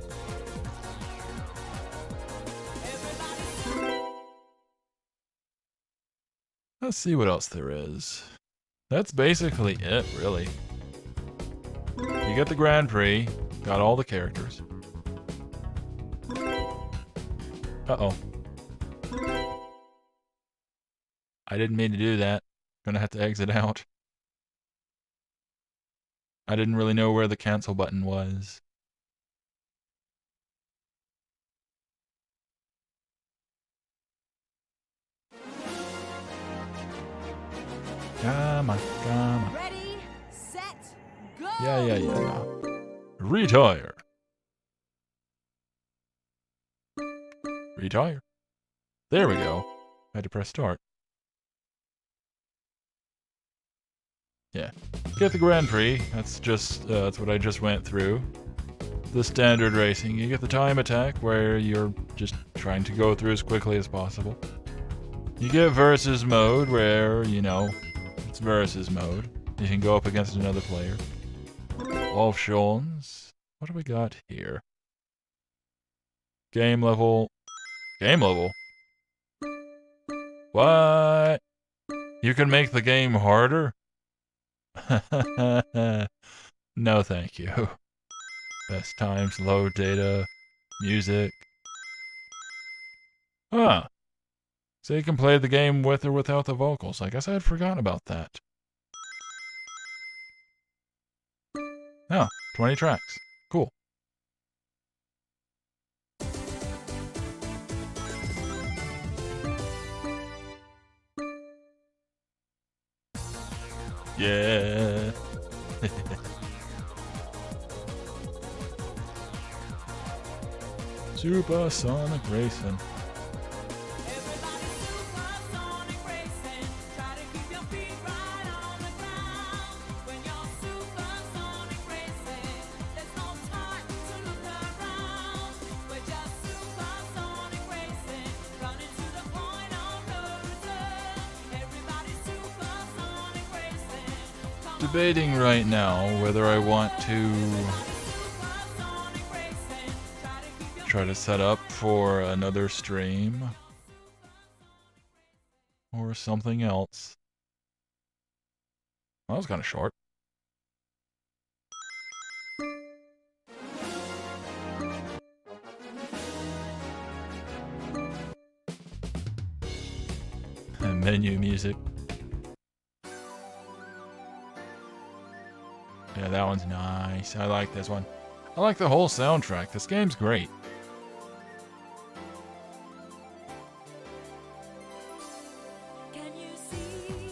[SPEAKER 1] Let's see what else there is. That's basically it, really. You get the Grand Prix, got all the characters. Uh-oh. I didn't mean to do that. Gonna have to exit out. I didn't really know where the cancel button was. Come on, come on.
[SPEAKER 2] Ready, set, go.
[SPEAKER 1] Yeah. Retire. Retire. There we go. I had to press start. Yeah. Get the Grand Prix. That's just, that's what I just went through. The standard racing. You get the time attack, where you're just trying to go through as quickly as possible. You get versus mode, where, you know, it's versus mode. You can go up against another player. Options. What do we got here? Game level. Game level? What? You can make the game harder? No, thank you. Best times, load data, music. Huh. So you can play the game with or without the vocals. I guess I had forgotten about that. Oh, 20 tracks. Cool. Yeah. Supersonic Racing.
[SPEAKER 2] Everybody supersonic racing. Try to keep your feet right on the ground. When you're supersonic racing, there's no time to look around. We're just supersonic racing, running to the point of no return. Everybody supersonic racing. Come on,
[SPEAKER 1] Debating right now whether I want to
[SPEAKER 2] supersonic racing. Try to keep your
[SPEAKER 1] try to set up for another stream or something else. That was kind of short. And menu music. Yeah, that one's nice. I like this one. I like the whole soundtrack. This game's great.
[SPEAKER 2] Can you see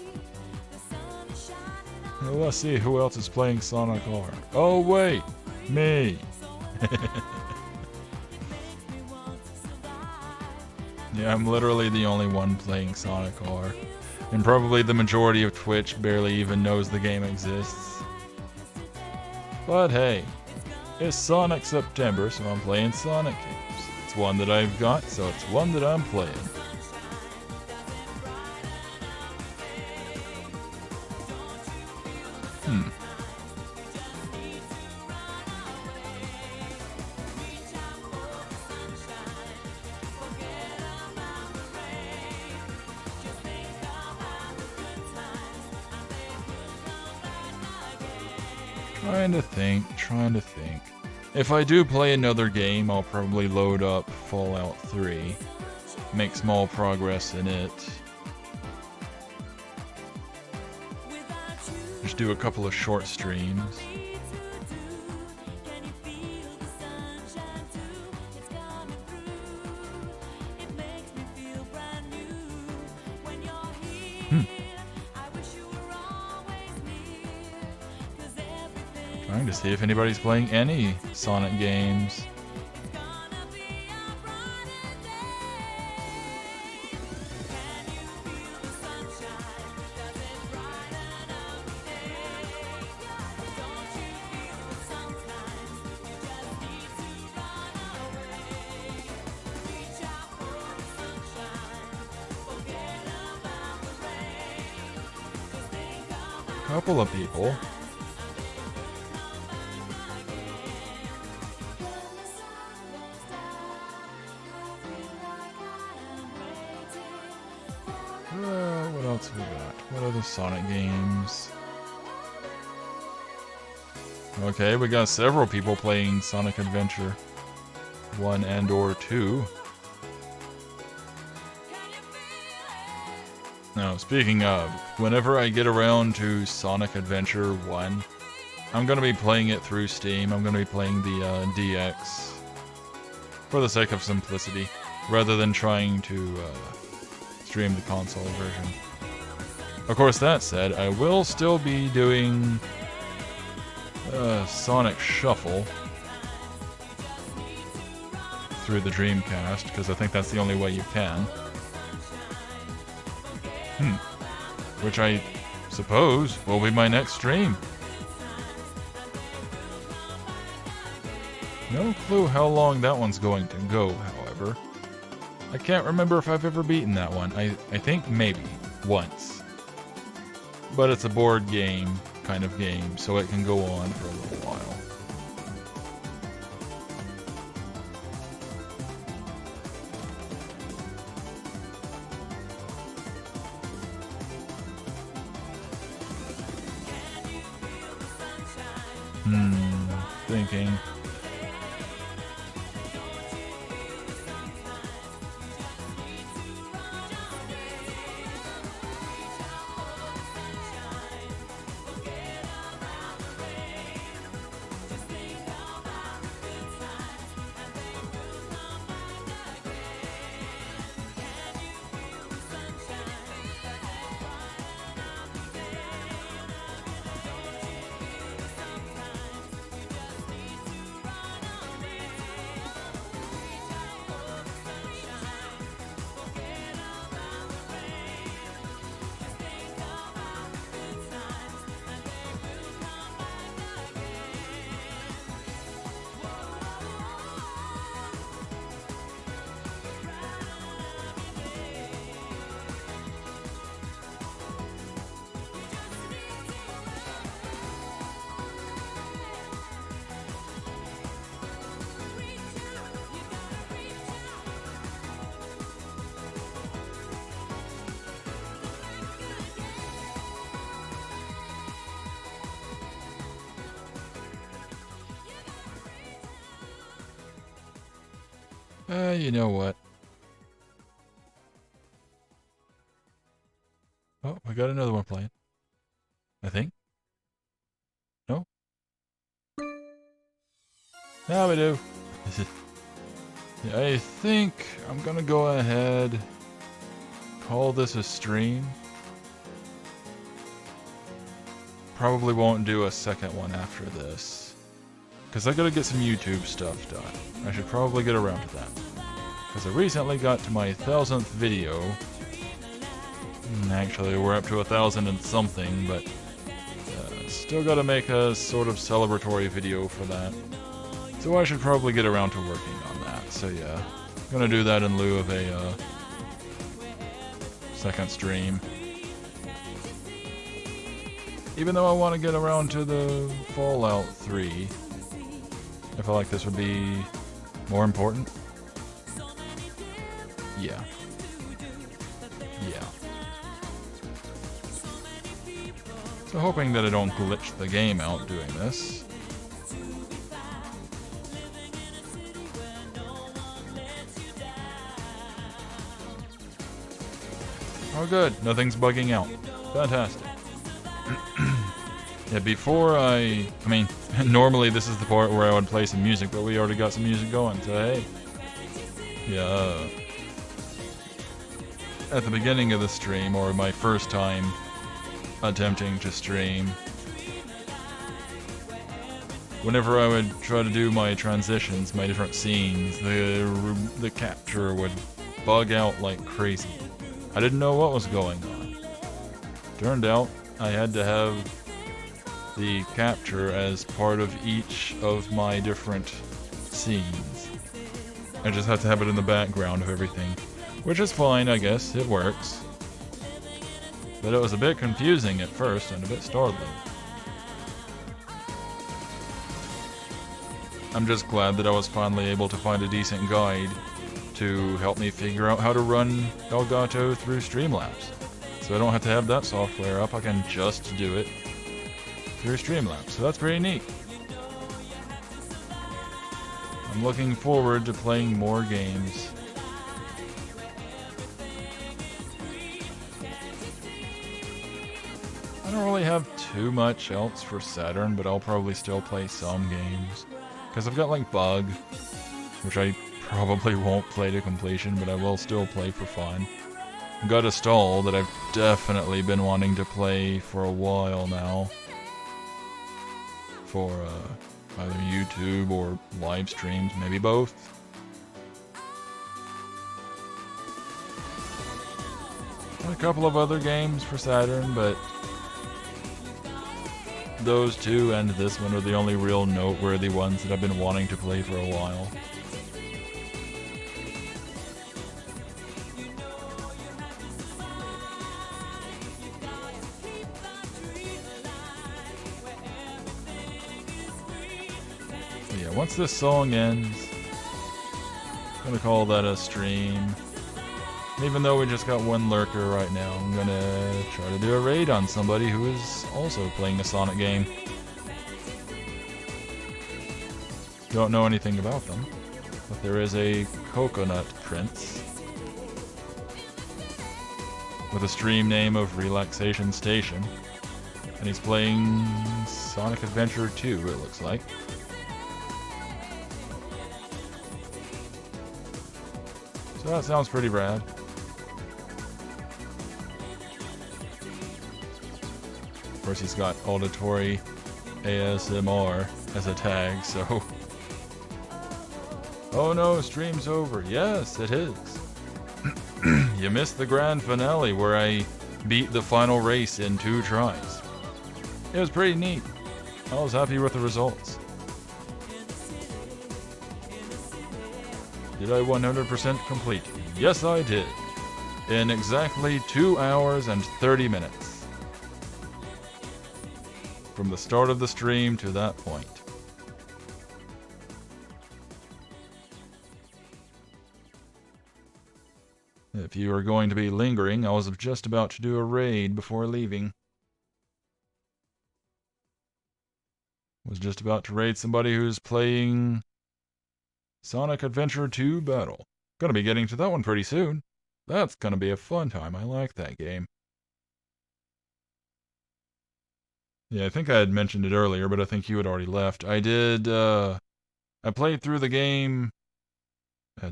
[SPEAKER 2] the sun is shining on
[SPEAKER 1] Well, let's see who else is playing Sonic R. Oh, wait. Me. Yeah, I'm literally the only one playing Sonic R. And probably the majority of Twitch barely even knows the game exists. But hey, it's Sonic September, so I'm playing Sonic games. It's one that I've got, so it's one that I'm playing. Trying to think. If I do play another game, I'll probably load up Fallout 3. Make small progress in it. Just do a couple of short streams. Trying to see if anybody's playing any Sonic games. Couple of people. What else we got? What other Sonic games? Okay, we got several people playing Sonic Adventure 1 and or 2. Now, speaking of, whenever I get around to Sonic Adventure 1, I'm going to be playing it through Steam. I'm going to be playing the DX for the sake of simplicity, rather than trying to stream the console version. Of course, that said, I will still be doing Sonic Shuffle through the Dreamcast, because I think that's the only way you can. Which I suppose will be my next stream. No clue how long that one's going to go, however. I can't remember if I've ever beaten that one. I think maybe once. But it's a board game kind of game, so it can go on for a little while. Thinking. You know what? Oh, I got another one playing. I think. No? Now we do. Yeah, I think I'm gonna go ahead, call this a stream. Probably won't do a second one after this, because I gotta get some YouTube stuff done. I should probably get around to that, because I recently got to my 1000th video. Actually, we're up to 1,000 and something, but still gotta make a sort of celebratory video for that. So I should probably get around to working on that. So yeah, I'm gonna do that in lieu of a second stream. Even though I want to get around to the Fallout 3, I feel like this would be more important. Yeah. Yeah. So hoping that I don't glitch the game out doing this. Oh good, nothing's bugging out. Fantastic. Yeah, before I mean, normally this is the part where I would play some music, but we already got some music going, so hey. Yeah. At the beginning of the stream, or my first time attempting to stream, whenever I would try to do my transitions, my different scenes, the capture would bug out like crazy. I didn't know what was going on. Turned out I had to have the capture as part of each of my different scenes. I just have to have it in the background of everything, which is fine, I guess. It works. But it was a bit confusing at first and a bit startling. I'm just glad that I was finally able to find a decent guide to help me figure out how to run Elgato through Streamlabs. So I don't have to have that software up, I can just do it through Streamlabs. So that's pretty neat. I'm looking forward to playing more games. I don't really have too much else for Saturn, but I'll probably still play some games. Because I've got like Bug, which I probably won't play to completion, but I will still play for fun. I've got a Stall that I've definitely been wanting to play for a while now. For either YouTube or live streams, maybe both. And a couple of other games for Saturn, but those two and this one are the only real noteworthy ones that I've been wanting to play for a while. Yeah, once this song ends, I'm gonna call that a stream. Even though we just got one lurker right now, I'm gonna try to do a raid on somebody who is also playing a Sonic game. Don't know anything about them, but there is a Coconut Prince with a stream name of Relaxation Station, and he's playing Sonic Adventure 2, it looks like. So that sounds pretty rad. Of course, he's got auditory ASMR as a tag, so... Oh no, stream's over. Yes, it is. You missed the grand finale where I beat the final race in 2 tries. It was pretty neat. I was happy with the results. Did I 100% complete? Yes, I did. In exactly 2 hours and 30 minutes. From the start of the stream to that point. If you are going to be lingering, I was just about to do a raid before leaving. Was just about to raid somebody who's playing Sonic Adventure 2 Battle. Gonna be getting to that one pretty soon. That's gonna be a fun time. I like that game. Yeah, I think I had mentioned it earlier, but I think you had already left. I played through the game.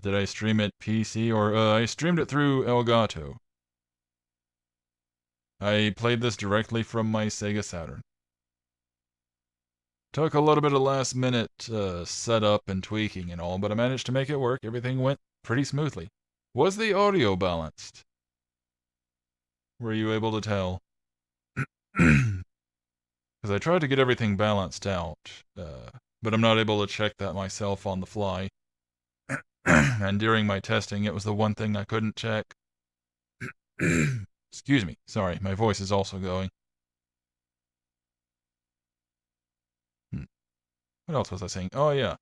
[SPEAKER 1] Did I stream it PC or I streamed it through Elgato. I played this directly from my Sega Saturn. Took a little bit of last minute setup and tweaking and all, but I managed to make it work. Everything went pretty smoothly. Was the audio balanced? Were you able to tell? Because I tried to get everything balanced out, but I'm not able to check that myself on the fly. And during my testing, it was the one thing I couldn't check. Excuse me. Sorry, my voice is also going. What else was I saying? Oh, yeah.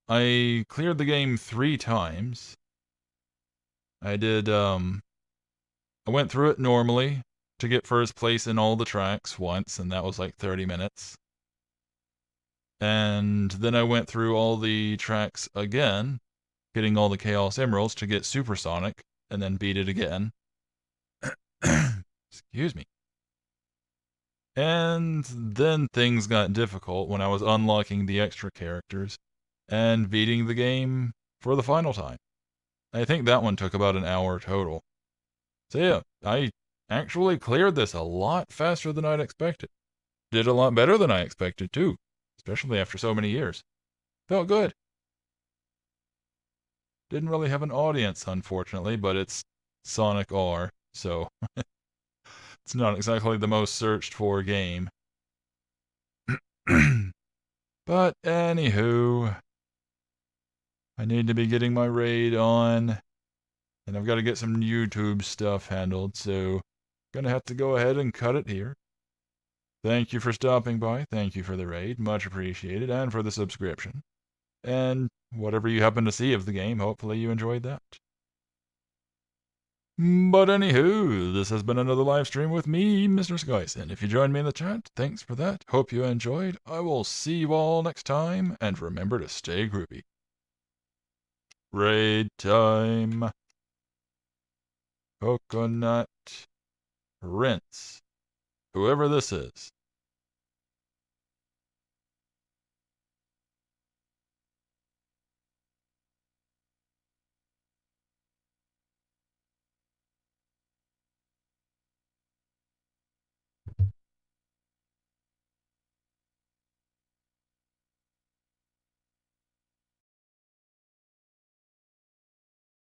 [SPEAKER 1] I cleared the game 3 times. I went through it normally to get first place in all the tracks once, and that was like 30 minutes. And then I went through all the tracks again, getting all the Chaos Emeralds to get Supersonic, and then beat it again. Excuse me. And then things got difficult when I was unlocking the extra characters and beating the game for the final time. I think that one took about an hour total. So yeah, I actually cleared this a lot faster than I'd expected. Did a lot better than I expected too, especially after so many years. Felt good. Didn't really have an audience, unfortunately, but it's Sonic R, so it's not exactly the most searched for game. But anywho, I need to be getting my raid on, and I've got to get some YouTube stuff handled, so gonna have to go ahead and cut it here. Thank you for stopping by, thank you for the raid, much appreciated, and for the subscription. And whatever you happen to see of the game, hopefully you enjoyed that. But anywho, this has been another live stream with me, Mr. Skyson. If you joined me in the chat, thanks for that. Hope you enjoyed. I will see you all next time, and remember to stay groovy. Raid time. Coconut. Rinse. Whoever this is.